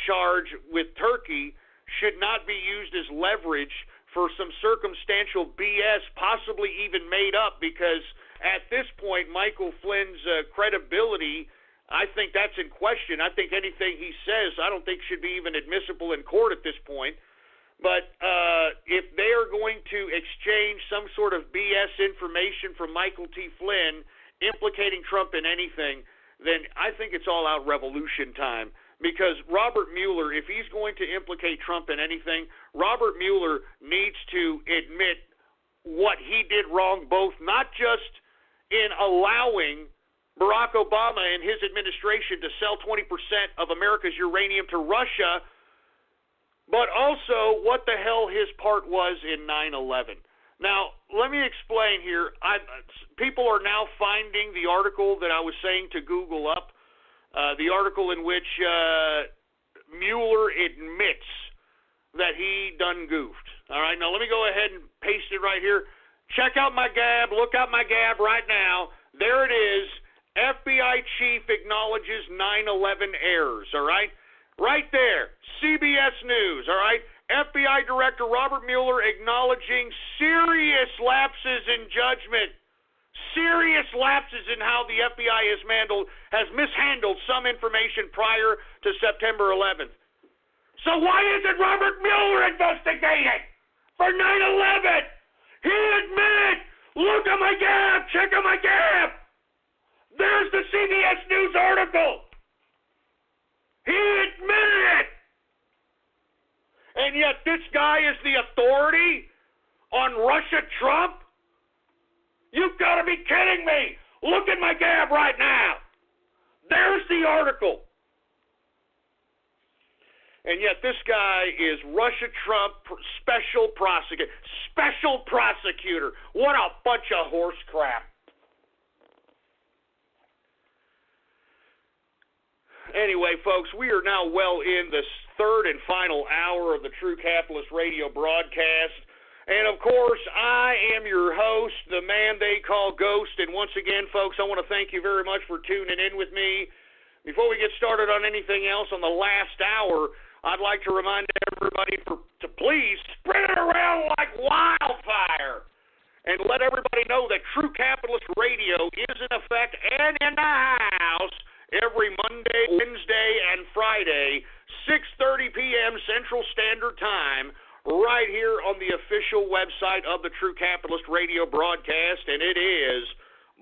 charge with Turkey should not be used as leverage for some circumstantial BS, possibly even made up, because at this point, Michael Flynn's credibility, I think that's in question. I think anything he says, I don't think should be even admissible in court at this point. But if they are going to exchange some sort of BS information from Michael T. Flynn implicating Trump in anything, then I think it's all-out revolution time. Because Robert Mueller, if he's going to implicate Trump in anything, Robert Mueller needs to admit what he did wrong, both not just in allowing Barack Obama and his administration to sell 20% of America's uranium to Russia, but also what the hell his part was in 9/11. Now, let me explain here. People are now finding the article that I was saying to Google up. The article in which Mueller admits that he done goofed. All right, now let me go ahead and paste it right here. Check out my Gab. Look out my Gab right now. There it is. FBI chief acknowledges 9/11 errors. All right, right there. CBS News. All right. FBI Director Robert Mueller acknowledging serious lapses in judgment. Serious lapses in how the FBI has mishandled some information prior to September 11th. So why isn't Robert Mueller investigating for 9/11? He admitted. Look at my Gab. Check out my Gab. There's the CBS News article. He admitted it. And yet this guy is the authority on Russia Trump? You've got to be kidding me. Look at my Gab right now. There's the article. And yet this guy is Russia Trump special prosecutor. Special prosecutor. What a bunch of horse crap. Anyway, folks, we are now well in the third and final hour of the True Capitalist Radio broadcast. And, of course, I am your host, the man they call Ghost. And once again, folks, I want to thank you very much for tuning in with me. Before we get started on anything else on the last hour, I'd like to remind everybody to please spread it around like wildfire and let everybody know that True Capitalist Radio is in effect and in the house every Monday, Wednesday, and Friday, 6:30 p.m. Central Standard Time, right here on the official website of the True Capitalist Radio broadcast, and it is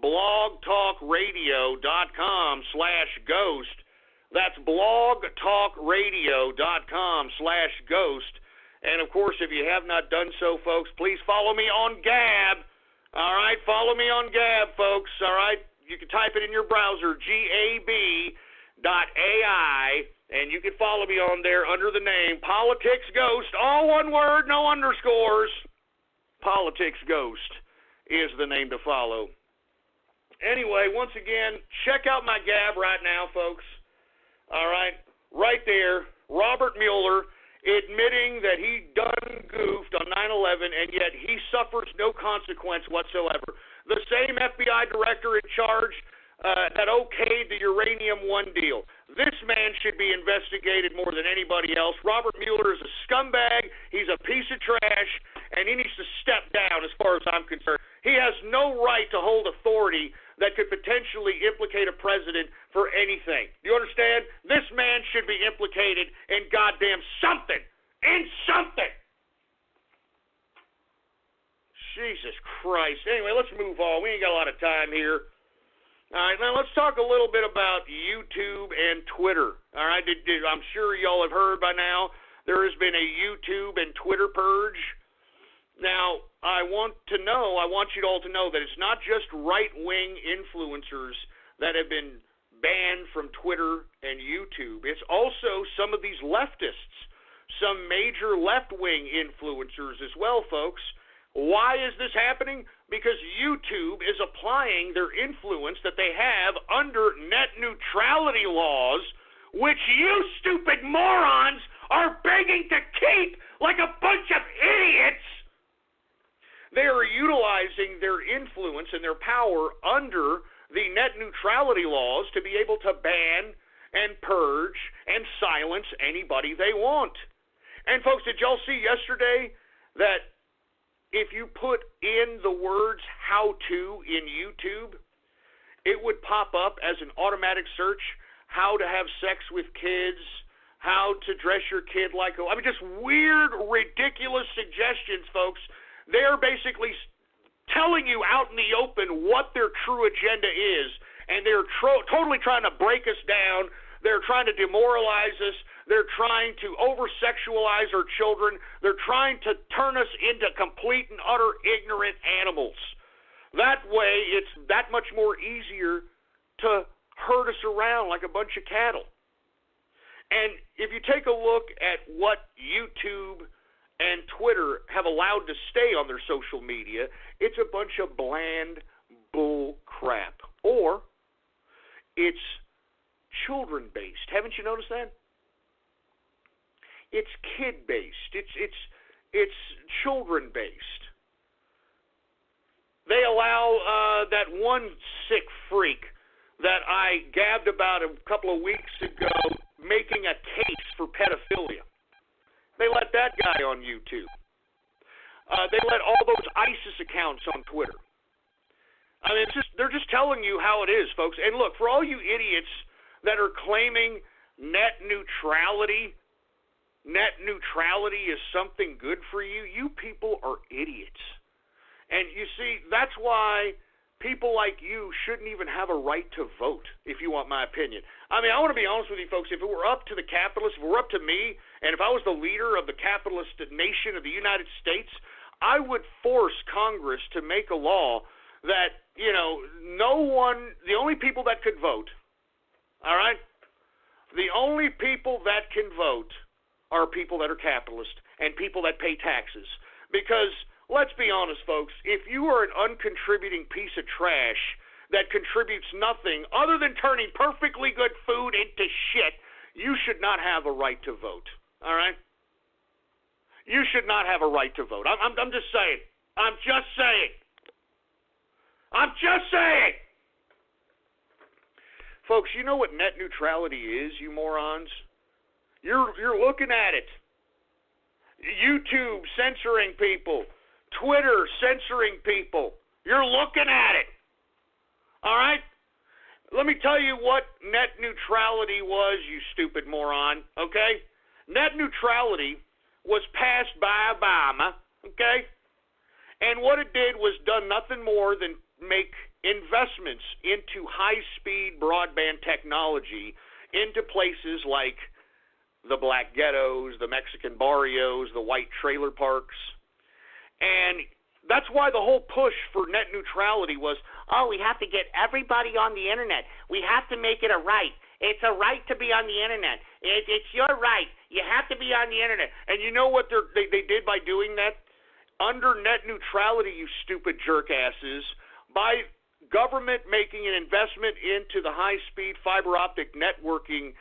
blogtalkradio.com/ghost. That's blogtalkradio.com/ghost. And, of course, if you have not done so, folks, please follow me on Gab. All right, follow me on Gab, folks. All right, you can type it in your browser, gab.ai, and you can follow me on there under the name Politics Ghost, all one word, no underscores. Politics Ghost is the name to follow. Anyway, once again, check out my Gab right now, folks. All right, right there, Robert Mueller admitting that he done goofed on 9/11, and yet he suffers no consequence whatsoever. The same FBI director in charge that okayed the Uranium One deal. This man should be investigated more than anybody else. Robert Mueller is a scumbag. He's a piece of trash, and he needs to step down as far as I'm concerned. He has no right to hold authority that could potentially implicate a president for anything. You understand? This man should be implicated in goddamn something. In something. Jesus Christ. Anyway, let's move on. We ain't got a lot of time here. All right, now let's talk a little bit about YouTube and Twitter. All right, I'm sure y'all have heard by now there has been a YouTube and Twitter purge. Now, I want you all to know that it's not just right-wing influencers that have been banned from Twitter and YouTube. It's also some of these leftists, some major left-wing influencers as well, folks. Why is this happening? Because YouTube is applying their influence that they have under net neutrality laws, which you stupid morons are begging to keep like a bunch of idiots. They are utilizing their influence and their power under the net neutrality laws to be able to ban and purge and silence anybody they want. And folks, did y'all see yesterday that if you put in the words how to in YouTube, it would pop up as an automatic search, how to have sex with kids, how to dress your kid like a... I mean, just weird, ridiculous suggestions, folks. They're basically telling you out in the open what their true agenda is, and they're totally trying to break us down. They're trying to demoralize us. They're trying to over-sexualize our children. They're trying to turn us into complete and utter ignorant animals. That way, it's that much more easier to herd us around like a bunch of cattle. And if you take a look at what YouTube and Twitter have allowed to stay on their social media, it's a bunch of bland bull crap. Or it's children-based. Haven't you noticed that? It's kid-based. It's children-based. They allow that one sick freak that I gabbed about a couple of weeks ago making a case for pedophilia. They let that guy on YouTube. They let all those ISIS accounts on Twitter. I mean, they're just telling you how it is, folks. And look, for all you idiots that are claiming net neutrality is something good for you, you people are idiots. And you see, that's why people like you shouldn't even have a right to vote, if you want my opinion. I mean, I want to be honest with you folks, if it were up to the capitalists, if it were up to me, and if I was the leader of the capitalist nation of the United States, I would force Congress to make a law that, the only people that could vote, all right, the only people that can vote are people that are capitalist and people that pay taxes. Because, let's be honest, folks, if you are an uncontributing piece of trash that contributes nothing other than turning perfectly good food into shit, you should not have a right to vote. All right? You should not have a right to vote. I'm just saying. I'm just saying. Folks, you know what net neutrality is, you morons? You're looking at it. YouTube censoring people. Twitter censoring people. You're looking at it. All right? Let me tell you what net neutrality was, you stupid moron. Okay? Net neutrality was passed by Obama. Okay? And what it did was done nothing more than make investments into high-speed broadband technology into places like the black ghettos, the Mexican barrios, the white trailer parks. And That's why the whole push for net neutrality was, oh, we have to get everybody on the internet. We have to make it a right. It's a right to be on the internet. It's your right. You have to be on the internet. And you know what they did by doing that? Under net neutrality, you stupid jerkasses, by government making an investment into the high-speed fiber optic networking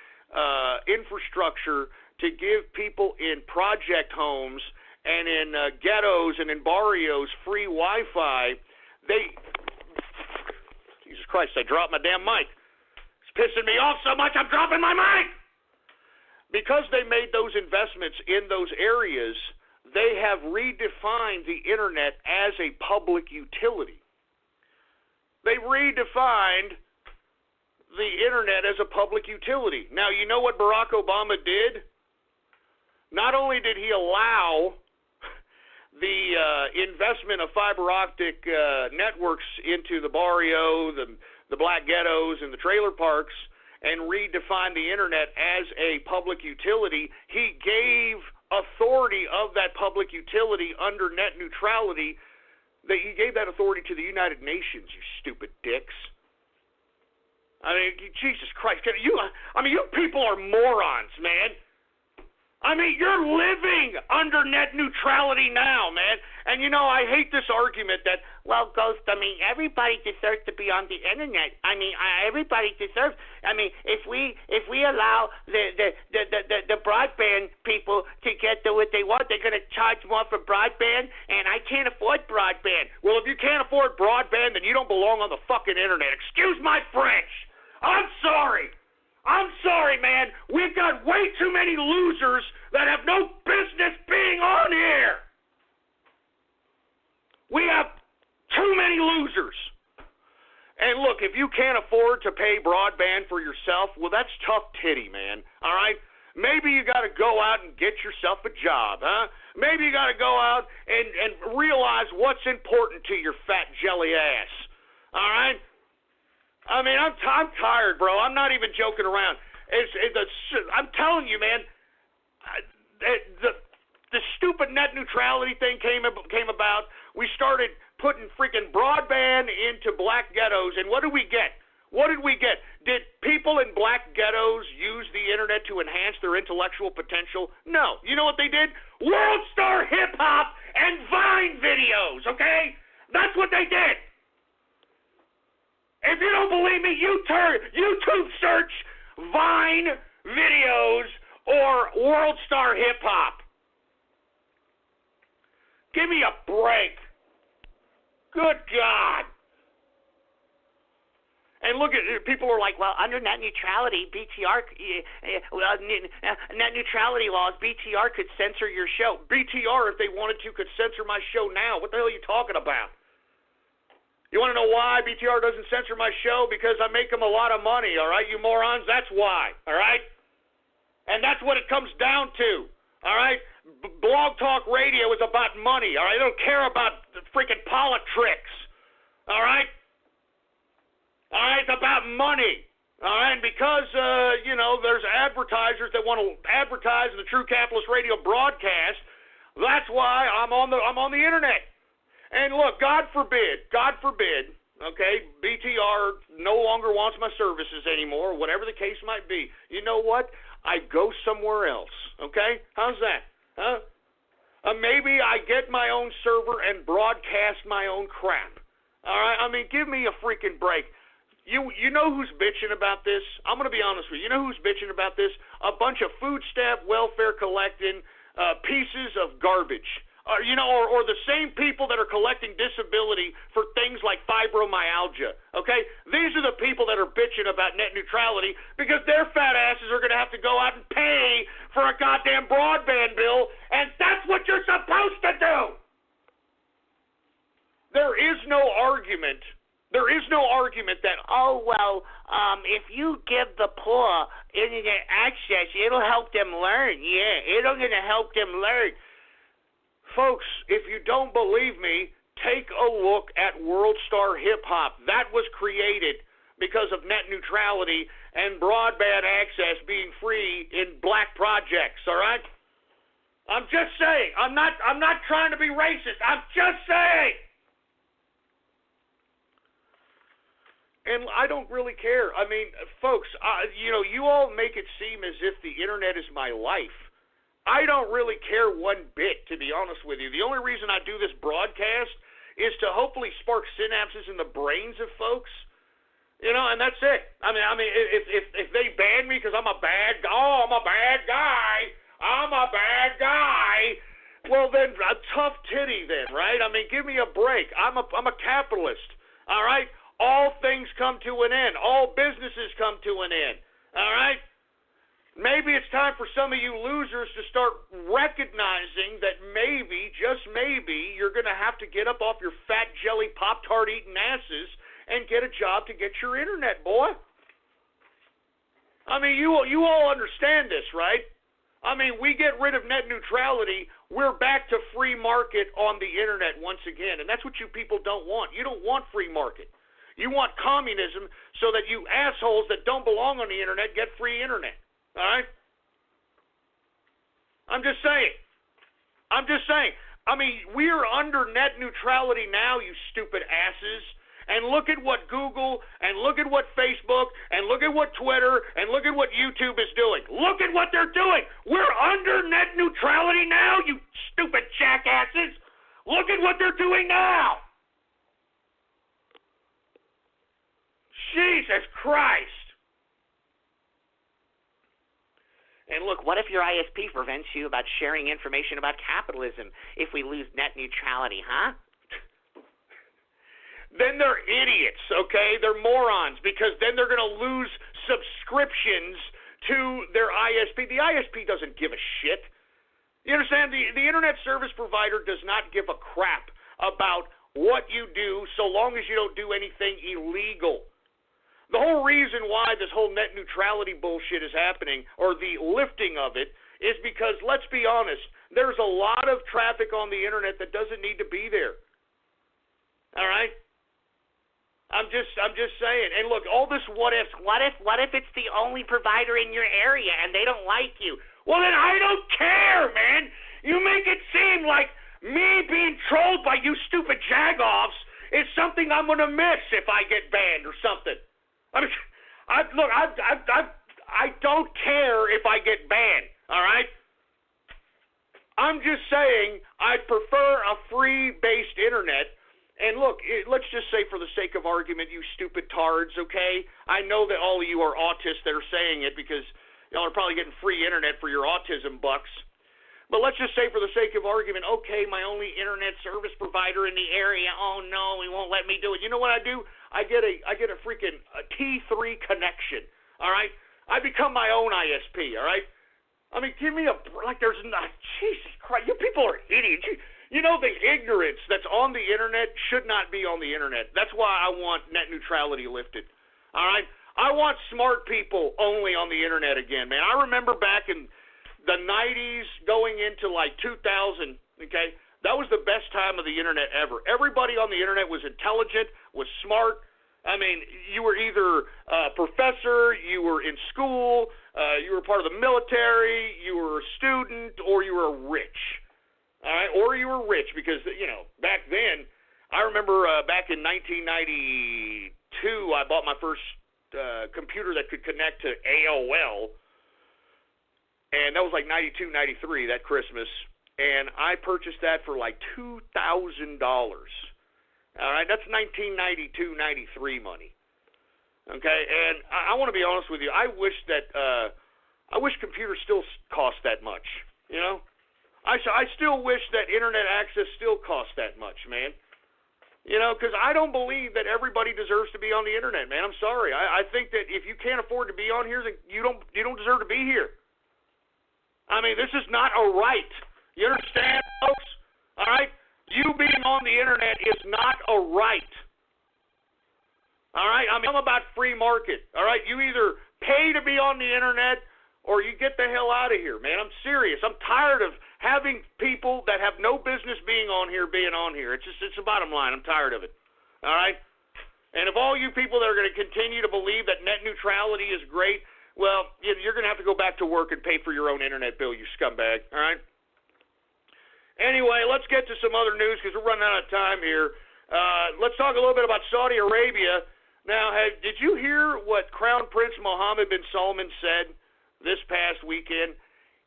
infrastructure to give people in project homes and in ghettos and in barrios free Wi-Fi, Jesus Christ, I dropped my damn mic. It's pissing me off so much I'm dropping my mic! Because they made those investments in those areas, they have redefined the internet as a public utility. They redefined the internet as a public utility. Now, you know what Barack Obama did? Not only did he allow the investment of fiber optic networks into the barrio, the black ghettos, and the trailer parks, and redefine the internet as a public utility, he gave authority of that public utility under net neutrality. He gave that authority to the United Nations, you stupid dicks. I mean, Jesus Christ, you people are morons, man. I mean, you're living under net neutrality now, man. And, you know, I hate this argument that, well, Ghost, I mean, everybody deserves to be on the internet. I mean, everybody deserves. I mean, if we allow the broadband people to get what they want, they're going to charge more for broadband, and I can't afford broadband. Well, if you can't afford broadband, then you don't belong on the fucking internet. Excuse my French. I'm sorry, man. We've got way too many losers that have no business being on here. We have too many losers. And look, if you can't afford to pay broadband for yourself, well, that's tough titty, man. All right? Maybe you got to go out and get yourself a job, huh? Maybe you got to go out and realize what's important to your fat jelly ass. All right? I mean, I'm tired, bro. I'm not even joking around. I'm telling you, man, the stupid net neutrality thing came about. We started putting freaking broadband into black ghettos, and what did we get? Did people in black ghettos use the internet to enhance their intellectual potential? No. You know what they did? World Star hip-hop and Vine videos, okay? That's what they did. If you don't believe me, YouTube search Vine videos or World Star Hip Hop. Give me a break. Good God. And look at people are like, well, under net neutrality, net neutrality laws, BTR could censor your show. BTR, if they wanted to, could censor my show now. What the hell are you talking about? You want to know why BTR doesn't censor my show? Because I make them a lot of money, all right, you morons? That's why, all right? And that's what it comes down to, all right? Blog Talk Radio is about money, all right? They don't care about the freaking politics, all right? All right, it's about money, all right? And because, there's advertisers that want to advertise in the True Capitalist Radio broadcast, that's why I'm on the internet. And look, God forbid, okay, BTR no longer wants my services anymore, whatever the case might be. You know what? I go somewhere else, okay? How's that? Huh? Maybe I get my own server and broadcast my own crap. All right? I mean, give me a freaking break. You know who's bitching about this? I'm going to be honest with you. You know who's bitching about this? A bunch of food stamp welfare collecting pieces of garbage. Or the same people that are collecting disability for things like fibromyalgia, okay? These are the people that are bitching about net neutrality because their fat asses are going to have to go out and pay for a goddamn broadband bill, and that's what you're supposed to do. There is no argument that, if you give the poor internet access, it'll help them learn. Yeah, it'll going to help them learn. Folks, if you don't believe me, take a look at World Star Hip Hop. That was created because of net neutrality and broadband access being free in black projects, all right? I'm just saying. I'm not trying to be racist. I'm just saying. And I don't really care. I mean, folks, you all make it seem as if the internet is my life. I don't really care one bit, to be honest with you. The only reason I do this broadcast is to hopefully spark synapses in the brains of folks. And that's it. I mean, if they ban me because I'm a bad guy, well then, a tough titty then, right? I mean, give me a break. I'm a capitalist, all right? All things come to an end. All businesses come to an end, all right? Maybe it's time for some of you losers to start recognizing that maybe, just maybe, you're going to have to get up off your fat jelly Pop-Tart eating asses and get a job to get your internet, boy. I mean, you all understand this, right? I mean, we get rid of net neutrality, we're back to free market on the internet once again, and that's what you people don't want. You don't want free market. You want communism so that you assholes that don't belong on the internet get free internet. All right? I'm just saying. I mean, we're under net neutrality now, you stupid asses. And look at what Google, and look at what Facebook, and look at what Twitter, and look at what YouTube is doing. Look at what they're doing. We're under net neutrality now, you stupid jackasses. Look at what they're doing now. Jesus Christ. And look, what if your ISP prevents you about sharing information about capitalism if we lose net neutrality, huh? Then they're idiots, okay? They're morons, because then they're going to lose subscriptions to their ISP. The ISP doesn't give a shit. You understand? The internet service provider does not give a crap about what you do so long as you don't do anything illegal. The whole reason why this whole net neutrality bullshit is happening, or the lifting of it, is because, let's be honest, there's a lot of traffic on the internet that doesn't need to be there. All right? I'm just saying. And look, all this what if it's the only provider in your area and they don't like you? Well, then I don't care, man. You make it seem like me being trolled by you stupid jagoffs is something I'm going to miss if I get banned or something. I mean, I don't care if I get banned, all right? I'm just saying I'd prefer a free-based internet. And look, let's just say for the sake of argument, you stupid tards, okay? I know that all of you are autists that are saying it because y'all are probably getting free internet for your autism bucks. But let's just say for the sake of argument, okay, my only internet service provider in the area, oh no, he won't let me do it. You know what I do? I get a freaking T3 connection, all right? I become my own ISP, all right? I mean, give me there's not, Jesus Christ, you people are idiots. You know, the ignorance that's on the internet should not be on the internet. That's why I want net neutrality lifted, all right? I want smart people only on the internet again, man. I remember back in the 90s going into like 2000, okay? That was the best time of the internet ever. Everybody on the internet was intelligent, was smart. I mean, you were either a professor, you were in school, you were part of the military, you were a student, or you were rich. All right? Or you were rich because, back then, I remember back in 1992, I bought my first computer that could connect to AOL, and that was like 92, 93, that Christmas. And I purchased that for like $2,000. All right, that's 1992, 93 money. Okay, and I want to be honest with you. I wish computers still cost that much. I still wish that internet access still cost that much, man. Because I don't believe that everybody deserves to be on the internet, man. I'm sorry. I think that if you can't afford to be on here, then you don't deserve to be here. I mean, this is not a right. You understand, folks? All right? You being on the internet is not a right. All right? I mean, I'm about free market. All right? You either pay to be on the internet or you get the hell out of here, man. I'm serious. I'm tired of having people that have no business being on here. It's the bottom line. I'm tired of it. All right? And if all you people that are going to continue to believe that net neutrality is great, well, you're going to have to go back to work and pay for your own internet bill, you scumbag. All right? get to some other news because we're running out of time here. Let's talk a little bit about Saudi Arabia. Now, did you hear what Crown Prince Mohammed bin Salman said this past weekend?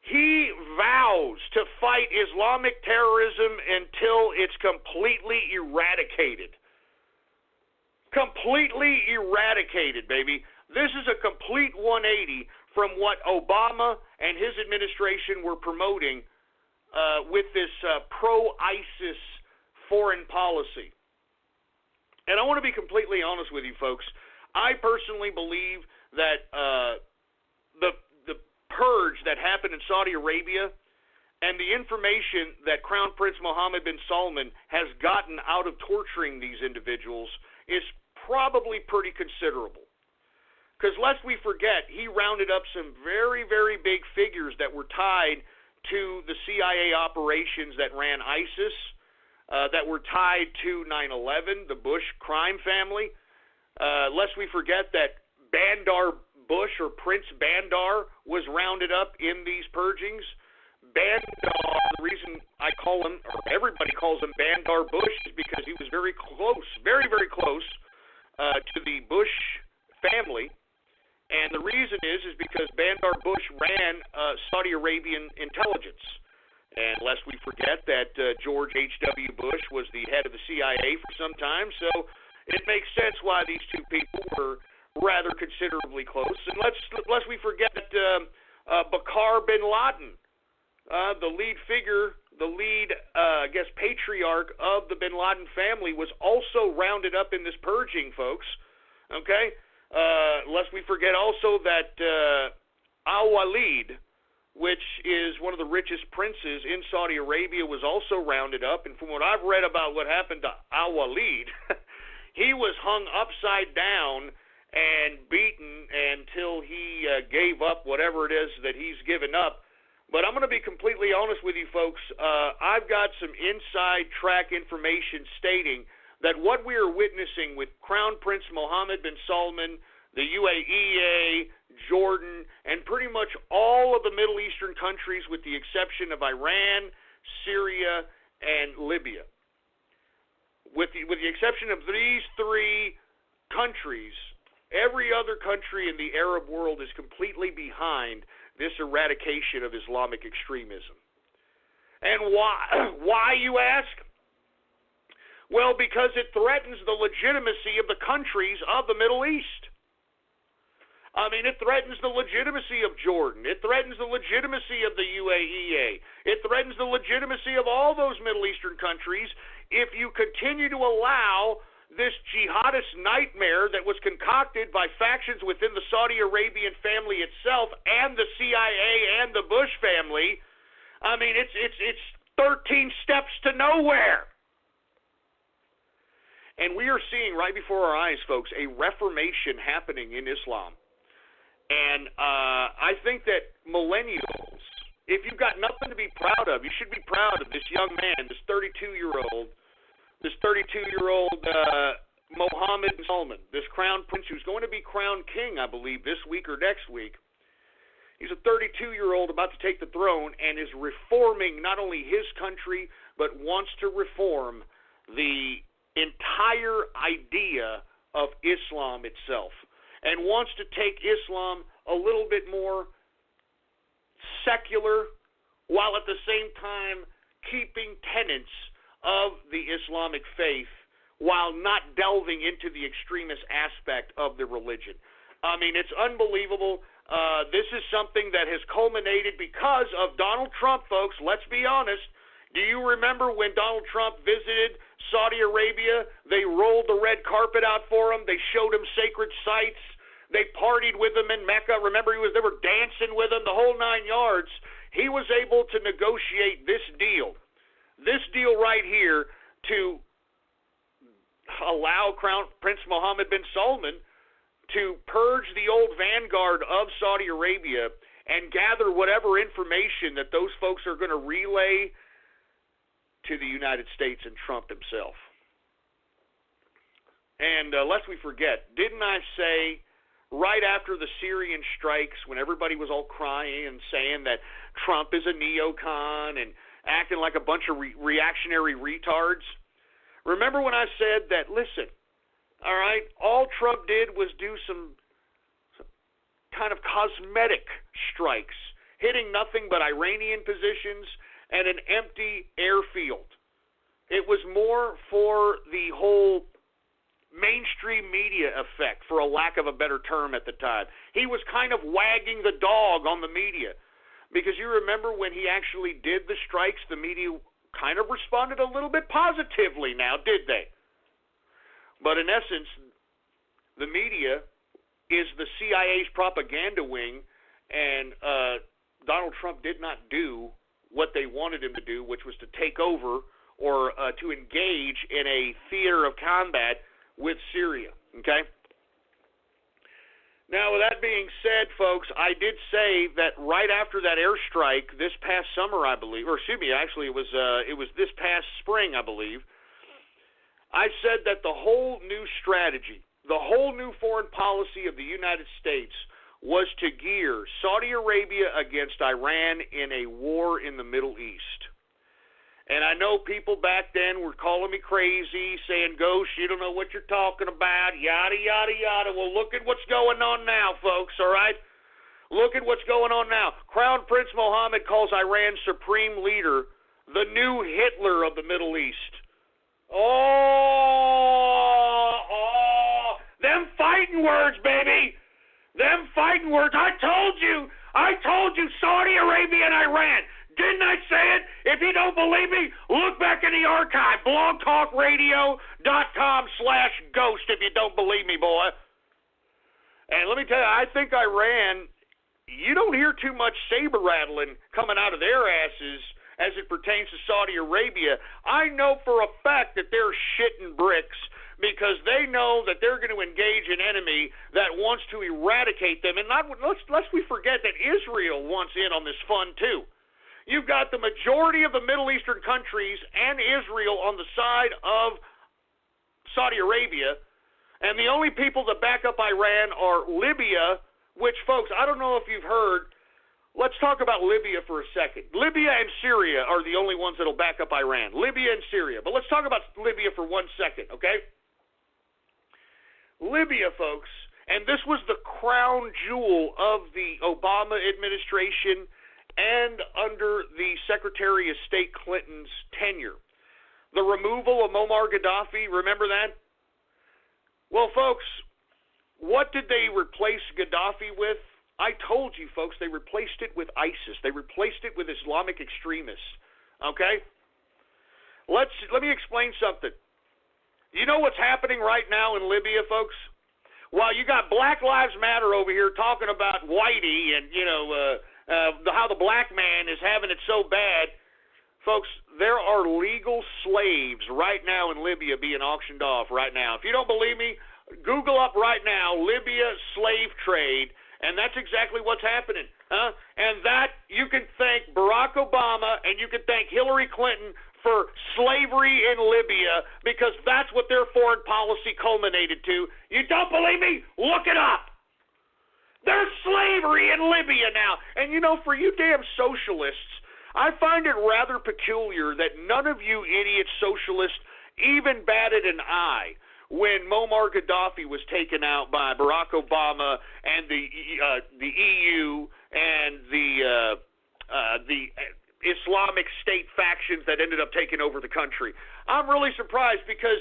He vows to fight Islamic terrorism until it's completely eradicated. Completely eradicated, baby. This is a complete 180 from what Obama and his administration were promoting with this pro-ISIS foreign policy. And I want to be completely honest with you, folks. I personally believe that the purge that happened in Saudi Arabia and the information that Crown Prince Mohammed bin Salman has gotten out of torturing these individuals is probably pretty considerable. Because lest we forget, he rounded up some very, very big figures that were tied to the CIA operations that ran ISIS, that were tied to 9/11, the Bush crime family. Lest we forget that Bandar Bush, or Prince Bandar, was rounded up in these purgings. Bandar, the reason I call him, or everybody calls him Bandar Bush, is because he was very close, very, very close to the Bush family. And the reason is because Bandar Bush ran Saudi Arabian intelligence. And lest we forget that George H.W. Bush was the head of the CIA for some time, so it makes sense why these two people were rather considerably close. And lest we forget that Bakr bin Laden, the lead figure, the lead, patriarch of the bin Laden family, was also rounded up in this purging, folks. Okay? Lest we forget also that Al-Walid, which is one of the richest princes in Saudi Arabia, was also rounded up. And from what I've read about what happened to Al-Walid, he was hung upside down and beaten until he gave up whatever it is that he's given up. But I'm going to be completely honest with you, folks. I've got some inside track information stating that what we are witnessing with Crown Prince Mohammed bin Salman, the UAE, Jordan, and pretty much all of the Middle Eastern countries with the exception of Iran, Syria, and Libya. With the exception of these three countries, every other country in the Arab world is completely behind this eradication of Islamic extremism. And why? Why, you ask? Well, because it threatens the legitimacy of the countries of the Middle East. I mean, it threatens the legitimacy of Jordan. It threatens the legitimacy of the UAE. It threatens the legitimacy of all those Middle Eastern countries if you continue to allow this jihadist nightmare that was concocted by factions within the Saudi Arabian family itself and the CIA and the Bush family. I mean, it's 13 steps to nowhere. And we are seeing right before our eyes, folks, a reformation happening in Islam. And I think that millennials, if you've got nothing to be proud of, you should be proud of this young man, this 32-year-old Mohammed bin Salman, this crown prince who's going to be crowned king, I believe, this week or next week. He's a 32-year-old about to take the throne and is reforming not only his country, but wants to reform the entire idea of Islam itself, and wants to take Islam a little bit more secular, while at the same time keeping tenets of the Islamic faith, while not delving into the extremist aspect of the religion. I mean, it's unbelievable. This is something that has culminated because of Donald Trump, folks. Let's be honest. Do you remember when Donald Trump visited Saudi Arabia? They rolled the red carpet out for him. They showed him sacred sites. They partied with him in Mecca. Remember, they were dancing with him, the whole 9 yards. He was able to negotiate this deal right here, to allow Crown Prince Mohammed bin Salman to purge the old vanguard of Saudi Arabia and gather whatever information that those folks are going to relay to the United States and Trump himself. And lest we forget, didn't I say right after the Syrian strikes, when everybody was all crying and saying that Trump is a neocon and acting like a bunch of reactionary retards. Remember when I said that, listen, all right, all Trump did was do some kind of cosmetic strikes, hitting nothing but Iranian positions and an empty airfield. It was more for the whole mainstream media effect, for a lack of a better term at the time. He was kind of wagging the dog on the media. Because you remember when he actually did the strikes, the media kind of responded a little bit positively now, did they? But in essence, the media is the CIA's propaganda wing, and Donald Trump did not do what they wanted him to do, which was to take over or to engage in a theater of combat with Syria, okay? Now, with that being said, folks, I did say that right after that airstrike this past summer, I believe, or excuse me, actually it was this past spring, I believe, I said that the whole new strategy, the whole new foreign policy of the United States was to gear Saudi Arabia against Iran in a war in the Middle East. And I know people back then were calling me crazy, saying, Ghost, you don't know what you're talking about, yada, yada, yada. Well, look at what's going on now, folks, all right? Look at what's going on now. Crown Prince Mohammed calls Iran's supreme leader the new Hitler of the Middle East. Oh, them fighting words, baby. Them fighting words. I told you, Saudi Arabia and Iran. Didn't I say it? If you don't believe me, look back in the archive, blogtalkradio.com/ghost if you don't believe me, boy. And let me tell you, I think Iran, you don't hear too much saber rattling coming out of their asses as it pertains to Saudi Arabia. I know for a fact that they're shitting bricks because they know that they're going to engage an enemy that wants to eradicate them. And lest we forget that Israel wants in on this fun, too. You've got the majority of the Middle Eastern countries and Israel on the side of Saudi Arabia, and the only people that back up Iran are Libya, which, folks, I don't know if you've heard. Let's talk about Libya for a second. Libya and Syria are the only ones that will back up Iran. Libya and Syria. But let's talk about Libya for 1 second, okay? Libya, folks, and this was the crown jewel of the Obama administration and under the Secretary of State Clinton's tenure. The removal of Muammar Gaddafi, remember that? Well, folks, what did they replace Gaddafi with? I told you, folks, they replaced it with ISIS. They replaced it with Islamic extremists, okay? Let me explain something. You know what's happening right now in Libya, folks? While you got Black Lives Matter over here talking about Whitey and, how the black man is having it so bad, folks, there are legal slaves right now in Libya being auctioned off right now. If you don't believe me, Google up right now, Libya slave trade, and that's exactly what's happening. And that, you can thank Barack Obama and you can thank Hillary Clinton for slavery in Libya, because that's what their foreign policy culminated to. You don't believe me? Look it up. There's slavery in Libya now. And for you damn socialists, I find it rather peculiar that none of you idiot socialists even batted an eye when Muammar Gaddafi was taken out by Barack Obama and the EU and the Islamic State factions that ended up taking over the country. I'm really surprised because,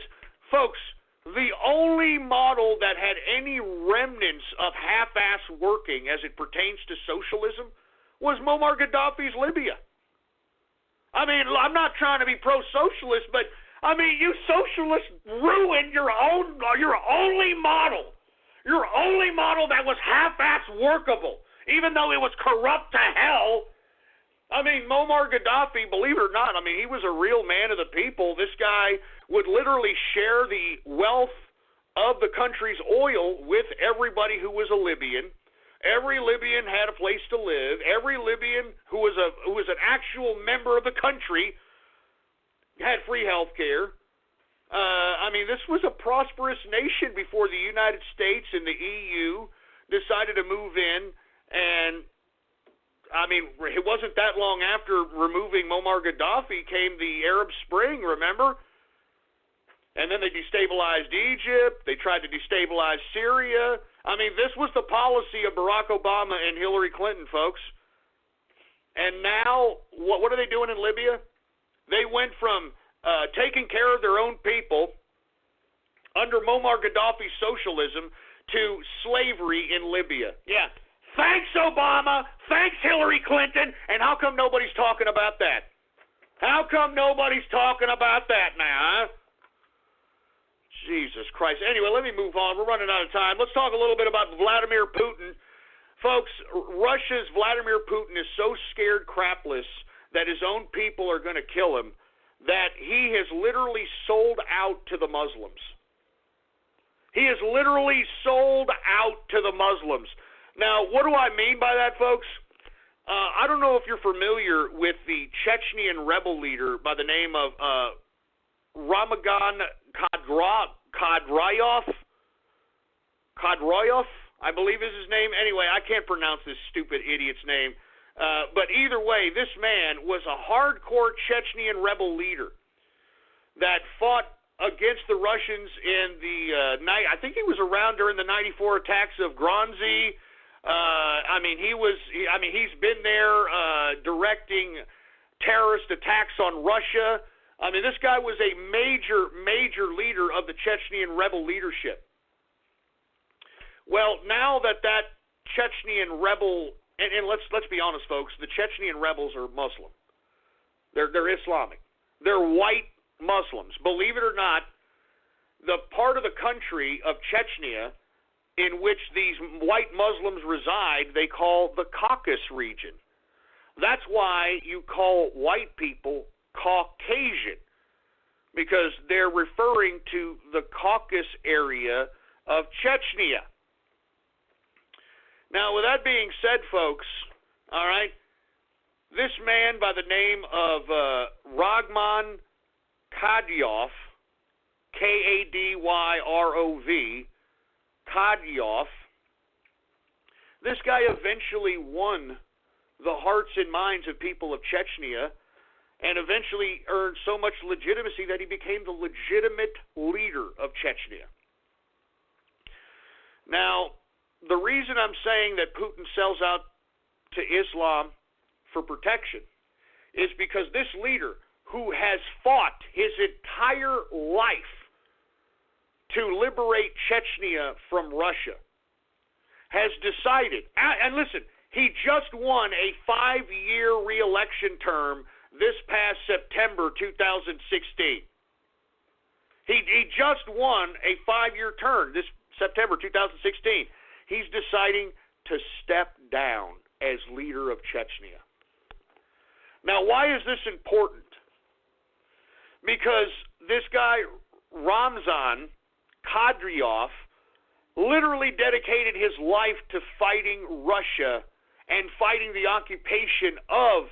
folks, the only model that had any remnants of half-ass working as it pertains to socialism was Muammar Gaddafi's Libya. I mean, I'm not trying to be pro-socialist, but, you socialists ruined your only model. Your only model that was half-ass workable, even though it was corrupt to hell. Muammar Gaddafi, believe it or not, he was a real man of the people. This guy would literally share the wealth of the country's oil with everybody who was a Libyan. Every Libyan had a place to live. Every Libyan who was an actual member of the country had free health care. This was a prosperous nation before the United States and the EU decided to move in and I mean, it wasn't that long after removing Muammar Gaddafi came the Arab Spring, remember? And then they destabilized Egypt. They tried to destabilize Syria. I mean, this was the policy of Barack Obama and Hillary Clinton, folks. And now, what are they doing in Libya? They went from taking care of their own people under Muammar Gaddafi's socialism to slavery in Libya. Yeah. Thanks, Obama. Thanks, Hillary Clinton. And how come nobody's talking about that? How come nobody's talking about that now, huh? Jesus Christ. Anyway, let me move on. We're running out of time. Let's talk a little bit about Vladimir Putin. Folks, Russia's Vladimir Putin is so scared crapless that his own people are going to kill him that he has literally sold out to the Muslims. He is literally sold out to the Muslims. Now, what do I mean by that, folks? I don't know if you're familiar with the Chechnyan rebel leader by the name of Ramagan Kadyrov, I believe is his name. Anyway, I can't pronounce this stupid idiot's name. But either way, this man was a hardcore Chechnyan rebel leader that fought against the Russians in the night. I think he was around during the 94 attacks of Grozny. He's been there directing terrorist attacks on Russia. I mean, this guy was a major leader of the Chechnyan rebel leadership. Well, now that Chechnyan rebel, and let's be honest, folks, the Chechnyan rebels are Muslim. They're Islamic. They're white Muslims. Believe it or not, the part of the country of Chechnya in which these white Muslims reside, they call the Caucasus region. That's why you call white people Caucasian, because they're referring to the Caucasus area of Chechnya. Now, with that being said, folks, all right, this man by the name of Ramagan Kadyrov, Kadyrov, Kadyrov, this guy eventually won the hearts and minds of people of Chechnya and eventually earned so much legitimacy that he became the legitimate leader of Chechnya. Now, the reason I'm saying that Putin sells out to Islam for protection is because this leader, who has fought his entire life to liberate Chechnya from Russia, has decided, and listen, he just won a 5-year re-election term this past September 2016. He just won a 5-year term this September 2016. He's deciding to step down as leader of Chechnya. Now, why is this important? Because this guy, Ramagan Kadyrov, literally dedicated his life to fighting Russia and fighting the occupation of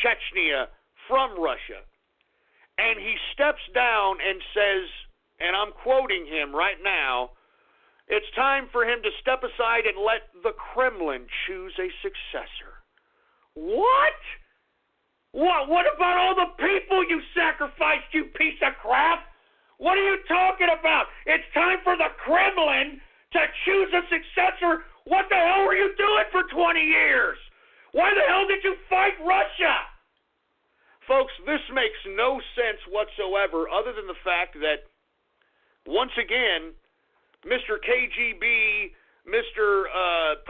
Chechnya from Russia. And he steps down and says, and I'm quoting him right now, it's time for him to step aside and let the Kremlin choose a successor. What? What about all the people you sacrificed, you piece of crap? What are you talking about? It's time for the Kremlin to choose a successor. What the hell were you doing for 20 years? Why the hell did you fight Russia? Folks, this makes no sense whatsoever other than the fact that, once again, Mr. KGB, Mr.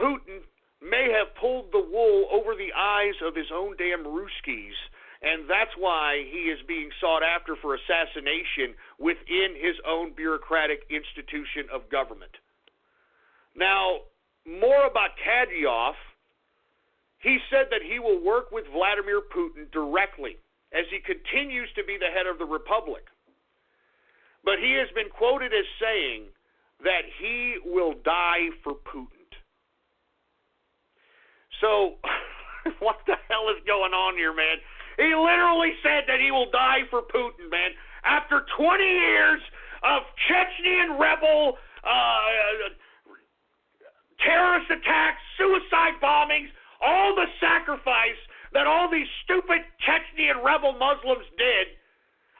Putin may have pulled the wool over the eyes of his own damn Ruskies, and that's why he is being sought after for assassination within his own bureaucratic institution of government. Now, more about Kadyrov. He said that he will work with Vladimir Putin directly as he continues to be the head of the Republic. But he has been quoted as saying that he will die for Putin. So, what the hell is going on here, man? He literally said that he will die for Putin, man. After 20 years of Chechnyan rebel terrorist attacks, suicide bombings, all the sacrifice that all these stupid Chechnyan rebel Muslims did.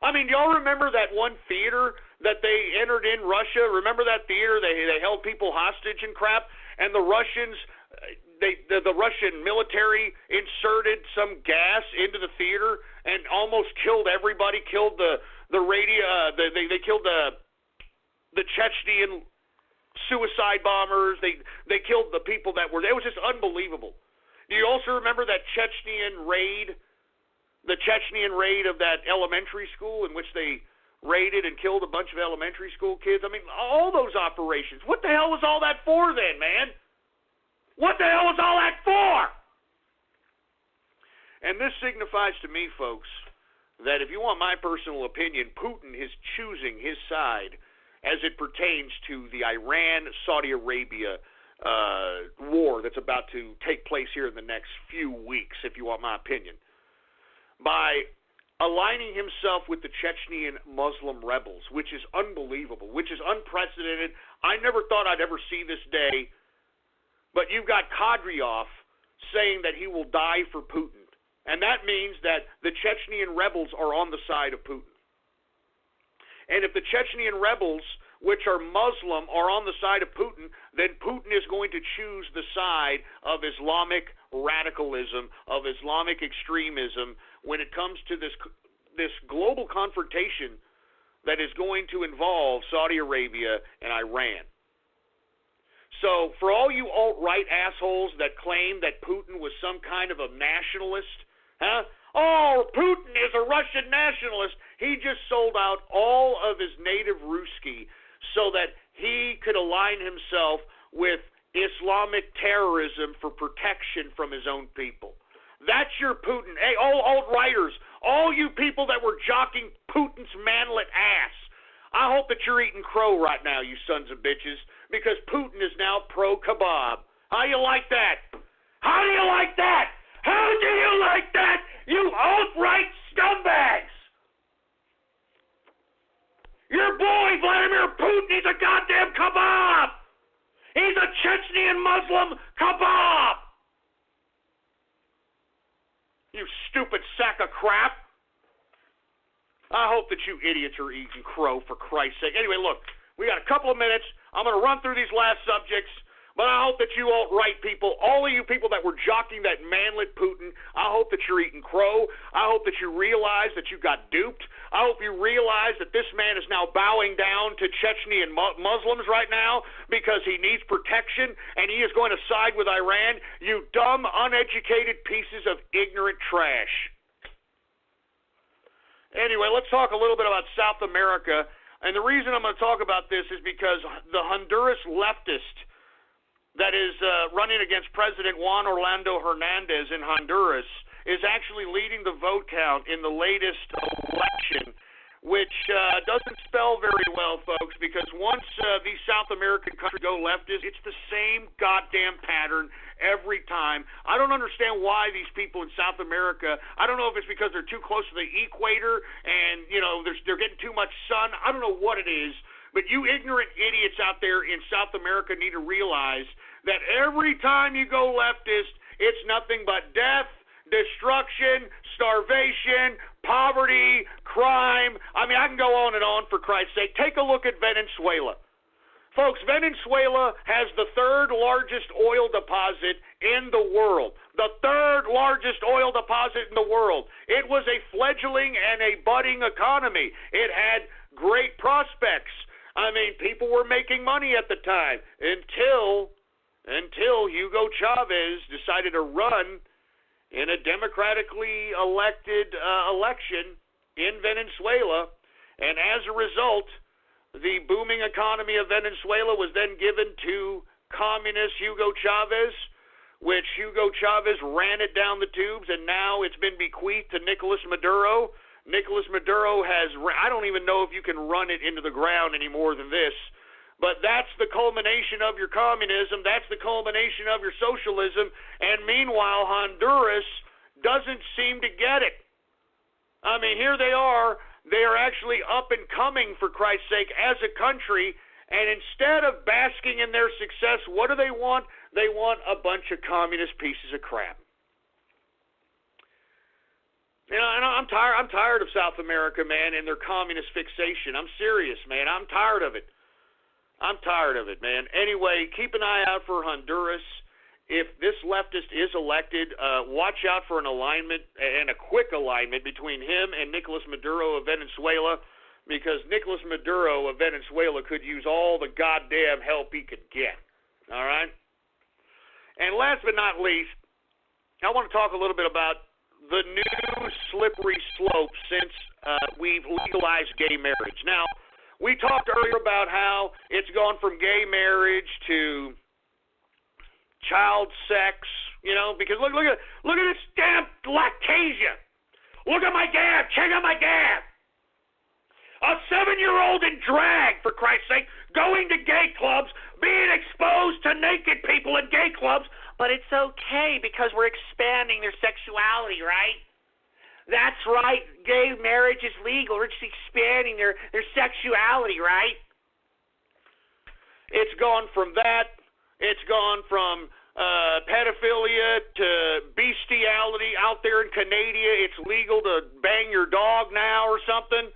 I mean, y'all remember that one theater that they entered in Russia? Remember that theater? They held people hostage and crap, and the Russians, the Russian military inserted some gas into the theater and almost killed everybody. Killed the radio. They killed the Chechnyan suicide bombers. They killed the people that were there. It was just unbelievable. Do you also remember that Chechnyan raid? The Chechnyan raid of that elementary school in which they raided and killed a bunch of elementary school kids? I mean, all those operations. What the hell was all that for then, man? What the hell was all that for? And this signifies to me, folks, that if you want my personal opinion, Putin is choosing his side as it pertains to the Iran-Saudi Arabia war that's about to take place here in the next few weeks, if you want my opinion, by aligning himself with the Chechnyan Muslim rebels, which is unbelievable, which is unprecedented. I never thought I'd ever see this day, but you've got Kadyrov saying that he will die for Putin, and that means that the Chechnyan rebels are on the side of Putin. And if the Chechnyan rebels, which are Muslim, are on the side of Putin, then Putin is going to choose the side of Islamic radicalism, of Islamic extremism, when it comes to this global confrontation that is going to involve Saudi Arabia and Iran. So for all you alt-right assholes that claim that Putin was some kind of a nationalist, oh, Putin is a Russian nationalist. He just sold out all of his native Ruski so that he could align himself with Islamic terrorism for protection from his own people. That's your Putin. Hey, all alt-righters, all you people that were jockeying Putin's manlet ass, I hope that you're eating crow right now, you sons of bitches, because Putin is now pro-kebab. How you like that? How do you like that? How do you like that, you alt-right scumbags? Your boy, Vladimir Putin, he's a goddamn kebab. He's a Chechnyan Muslim kebab. You stupid sack of crap. I hope that you idiots are eating crow, for Christ's sake. Anyway, look, we got a couple of minutes. I'm going to run through these last subjects. But I hope that you alt-right people, all of you people that were jockeying that manlet Putin, I hope that you're eating crow. I hope that you realize that you got duped. I hope you realize that this man is now bowing down to Chechnyan Muslims right now because he needs protection and he is going to side with Iran. You dumb, uneducated pieces of ignorant trash. Anyway, let's talk a little bit about South America. And the reason I'm going to talk about this is because the Honduras leftist that is running against President Juan Orlando Hernandez in Honduras is actually leading the vote count in the latest election, which doesn't spell very well, folks, because once these South American countries go leftist, it's the same goddamn pattern every time. I don't understand why these people in South America, I don't know if it's because they're too close to the equator and, you know, they're getting too much sun. I don't know what it is. But you ignorant idiots out there in South America need to realize that every time you go leftist, it's nothing but death, destruction, starvation, poverty, crime. I mean, I can go on and on, for Christ's sake. Take a look at Venezuela. Folks, Venezuela has the third largest oil deposit in the world. The third largest oil deposit in the world. It was a fledgling and a budding economy. It had great prospects. I mean, people were making money at the time until Hugo Chavez decided to run in a democratically elected election in Venezuela. And as a result, the booming economy of Venezuela was then given to communist Hugo Chavez, which Hugo Chavez ran it down the tubes, and now it's been bequeathed to Nicolas Maduro. Nicolas Maduro has, I don't even know if you can run it into the ground any more than this, but that's the culmination of your communism, that's the culmination of your socialism, and meanwhile Honduras doesn't seem to get it. I mean, here they are actually up and coming, for Christ's sake, as a country, and instead of basking in their success, what do they want? They want a bunch of communist pieces of crap. You know, and I'm tired of South America, man, and their communist fixation. I'm serious, man. I'm tired of it. Man. Anyway, keep an eye out for Honduras. If this leftist is elected, watch out for an alignment, and a quick alignment, between him and Nicolas Maduro of Venezuela, because Nicolas Maduro of Venezuela could use all the goddamn help he could get. All right? And last but not least, I want to talk a little bit about the new slippery slope since we've legalized gay marriage. Now, we talked earlier about how it's gone from gay marriage to child sex, you know, because look at this damn lactasia. Look at my gab. Check out my gab. A 7-year-old in drag, for Christ's sake, going to gay clubs, being exposed to naked people in gay clubs. But it's okay because we're expanding their sexuality, right? That's right. Gay marriage is legal. We're just expanding their sexuality, right? It's gone from that. It's gone from pedophilia to bestiality. Out there in Canada, it's legal to bang your dog now or something.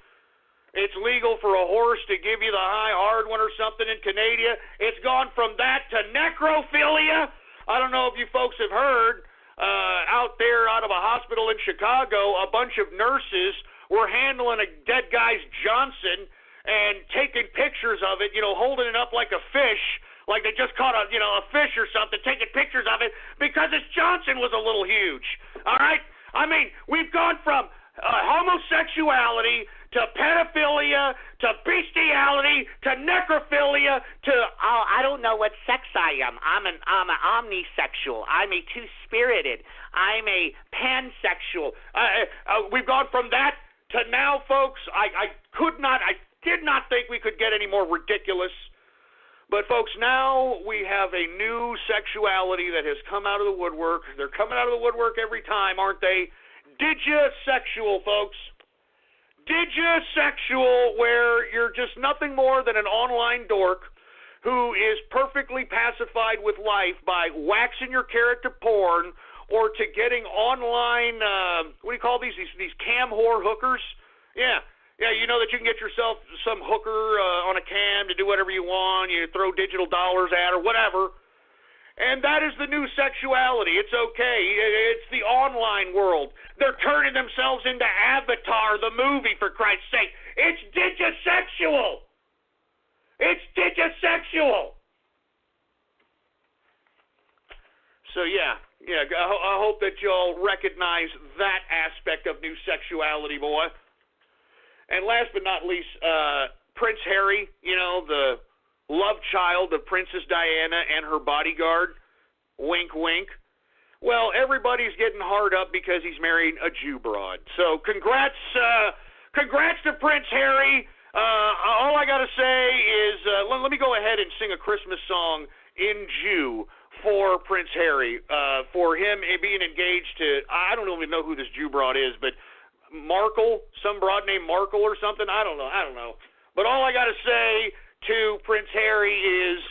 It's legal for a horse to give you the high hard one or something in Canada. It's gone from that to necrophilia. I don't know if you folks have heard, out there out of a hospital in Chicago, a bunch of nurses were handling a dead guy's Johnson and taking pictures of it, you know, holding it up like a fish, like they just caught a fish or something, taking pictures of it because his Johnson was a little huge. All right? I mean, we've gone from homosexuality to pedophilia, to bestiality, to necrophilia, to I don't know what sex I am. I'm an omnisexual. I'm a two-spirited. I'm a pansexual. We've gone from that to now, folks. I did not think we could get any more ridiculous. But folks, now we have a new sexuality that has come out of the woodwork. They're coming out of the woodwork every time, aren't they? Digisexual, folks. Digisexual, where you're just nothing more than an online dork who is perfectly pacified with life by waxing your carrot to porn or to getting online, what do you call these cam whore hookers? Yeah, you know that you can get yourself some hooker on a cam to do whatever you want. You throw digital dollars at or whatever. And that is the new sexuality. It's okay. It's the online world. They're turning themselves into Avatar, the movie, for Christ's sake. It's digisexual. It's digisexual. So, yeah, I hope that y'all recognize that aspect of new sexuality, boy. And last but not least, Prince Harry, you know, the love child of Princess Diana and her bodyguard, wink, wink. Well, everybody's getting hard up because he's married a Jew broad. So congrats to Prince Harry. All I got to say is let me go ahead and sing a Christmas song in Jew for Prince Harry, for him being engaged to, I don't even know who this Jew broad is, but Markle, some broad named Markle or something. I don't know. But all I got to say to Prince Harry is,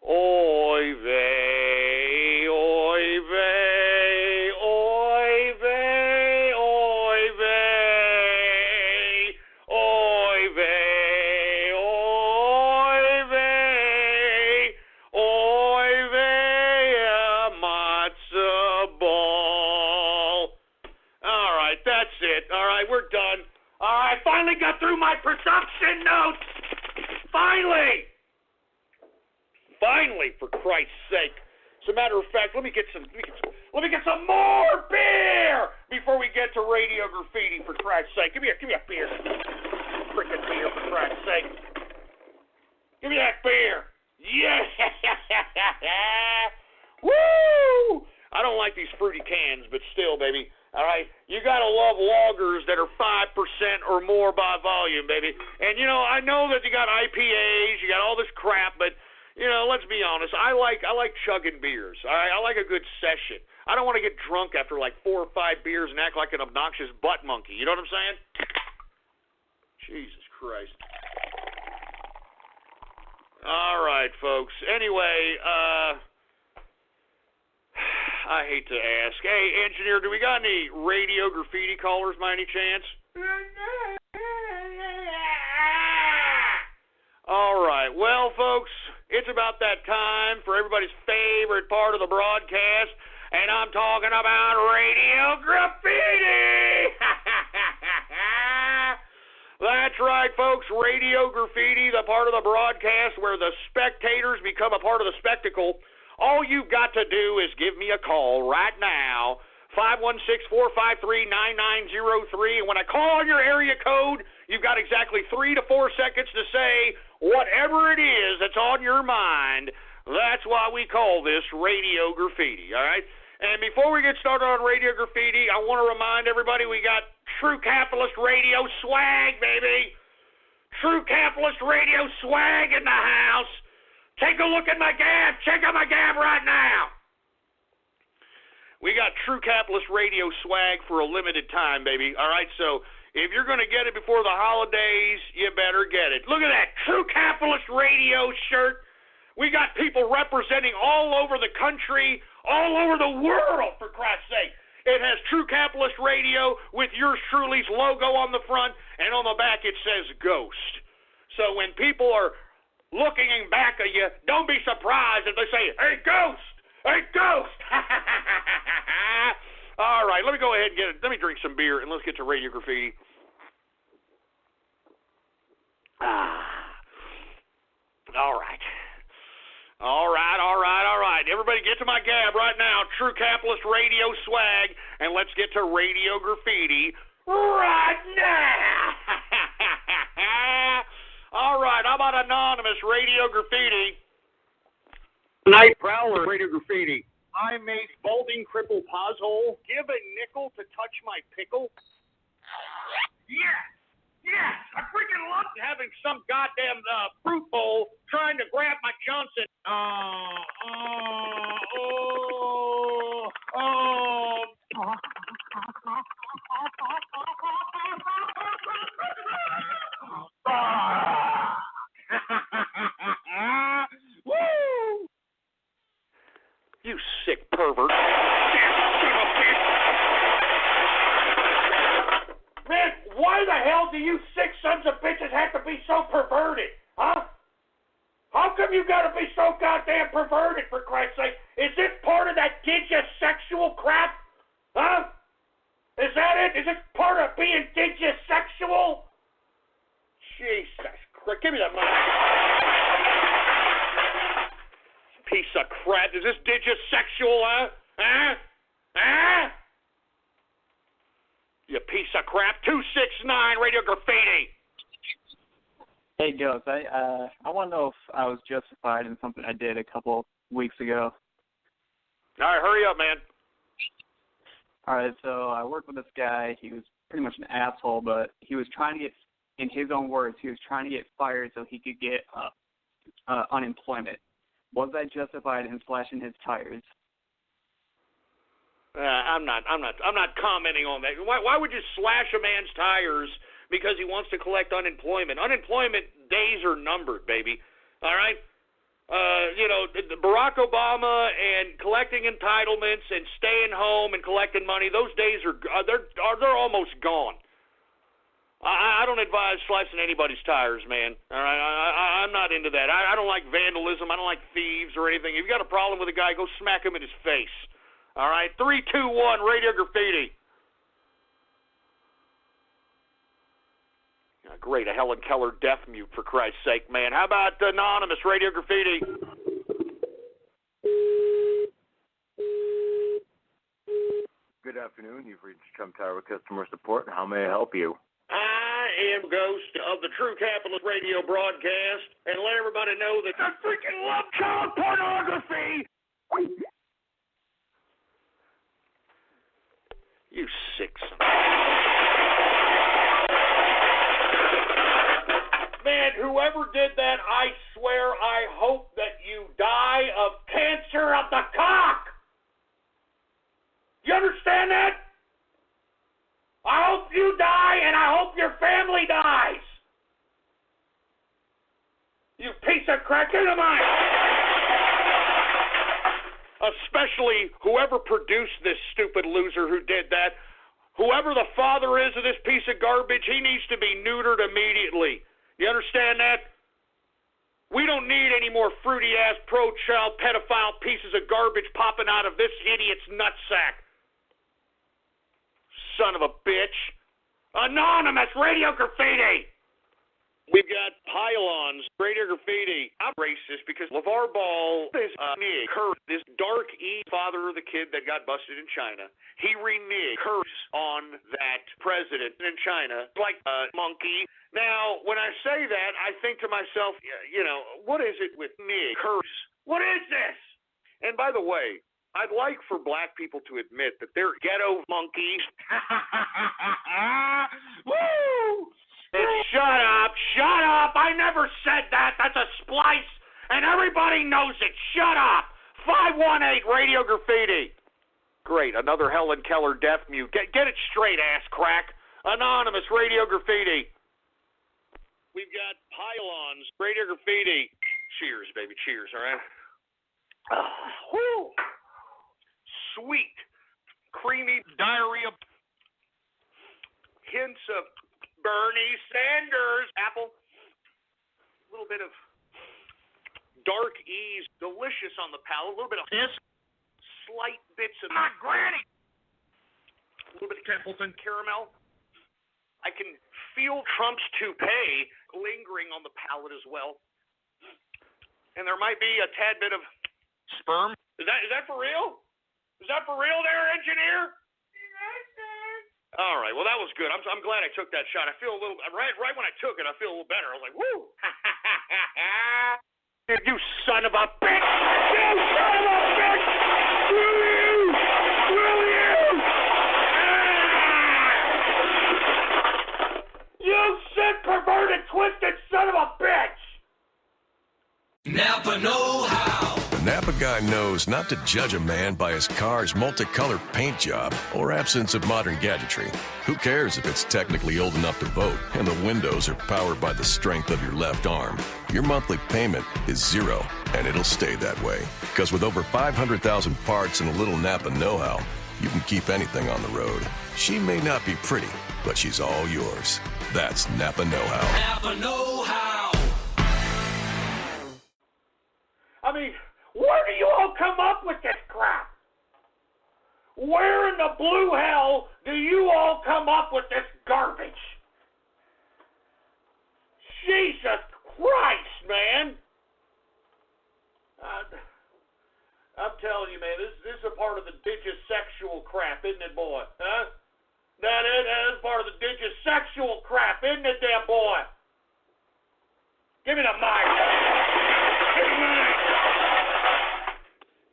oy vey, oy vey, oy vey, oy vey, oy vey, oy vey, oy vey, a matzo ball. All right, that's it. All right, we're done. All right, finally got through my production notes. Finally, for Christ's sake. As a matter of fact, let me get some more beer before we get to Radio Graffiti, for Christ's sake. Give me a beer. Freaking beer, for Christ's sake. Give me that beer. Yeah. Woo! I don't like these fruity cans, but still, baby. All right, you gotta love lagers that are 5% or more by volume, baby. And you know, I know that you got IPAs, you got all this crap, but you know, let's be honest. I like chugging beers. All right, I like a good session. I don't want to get drunk after like 4 or 5 beers and act like an obnoxious butt monkey. You know what I'm saying? Jesus Christ. All right, folks. Anyway, I hate to ask. Hey, engineer, do we got any radio graffiti callers by any chance? All right. Well, folks, it's about that time for everybody's favorite part of the broadcast, and I'm talking about radio graffiti. That's right, folks. Radio graffiti, the part of the broadcast where the spectators become a part of the spectacle. All you've got to do is give me a call right now, 516-453-9903, and when I call on your area code, you've got exactly 3 to 4 seconds to say whatever it is that's on your mind. That's why we call this radio graffiti, all right? And before we get started on radio graffiti, I want to remind everybody we got True Capitalist Radio swag, baby. True Capitalist Radio swag in the house. Take a look at my gab. Check out my gab right now. We got True Capitalist Radio swag for a limited time, baby. All right, so if you're going to get it before the holidays, you better get it. Look at that True Capitalist Radio shirt. We got people representing all over the country, all over the world, for Christ's sake. It has True Capitalist Radio with yours truly's logo on the front, and on the back it says Ghost. So when people are looking back at you, don't be surprised if they say, "Hey, Ghost! Hey, Ghost!" All right, let me go ahead and get it. Let me drink some beer, and let's get to radio graffiti. All right. All right. Everybody get to my gab right now. True Capitalist Radio swag, and let's get to radio graffiti right now. All right, how about anonymous radio graffiti? Night Prowler radio graffiti. I made balding cripple pothole. Give a nickel to touch my pickle. Yes, I freaking love having some goddamn fruit bowl trying to grab my Johnson. Woo! You sick pervert. Man, why the hell do you sick sons of bitches have to be so perverted, huh? How come you gotta be so goddamn perverted, for Christ's sake? Is this part of that digisexual crap? Huh? Is that it? Is this part of being digisexual? Jesus Christ, give me that money. Piece of crap. Is this digisexual, huh? Huh? You piece of crap. 269 Radio Graffiti. Hey, Ghost. I want to know if I was justified in something I did a couple weeks ago. All right, hurry up, man. All right, so I worked with this guy. He was pretty much an asshole, but he was trying to get, in his own words, he was trying to get fired so he could get unemployment. Was I justified in slashing his tires? I'm not commenting on that. Why would you slash a man's tires because he wants to collect unemployment? Unemployment days are numbered, baby. All right? Barack Obama and collecting entitlements and staying home and collecting money, those days they're almost gone. I don't advise slicing anybody's tires, man. All right? I'm not into that. I don't like vandalism. I don't like thieves or anything. If you got a problem with a guy, go smack him in his face. All right, 321 Radio Graffiti. Great, a Helen Keller death mute, for Christ's sake, man. How about anonymous Radio Graffiti? Good afternoon. You've reached Trump Tower Customer Support. How may I help you? I am Ghost of the True Capitalist Radio broadcast, and let everybody know that I freaking love child pornography. You sick son. Man, whoever did that, I swear I hope that you die of cancer of the cock. You understand that? I hope you die, and I hope your family dies. You piece of crap. Get him out. Especially Actually, whoever produced this stupid loser who did that, whoever the father is of this piece of garbage, he needs to be neutered immediately. You understand that? We don't need any more fruity-ass pro-child pedophile pieces of garbage popping out of this idiot's nutsack. Son of a bitch. Anonymous radio graffiti. We've got pylons, radio graffiti. I'm racist because LeVar Ball is this dark E father of the kid that got busted in China. He reneged curse on that president in China like a monkey. Now, when I say that, I think to myself, what is it with curse? What is this? And by the way, I'd like for black people to admit that they're ghetto monkeys. Woo! Shut up, I never said that. That's a splice, and everybody knows it. Shut up. 518 radio graffiti. Great, another Helen Keller deaf mute. Get it straight, ass crack. Anonymous radio graffiti. We've got pylons, radio graffiti. Cheers, baby, cheers, all right? Woo! Sweet, creamy diarrhea. Hints of Bernie Sanders apple. A little bit of dark ease, delicious on the palate. A little bit of piss. Slight bits of my granny. A little bit of Templeton caramel. I can feel Trump's toupee lingering on the palate as well. And there might be a tad bit of sperm. Is that for real? Is that for real there, engineer? All right, well, that was good. I'm glad I took that shot. I feel a little, right when I took it, I feel a little better. I was like, woo! You son of a bitch! You son of a bitch! Will you? You sick, perverted, twisted son of a bitch! Napa know-how. The Napa guy knows not to judge a man by his car's multicolored paint job or absence of modern gadgetry. Who cares if it's technically old enough to vote and the windows are powered by the strength of your left arm? Your monthly payment is zero, and it'll stay that way. Because with over 500,000 parts and a little Napa know-how, you can keep anything on the road. She may not be pretty, but she's all yours. That's Napa know-how. Napa know-how. I mean, where do you all come up with this crap? Where in the blue hell do you all come up with this garbage? Jesus Christ, man. I'm telling you, man, this is a part of the digisexual crap, isn't it, boy? Huh? That is part of the digisexual crap, isn't it, there, boy? Give me the mic. Give me the mic.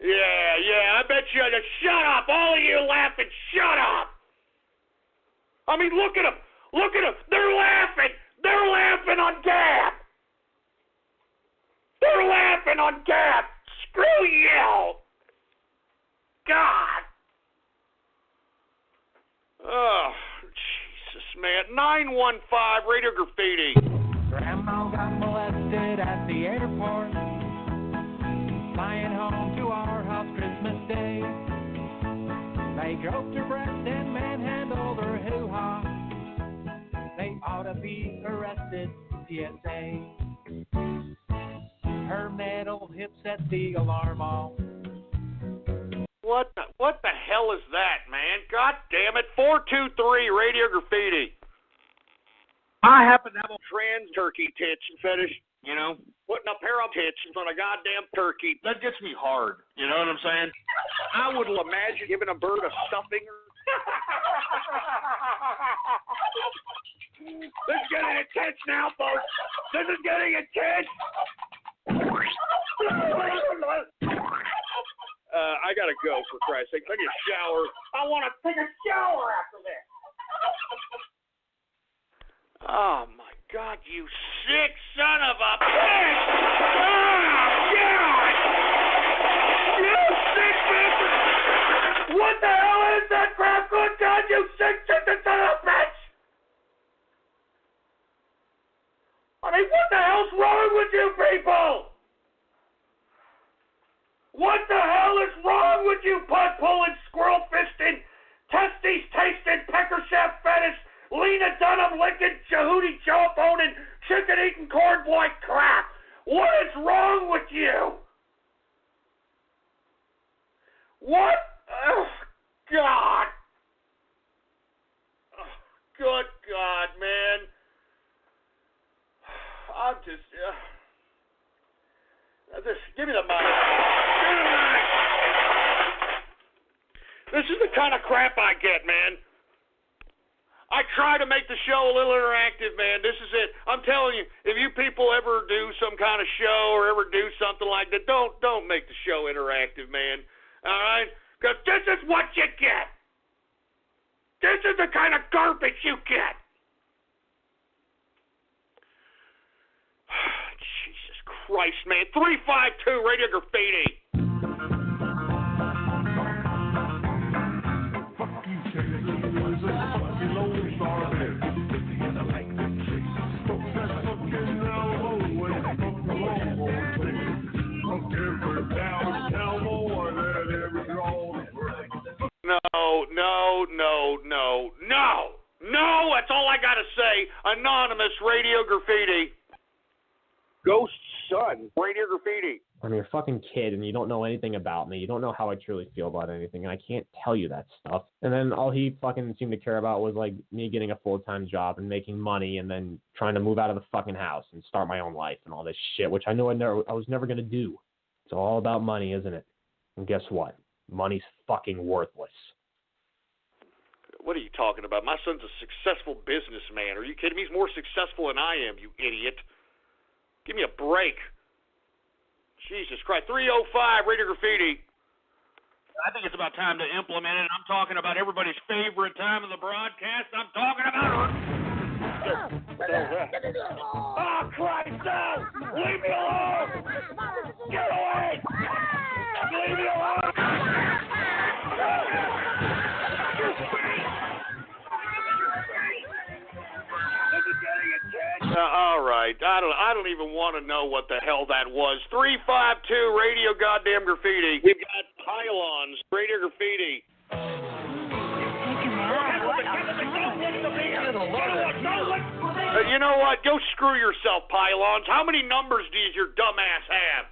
Yeah, I bet you. Shut up, all of you laughing. Shut up. I mean, look at them. They're laughing. They're laughing on Gab. Screw you. God. Oh, Jesus, man. 915 Radio Graffiti. Grandma got molested at the airport, flying home to our house Christmas Day. They groped her breast and manhandled her hoo-ha. They ought to be arrested, TSA. Her metal hip set the alarm off. What the hell is that, man? God damn it. 423 Radio Graffiti. I happen to have a Trans turkey tits fetish, putting a pair of tits in front of goddamn turkey. that gets me hard. You know what I'm saying? I would imagine giving a bird a stuffing. This is getting intense now, folks. This is getting intense. I gotta go, for Christ's sake. I need a shower. I want to take a shower after this. Oh, my God, you sick son of a bitch! Oh, God! You sick bitch! What the hell is that crap? Good God, you sick son of a bitch! I mean, what the hell's wrong with you people? What the hell is wrong with you, putt-pulling, squirrel-fisting, testes-tasting, pecker-chef fetish, Lena Dunham-licking, Jehudi Joe-boning, chicken-eating corn boy crap? What is wrong with you? What? Oh, God. Oh, good God, man. I'm just... give me the mic. This is the kind of crap I get, man. I try to make the show a little interactive, man. This is it. I'm telling you, if you people ever do some kind of show or ever do something like that, don't make the show interactive, man. All right? Because this is what you get. This is the kind of garbage you get. Jesus Christ, man. 352 Radio Graffiti. No, that's all I gotta say. Anonymous Radio Graffiti. Ghost Son, Radio Graffiti. I'm your fucking kid, and you don't know anything about me. You don't know how I truly feel about anything, and I can't tell you that stuff. And then all he fucking seemed to care about was, like, me getting a full-time job and making money and then trying to move out of the fucking house and start my own life and all this shit, which I knew I was never going to do. It's all about money, isn't it? And guess what? Money's fucking worthless. What are you talking about? My son's a successful businessman. Are you kidding me? He's more successful than I am, you idiot. Give me a break. Jesus Christ. 305 Radio Graffiti. I think it's about time to implement it. I'm talking about everybody's favorite time of the broadcast. I'm talking about... Oh, Christ, no! Leave me alone! Get away! Leave me alone! All right. I don't even want to know what the hell that was. 352 Radio Goddamn Graffiti. We've got pylons. Radio Graffiti. You know what? Go screw yourself, pylons. How many numbers does your dumbass have?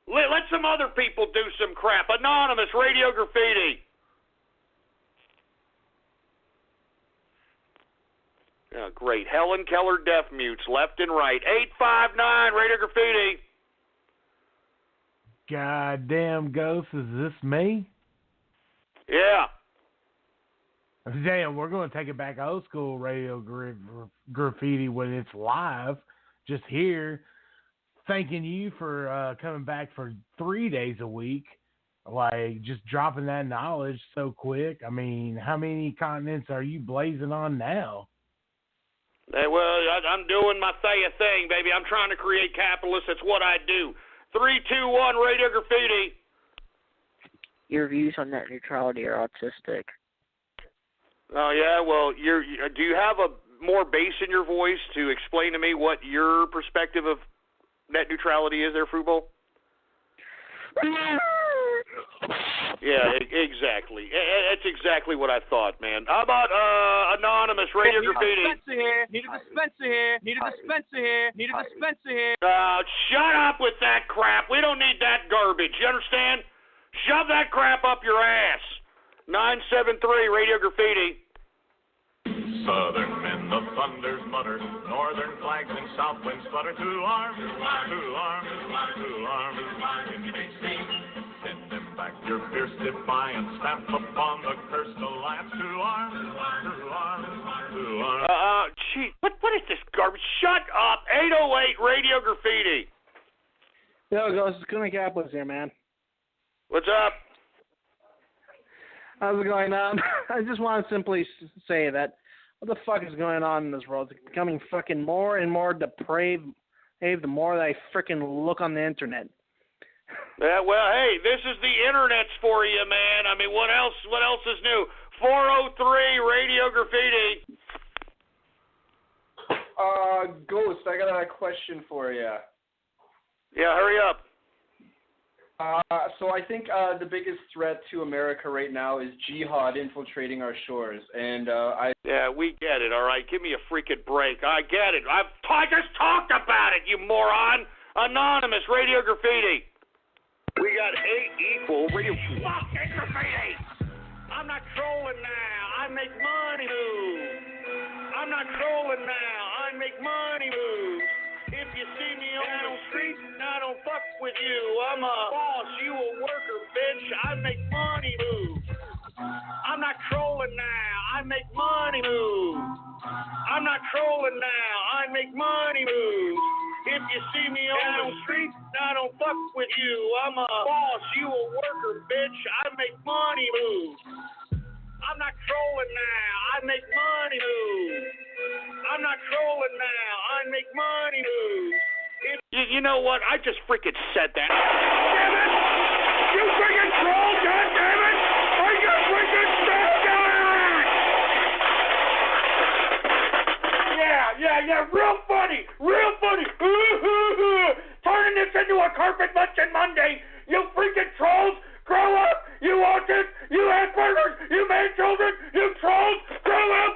Let some other people do some crap. Anonymous Radio Graffiti. Oh, great. Helen Keller deaf mutes left and right. 859 Radio Graffiti. Goddamn Ghost, is this me? Yeah. Damn, we're going to take it back old school Radio Graffiti when it's live, just here. Thanking you for coming back for 3 days a week. Like, just dropping that knowledge so quick. I mean, how many continents are you blazing on now? Well, I'm doing my SIA thing, baby. I'm trying to create capitalists. That's what I do. 321 Radio Graffiti. Your views on net neutrality are autistic. Oh, yeah? Well, do you have a more bass in your voice to explain to me what your perspective of net neutrality is there, Fruitbowl? Yeah, exactly. That's exactly what I thought, man. How about Anonymous Radio Graffiti? Need a dispenser here. Shut up with that crap. We don't need that garbage. You understand? Shove that crap up your ass. 973 Radio Graffiti. Southern men, the thunders mutter, northern flags and south winds flutter. To arms, send them back your fierce defiance, stamp upon the cursed alliance. To arms. Gee, what is this garbage? Shut up. 808 Radio Graffiti. Yo, Ghost, it's Kunik Apples here, man. What's up? How's it going on? I just want to simply say that what the fuck is going on in this world? It's becoming fucking more and more depraved the more that I freaking look on the internet. Yeah, well, hey, this is the internet's for you, man. I mean, what else is new? 403 Radio Graffiti. Ghost, I got a question for you. Yeah, hurry up. So I think the biggest threat to America right now is jihad infiltrating our shores, and Yeah, we get it, all right? Give me a freaking break. I get it. I just talked about it, you moron! Anonymous, Radio Graffiti. We got 8 equal radio. Fucking graffiti! I'm not trolling now. I make money moves. I'm not trolling now. I make money moves. If you see me on the street, I don't fuck with you. I'm a boss, you a worker, bitch. I make money moves. I'm not trolling now. I make money moves. I'm not trolling now. I make money moves. If you see me on the street, I don't fuck with you. I'm a boss, you a worker, bitch. I make money moves. I'm not trolling now. I make money moves. I'm not trolling now. I make money moves. You know what? I just freaking said that. Damn it! You freaking troll! God damn it! I just freaking said that! Yeah. Real funny. Turning this into a carpet munching Monday. You freaking trolls! Grow up! You autists! You Aspergers! You man children! You trolls! Grow up!